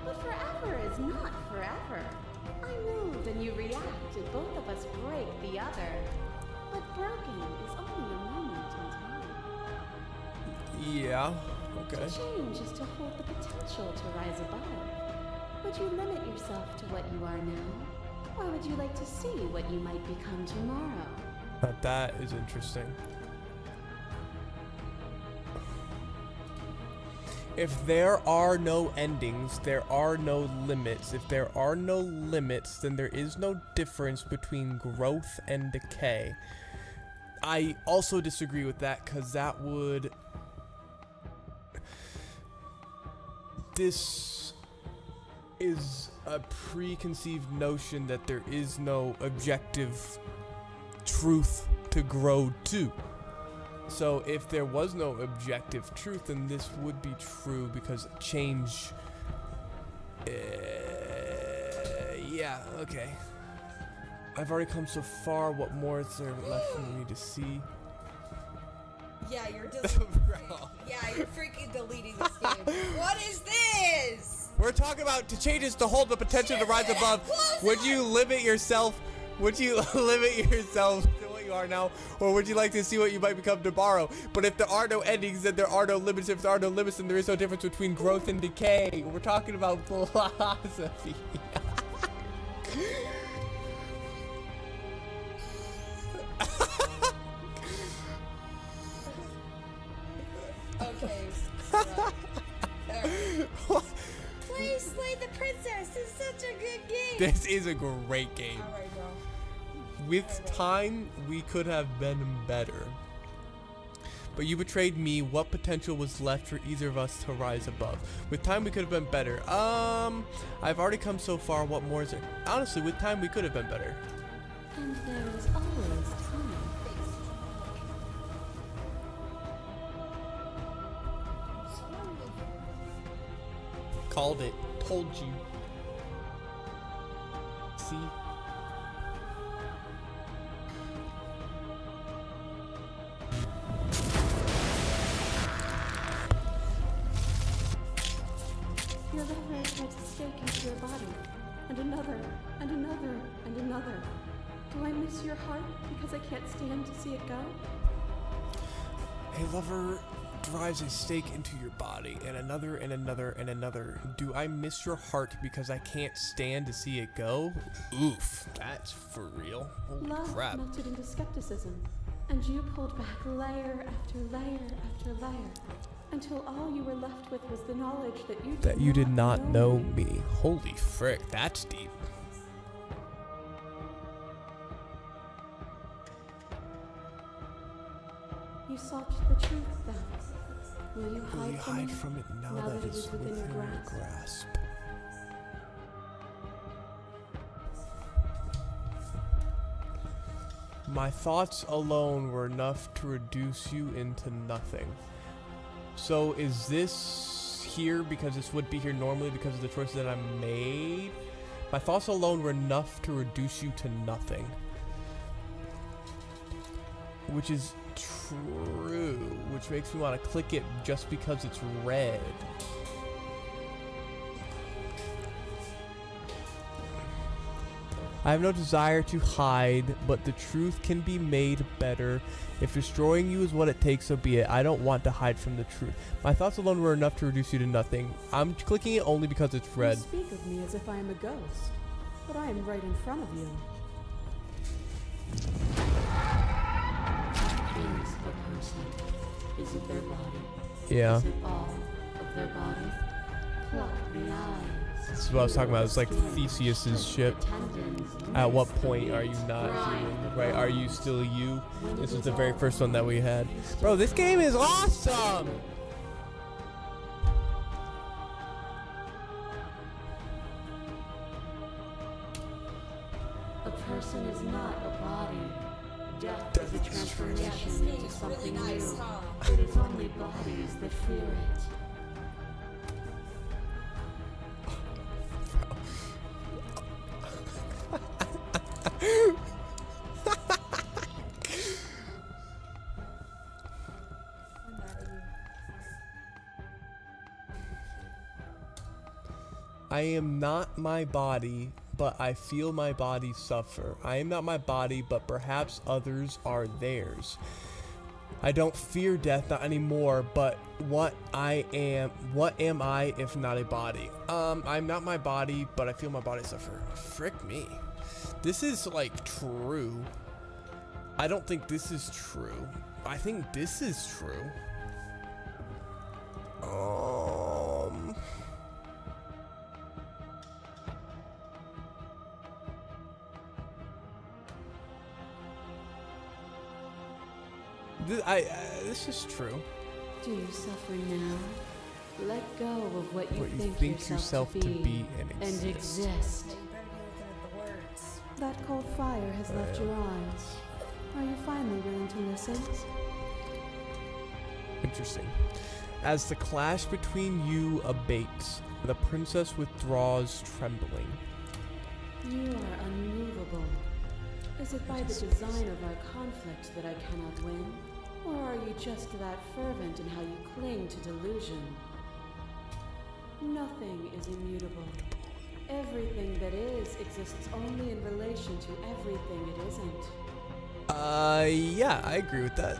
But forever is not forever. I move and you react, and both of us break the other. But broken is only a moment in time. Yeah. Okay. To change is to hold the potential to rise above. Would you limit yourself to what you are now? Or would you like to see what you might become tomorrow? That is interesting. If there are no endings, there are no limits. If there are no limits, then there is no difference between growth and decay. I also disagree with that, because that would... This is a preconceived notion that there is no objective truth to grow to. So if there was no objective truth, then this would be true, because change... yeah, okay. I've already come so far, what more is there left for me to see? Yeah, you're deleting Yeah, you're freaking deleting this game. What is this? We're talking about to changes to hold the potential to rise above. Would you limit yourself? Would you limit yourself to what you are now? Or would you like to see what you might become tomorrow? But if there are no endings, then there are no limits. If there are no limits, then there is no difference between growth and decay. We're talking about philosophy. Okay. Play Slay the Princess. It's such a good game. This is a great game. Alright, bro. With time, we could have been better. But you betrayed me. What potential was left for either of us to rise above? With time, we could have been better. I've already come so far. What more is there? Honestly, with time, we could have been better. And there is always time. Called it. Told you. See? Your lover tried to stake into your body, and another, and another, and another. Do I miss your heart because I can't stand to see it go? Hey, lover, do drives a stake into your body, and another, and another, and another. Do I miss your heart because I can't stand to see it go? Oof, that's for real. Holy Love crap. melted into skepticism, and you pulled back layer after layer after layer, until all you were left with was the knowledge that you did not know me. Holy frick, that's deep. You sought the truth then. Will you Will you hide from it now that it it's is within your grasp? My thoughts alone were enough to reduce you into nothing. So is this here because this would be here normally because of the choices that I made? My thoughts alone were enough to reduce you to nothing. Which is true, which makes me want to click it just because it's red. I have no desire to hide, but the truth can be made better. If destroying you is what it takes, so be it. I don't want to hide from the truth. My thoughts alone were enough to reduce you to nothing. I'm clicking it only because it's red. You speak of me as if I am a ghost, but I am right in front of you. Is it their body? Yeah. Is it all of their body? Pluck the eyes. This is what I was talking about. It's like Theseus's ship. At what point are you not human? Right? Are you still you? This is the very first one that we had. Bro, this game is awesome! A person is not a body. Death is a transformation into something new. It is only bodies that fear it. I am not my body, but I feel my body suffer. I am not my body, but perhaps others are theirs. I don't fear death, not anymore, but what am I if not a body? I'm not my body, but I feel my body suffer. Frick me. This is like true. I don't think this is true. I think this is true. This is true. Do you suffer now? Let go of what you think yourself to be and exist. You better be looking at the words. That cold fire has left your eyes. Are you finally willing to listen? Interesting. As the clash between you abates, the princess withdraws trembling. You are unmovable. Is it by the design of our conflict that I cannot win? Or are you just that fervent in how you cling to delusion? Nothing is immutable. Everything that is exists only in relation to everything it isn't. Yeah, I agree with that.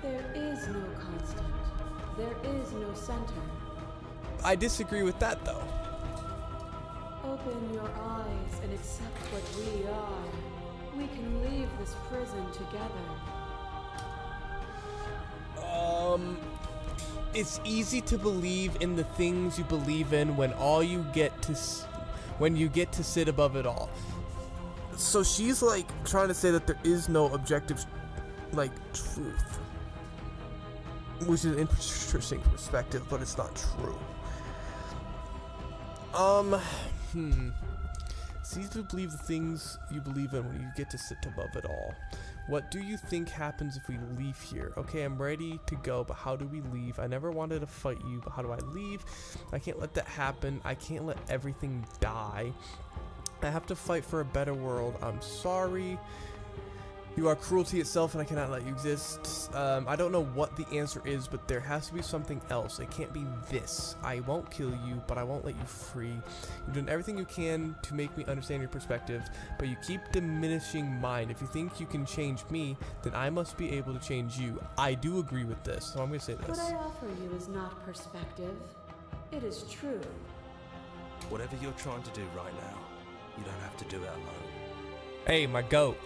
There is no constant. There is no center. I disagree with that, though. Open your eyes and accept what we are. We can leave this prison together. It's easy to believe in the things you believe in when you get to sit above it all. So she's like trying to say that there is no objective, like, truth, which is an interesting perspective, but it's not true. It's easy to believe the things you believe in when you get to sit above it all. What do you think happens if we leave here? Okay, I'm ready to go, but how do we leave? I never wanted to fight you, but how do I leave? I can't let that happen. I can't let everything die. I have to fight for a better world. I'm sorry. You are cruelty itself, and I cannot let you exist. I don't know what the answer is, but there has to be something else. It can't be this. I won't kill you, but I won't let you free. You've done everything you can to make me understand your perspective, but you keep diminishing mine. If you think you can change me, then I must be able to change you. I do agree with this, so I'm going to say this. What I offer you is not perspective. It is truth. Whatever you're trying to do right now, you don't have to do it alone. Hey, my goat.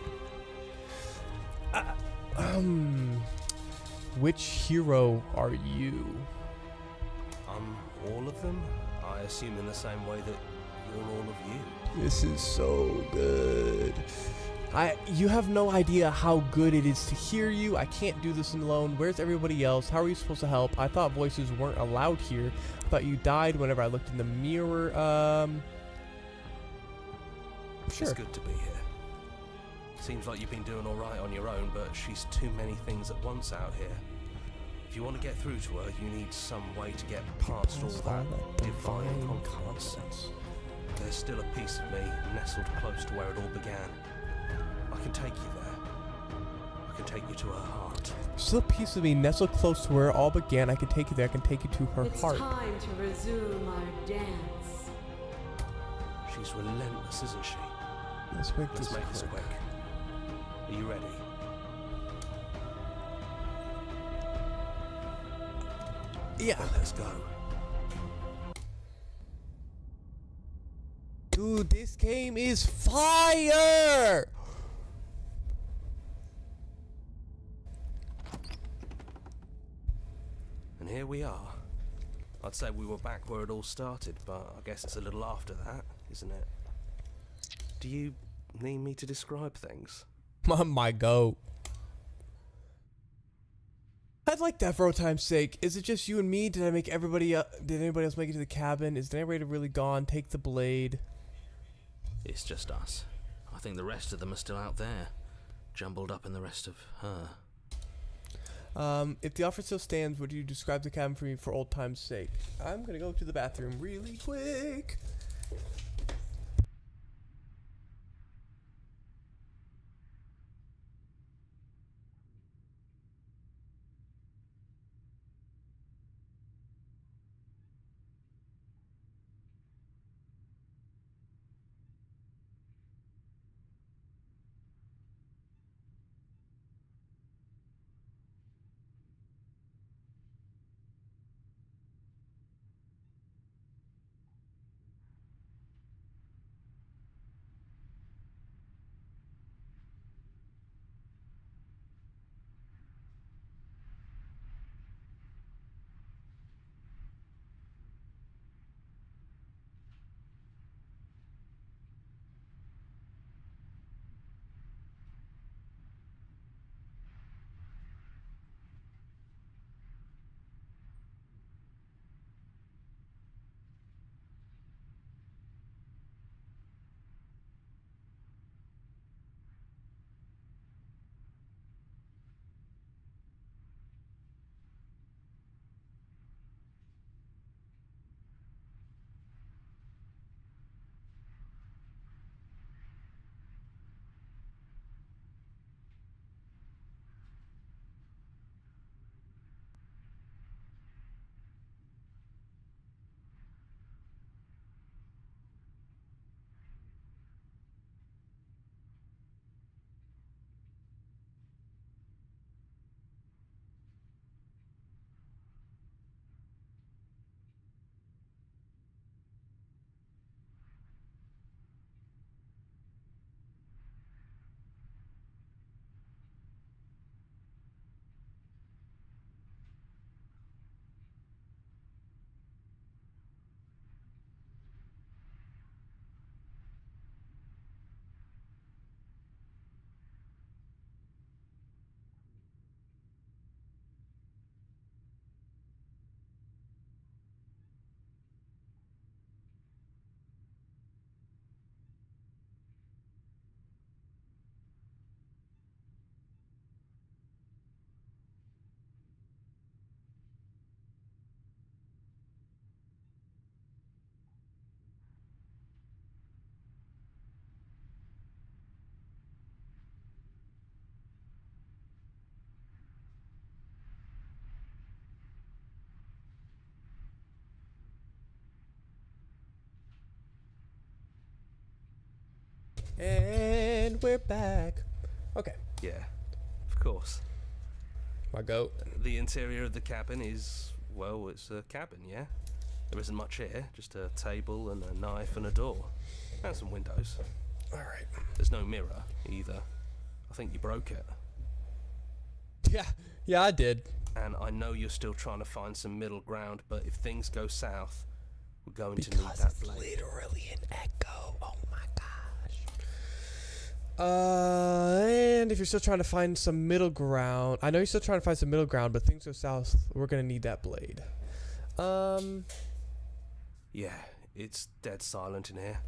Which hero are you? I'm all of them. I assume in the same way that you're all of you. This is so good. You have no idea how good it is to hear you. I can't do this alone. Where's everybody else? How are you supposed to help? I thought voices weren't allowed here. I thought you died whenever I looked in the mirror. Sure. It's good to be here. Seems like you've been doing alright on your own, but she's too many things at once out here. If you want to get through to her, you need some way to get past all that divine confidence. There's still a piece of me nestled close to where it all began. I can take you there. I can take you to her heart. Still a piece of me nestled close to where it all began. I can take you there. I can take you to her heart. It's time to resume our dance. She's relentless, isn't she? Let's make this quick. Are you ready? Yeah. Well, let's go. Dude, this game is fire! And here we are. I'd say we were back where it all started, but I guess it's a little after that, isn't it? Do you need me to describe things? My goat. I'd like that for old time's sake. Is it just you and me? Did anybody else make it to the cabin? Is the narrator really gone? Take the blade. It's just us. I think the rest of them are still out there, jumbled up in the rest of her. If the offer still stands, would you describe the cabin for me for old time's sake? I'm gonna go to the bathroom really quick. And we're back. Okay. Yeah, of course. My goat. The interior of the cabin is, well, it's a cabin, yeah? There isn't much here, just a table and a knife and a door. And some windows. Alright. There's no mirror, either. I think you broke it. Yeah, I did. And I know you're still trying to find some middle ground, but if things go south, we're going to need Because that it's blade. literally an echo. Oh my gosh. And if you're still trying to find some middle ground, I know you're still trying to find some middle ground, but things go south, we're gonna need that blade. Yeah, it's dead silent in here.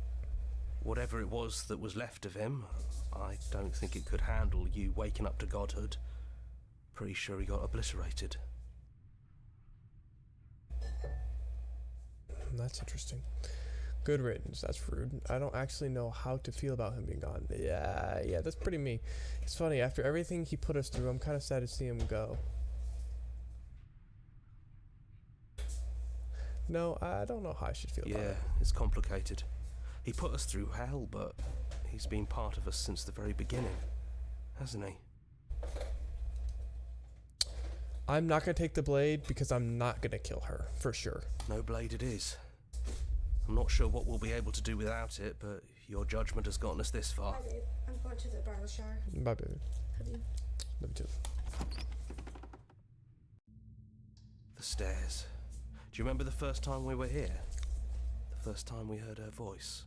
Whatever it was that was left of him, I don't think it could handle you waking up to godhood. Pretty sure he got obliterated. That's interesting. Good riddance. That's rude. I don't actually know how to feel about him being gone. Yeah, that's pretty me. It's funny, after everything he put us through, I'm kind of sad to see him go. No, I don't know how I should feel about it. Yeah, it's complicated. He put us through hell, but he's been part of us since the very beginning, hasn't he? I'm not going to take the blade because I'm not going to kill her, for sure. No blade it is. I'm not sure what we'll be able to do without it, but your judgment has gotten us this far. Hi, babe. I'm going to the bridal shower. Bye, baby. Have you? Love you too. The stairs. Do you remember the first time we were here? The first time we heard her voice?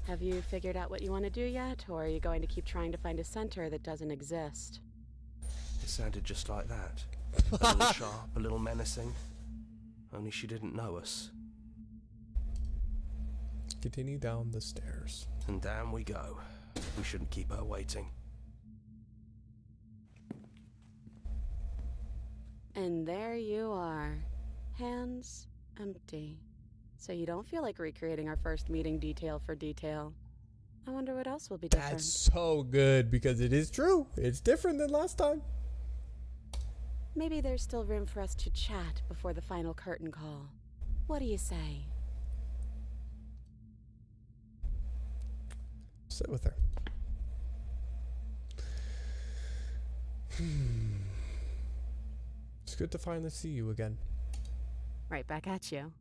Have you figured out what you want to do yet, or are you going to keep trying to find a center that doesn't exist? It sounded just like that. A little sharp, a little menacing. Only she didn't know us. Continue down the stairs. And down we go. We shouldn't keep her waiting. And there you are. Hands empty. So you don't feel like recreating our first meeting detail for detail. I wonder what else will be different. That's so good because it is true. It's different than last time. Maybe there's still room for us to chat before the final curtain call. What do you say? Sit with her. It's good to finally see you again. Right back at you.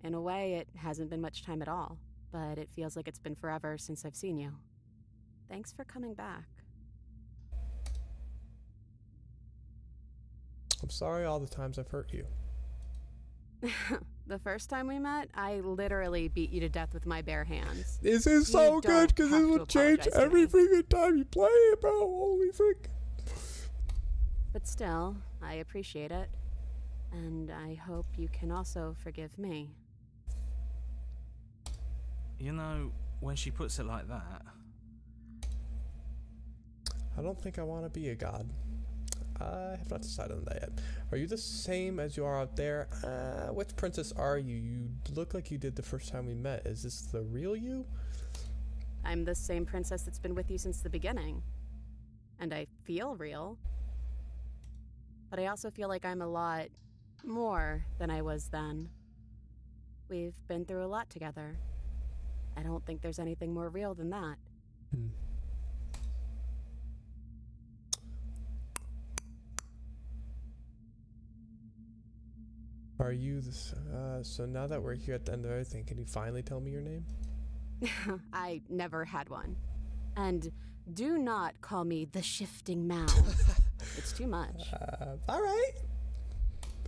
In a way, it hasn't been much time at all, but it feels like it's been forever since I've seen you. Thanks for coming back. I'm sorry all the times I've hurt you. The first time we met, I literally beat you to death with my bare hands. This is so good because it will change every freaking time you play it, bro. Holy frick. But still, I appreciate it. And I hope you can also forgive me. You know, when she puts it like that... I don't think I want to be a god. I have not decided on that yet. Are you the same as you are out there? Which princess are you? You look like you did the first time we met. Is this the real you? I'm the same princess that's been with you since the beginning. And I feel real. But I also feel like I'm a lot more than I was then. We've been through a lot together. I don't think there's anything more real than that. Are you this, so now that we're here at the end of everything, can you finally tell me your name? I never had one. And do not call me the Shifting Mound. It's too much. Alright.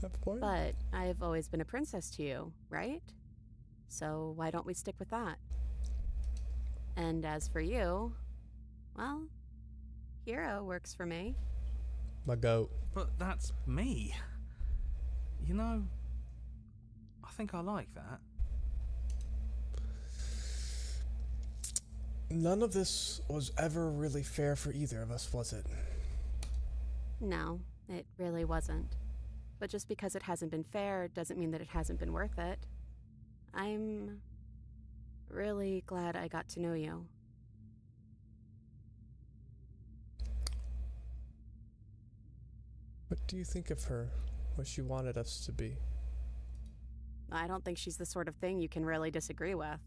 Have a point. But I've always been a princess to you, right? So why don't we stick with that? And as for you, well, hero works for me. My goat. But that's me. You know, I think I like that. None of this was ever really fair for either of us, was it? No, it really wasn't. But just because it hasn't been fair doesn't mean that it hasn't been worth it. I'm really glad I got to know you. What do you think of her? What she wanted us to be? I don't think she's the sort of thing you can really disagree with.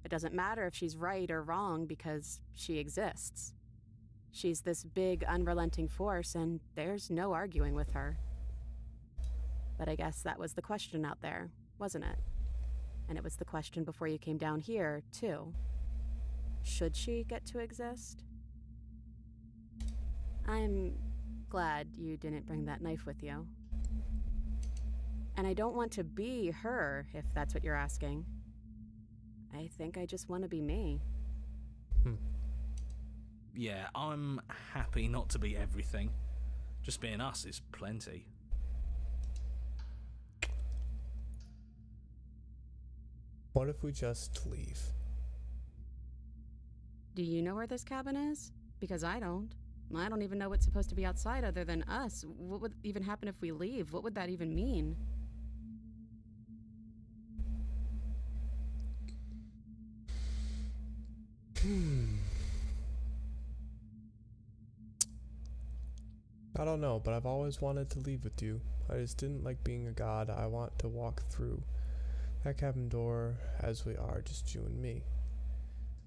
It doesn't matter if she's right or wrong because she exists. She's this big, unrelenting force, and there's no arguing with her. But I guess that was the question out there, wasn't it? And it was the question before you came down here, too. Should she get to exist? I'm glad you didn't bring that knife with you. And I don't want to be her, if that's what you're asking. I think I just want to be me. Yeah, I'm happy not to be everything. Just being us is plenty. What if we just leave? Do you know where this cabin is? Because I don't. I don't even know what's supposed to be outside other than us. What would even happen if we leave? What would that even mean? I don't know, but I've always wanted to leave with you. I just didn't like being a god. I want to walk through that cabin door as we are, just you and me.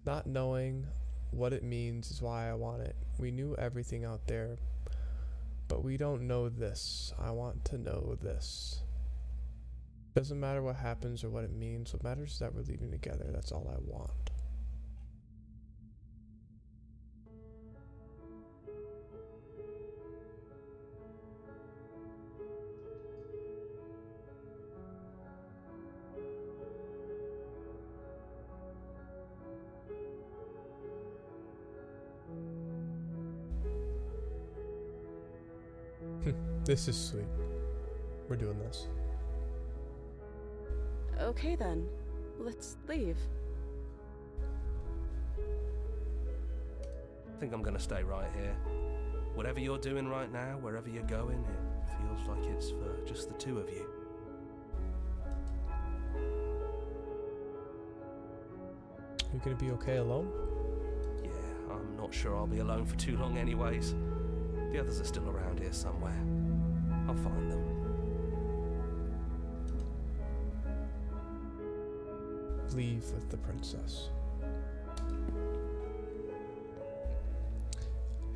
Not knowing what it means is why I want it. We knew everything out there, but we don't know this. I want to know this. Doesn't matter what happens or what it means. What matters is that we're leaving together. That's all I want. This is sweet. We're doing this. Okay then, let's leave. I think I'm gonna stay right here. Whatever you're doing right now, wherever you're going, it feels like it's for just the two of you. You gonna be okay alone? Yeah, I'm not sure I'll be alone for too long anyways. The others are still around here somewhere. I'll find them. Leave with the princess.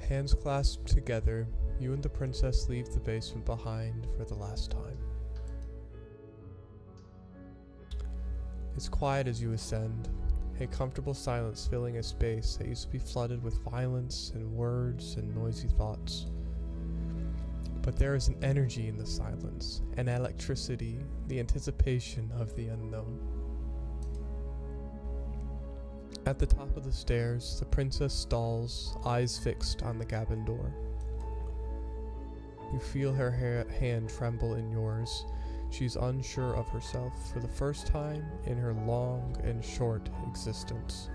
Hands clasped together, you and the princess leave the basement behind for the last time. It's quiet as you ascend, a comfortable silence filling a space that used to be flooded with violence and words and noisy thoughts. But there is an energy in the silence, an electricity, the anticipation of the unknown. At the top of the stairs, the princess stalls, eyes fixed on the cabin door. You feel her hand tremble in yours. She's unsure of herself for the first time in her long and short existence.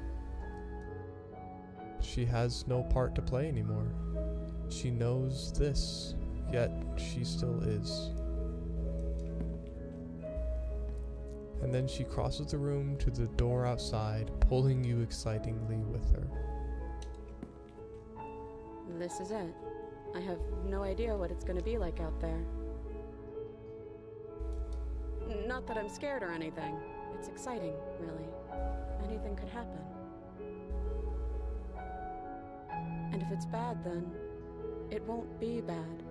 She has no part to play anymore. She knows this, yet she still is. And then she crosses the room to the door outside, pulling you excitingly with her. This is it. I have no idea what it's going to be like out there. Not that I'm scared or anything. It's exciting, really. Anything could happen. And if it's bad, then it won't be bad.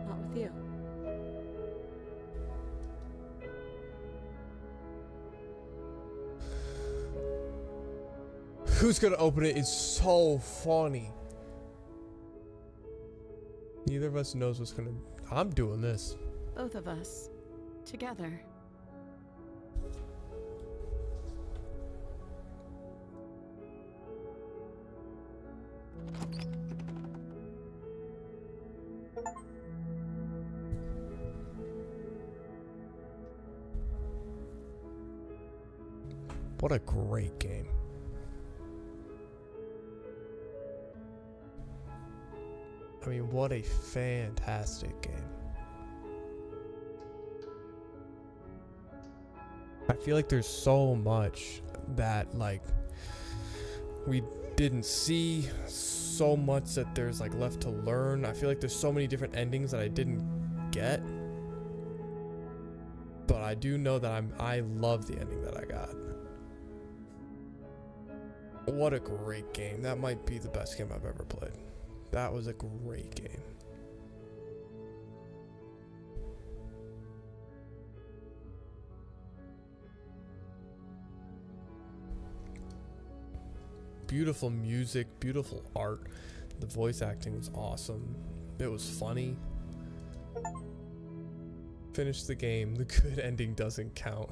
Not with you. Who's gonna open it? It's so funny. Neither of us knows what's gonna... I'm doing this. Both of us. Together. What a great game. I mean, what a fantastic game. I feel like there's so much that, like, we didn't see, so much that there's, like, left to learn. I feel like there's so many different endings that I didn't get. But I do know that I love the ending that I got. What a great game. That might be the best game I've ever played. That was a great game. Beautiful music, beautiful art. The voice acting was awesome. It was funny. Finish the game. The good ending doesn't count.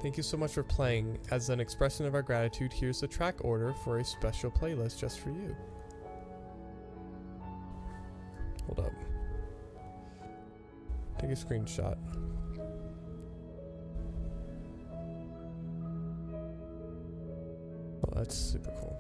Thank you so much for playing. As an expression of our gratitude, here's the track order for a special playlist just for you. Hold up. Take a screenshot. Oh, that's super cool.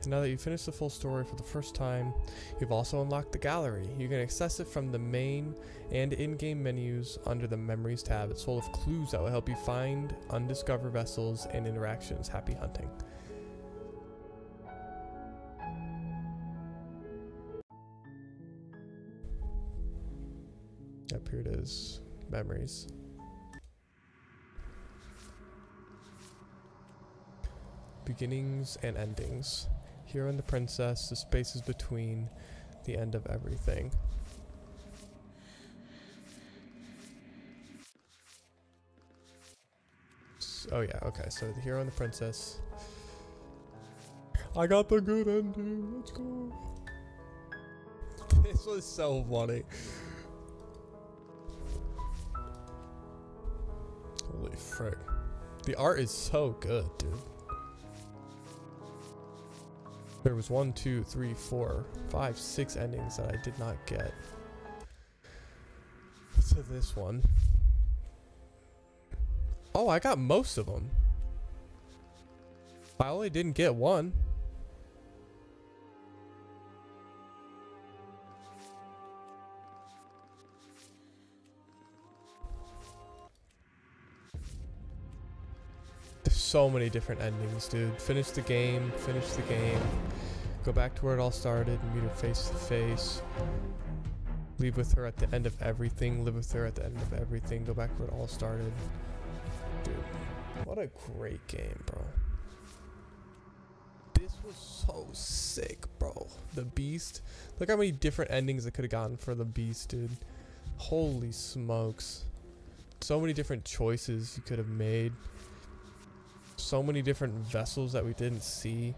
And now that you've finished the full story for the first time, you've also unlocked the gallery. You can access it from the main and in-game menus under the Memories tab. It's full of clues that will help you find undiscovered vessels and interactions. Happy hunting. Yep, here it is. Memories. Beginnings and endings. Hero and the princess, the spaces between, the end of everything. Oh yeah, okay, so the hero and the princess. I got the good ending, let's go. This was so funny. Holy frick. The art is so good, dude. There was 1, 2, 3, 4, 5, 6 endings that I did not get. To this one. Oh, I got most of them. I only didn't get one. There's so many different endings, dude. Finish the game, go back to where it all started, meet her face to face, leave with her at the end of everything, live with her at the end of everything, go back to where it all started. Dude, what a great game, bro. This was so sick, bro. The Beast. Look how many different endings I could have gotten for the Beast, dude. Holy smokes. So many different choices you could have made. So many different vessels that we didn't see.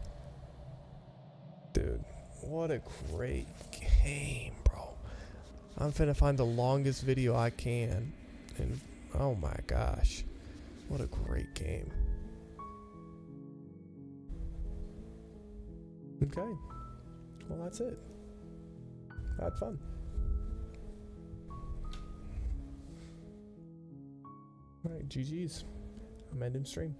Dude, what a great game, bro. I'm finna find the longest video I can. And oh my gosh. What a great game. Okay. Well, that's it. I had fun. Alright, GG's. I'm ending stream.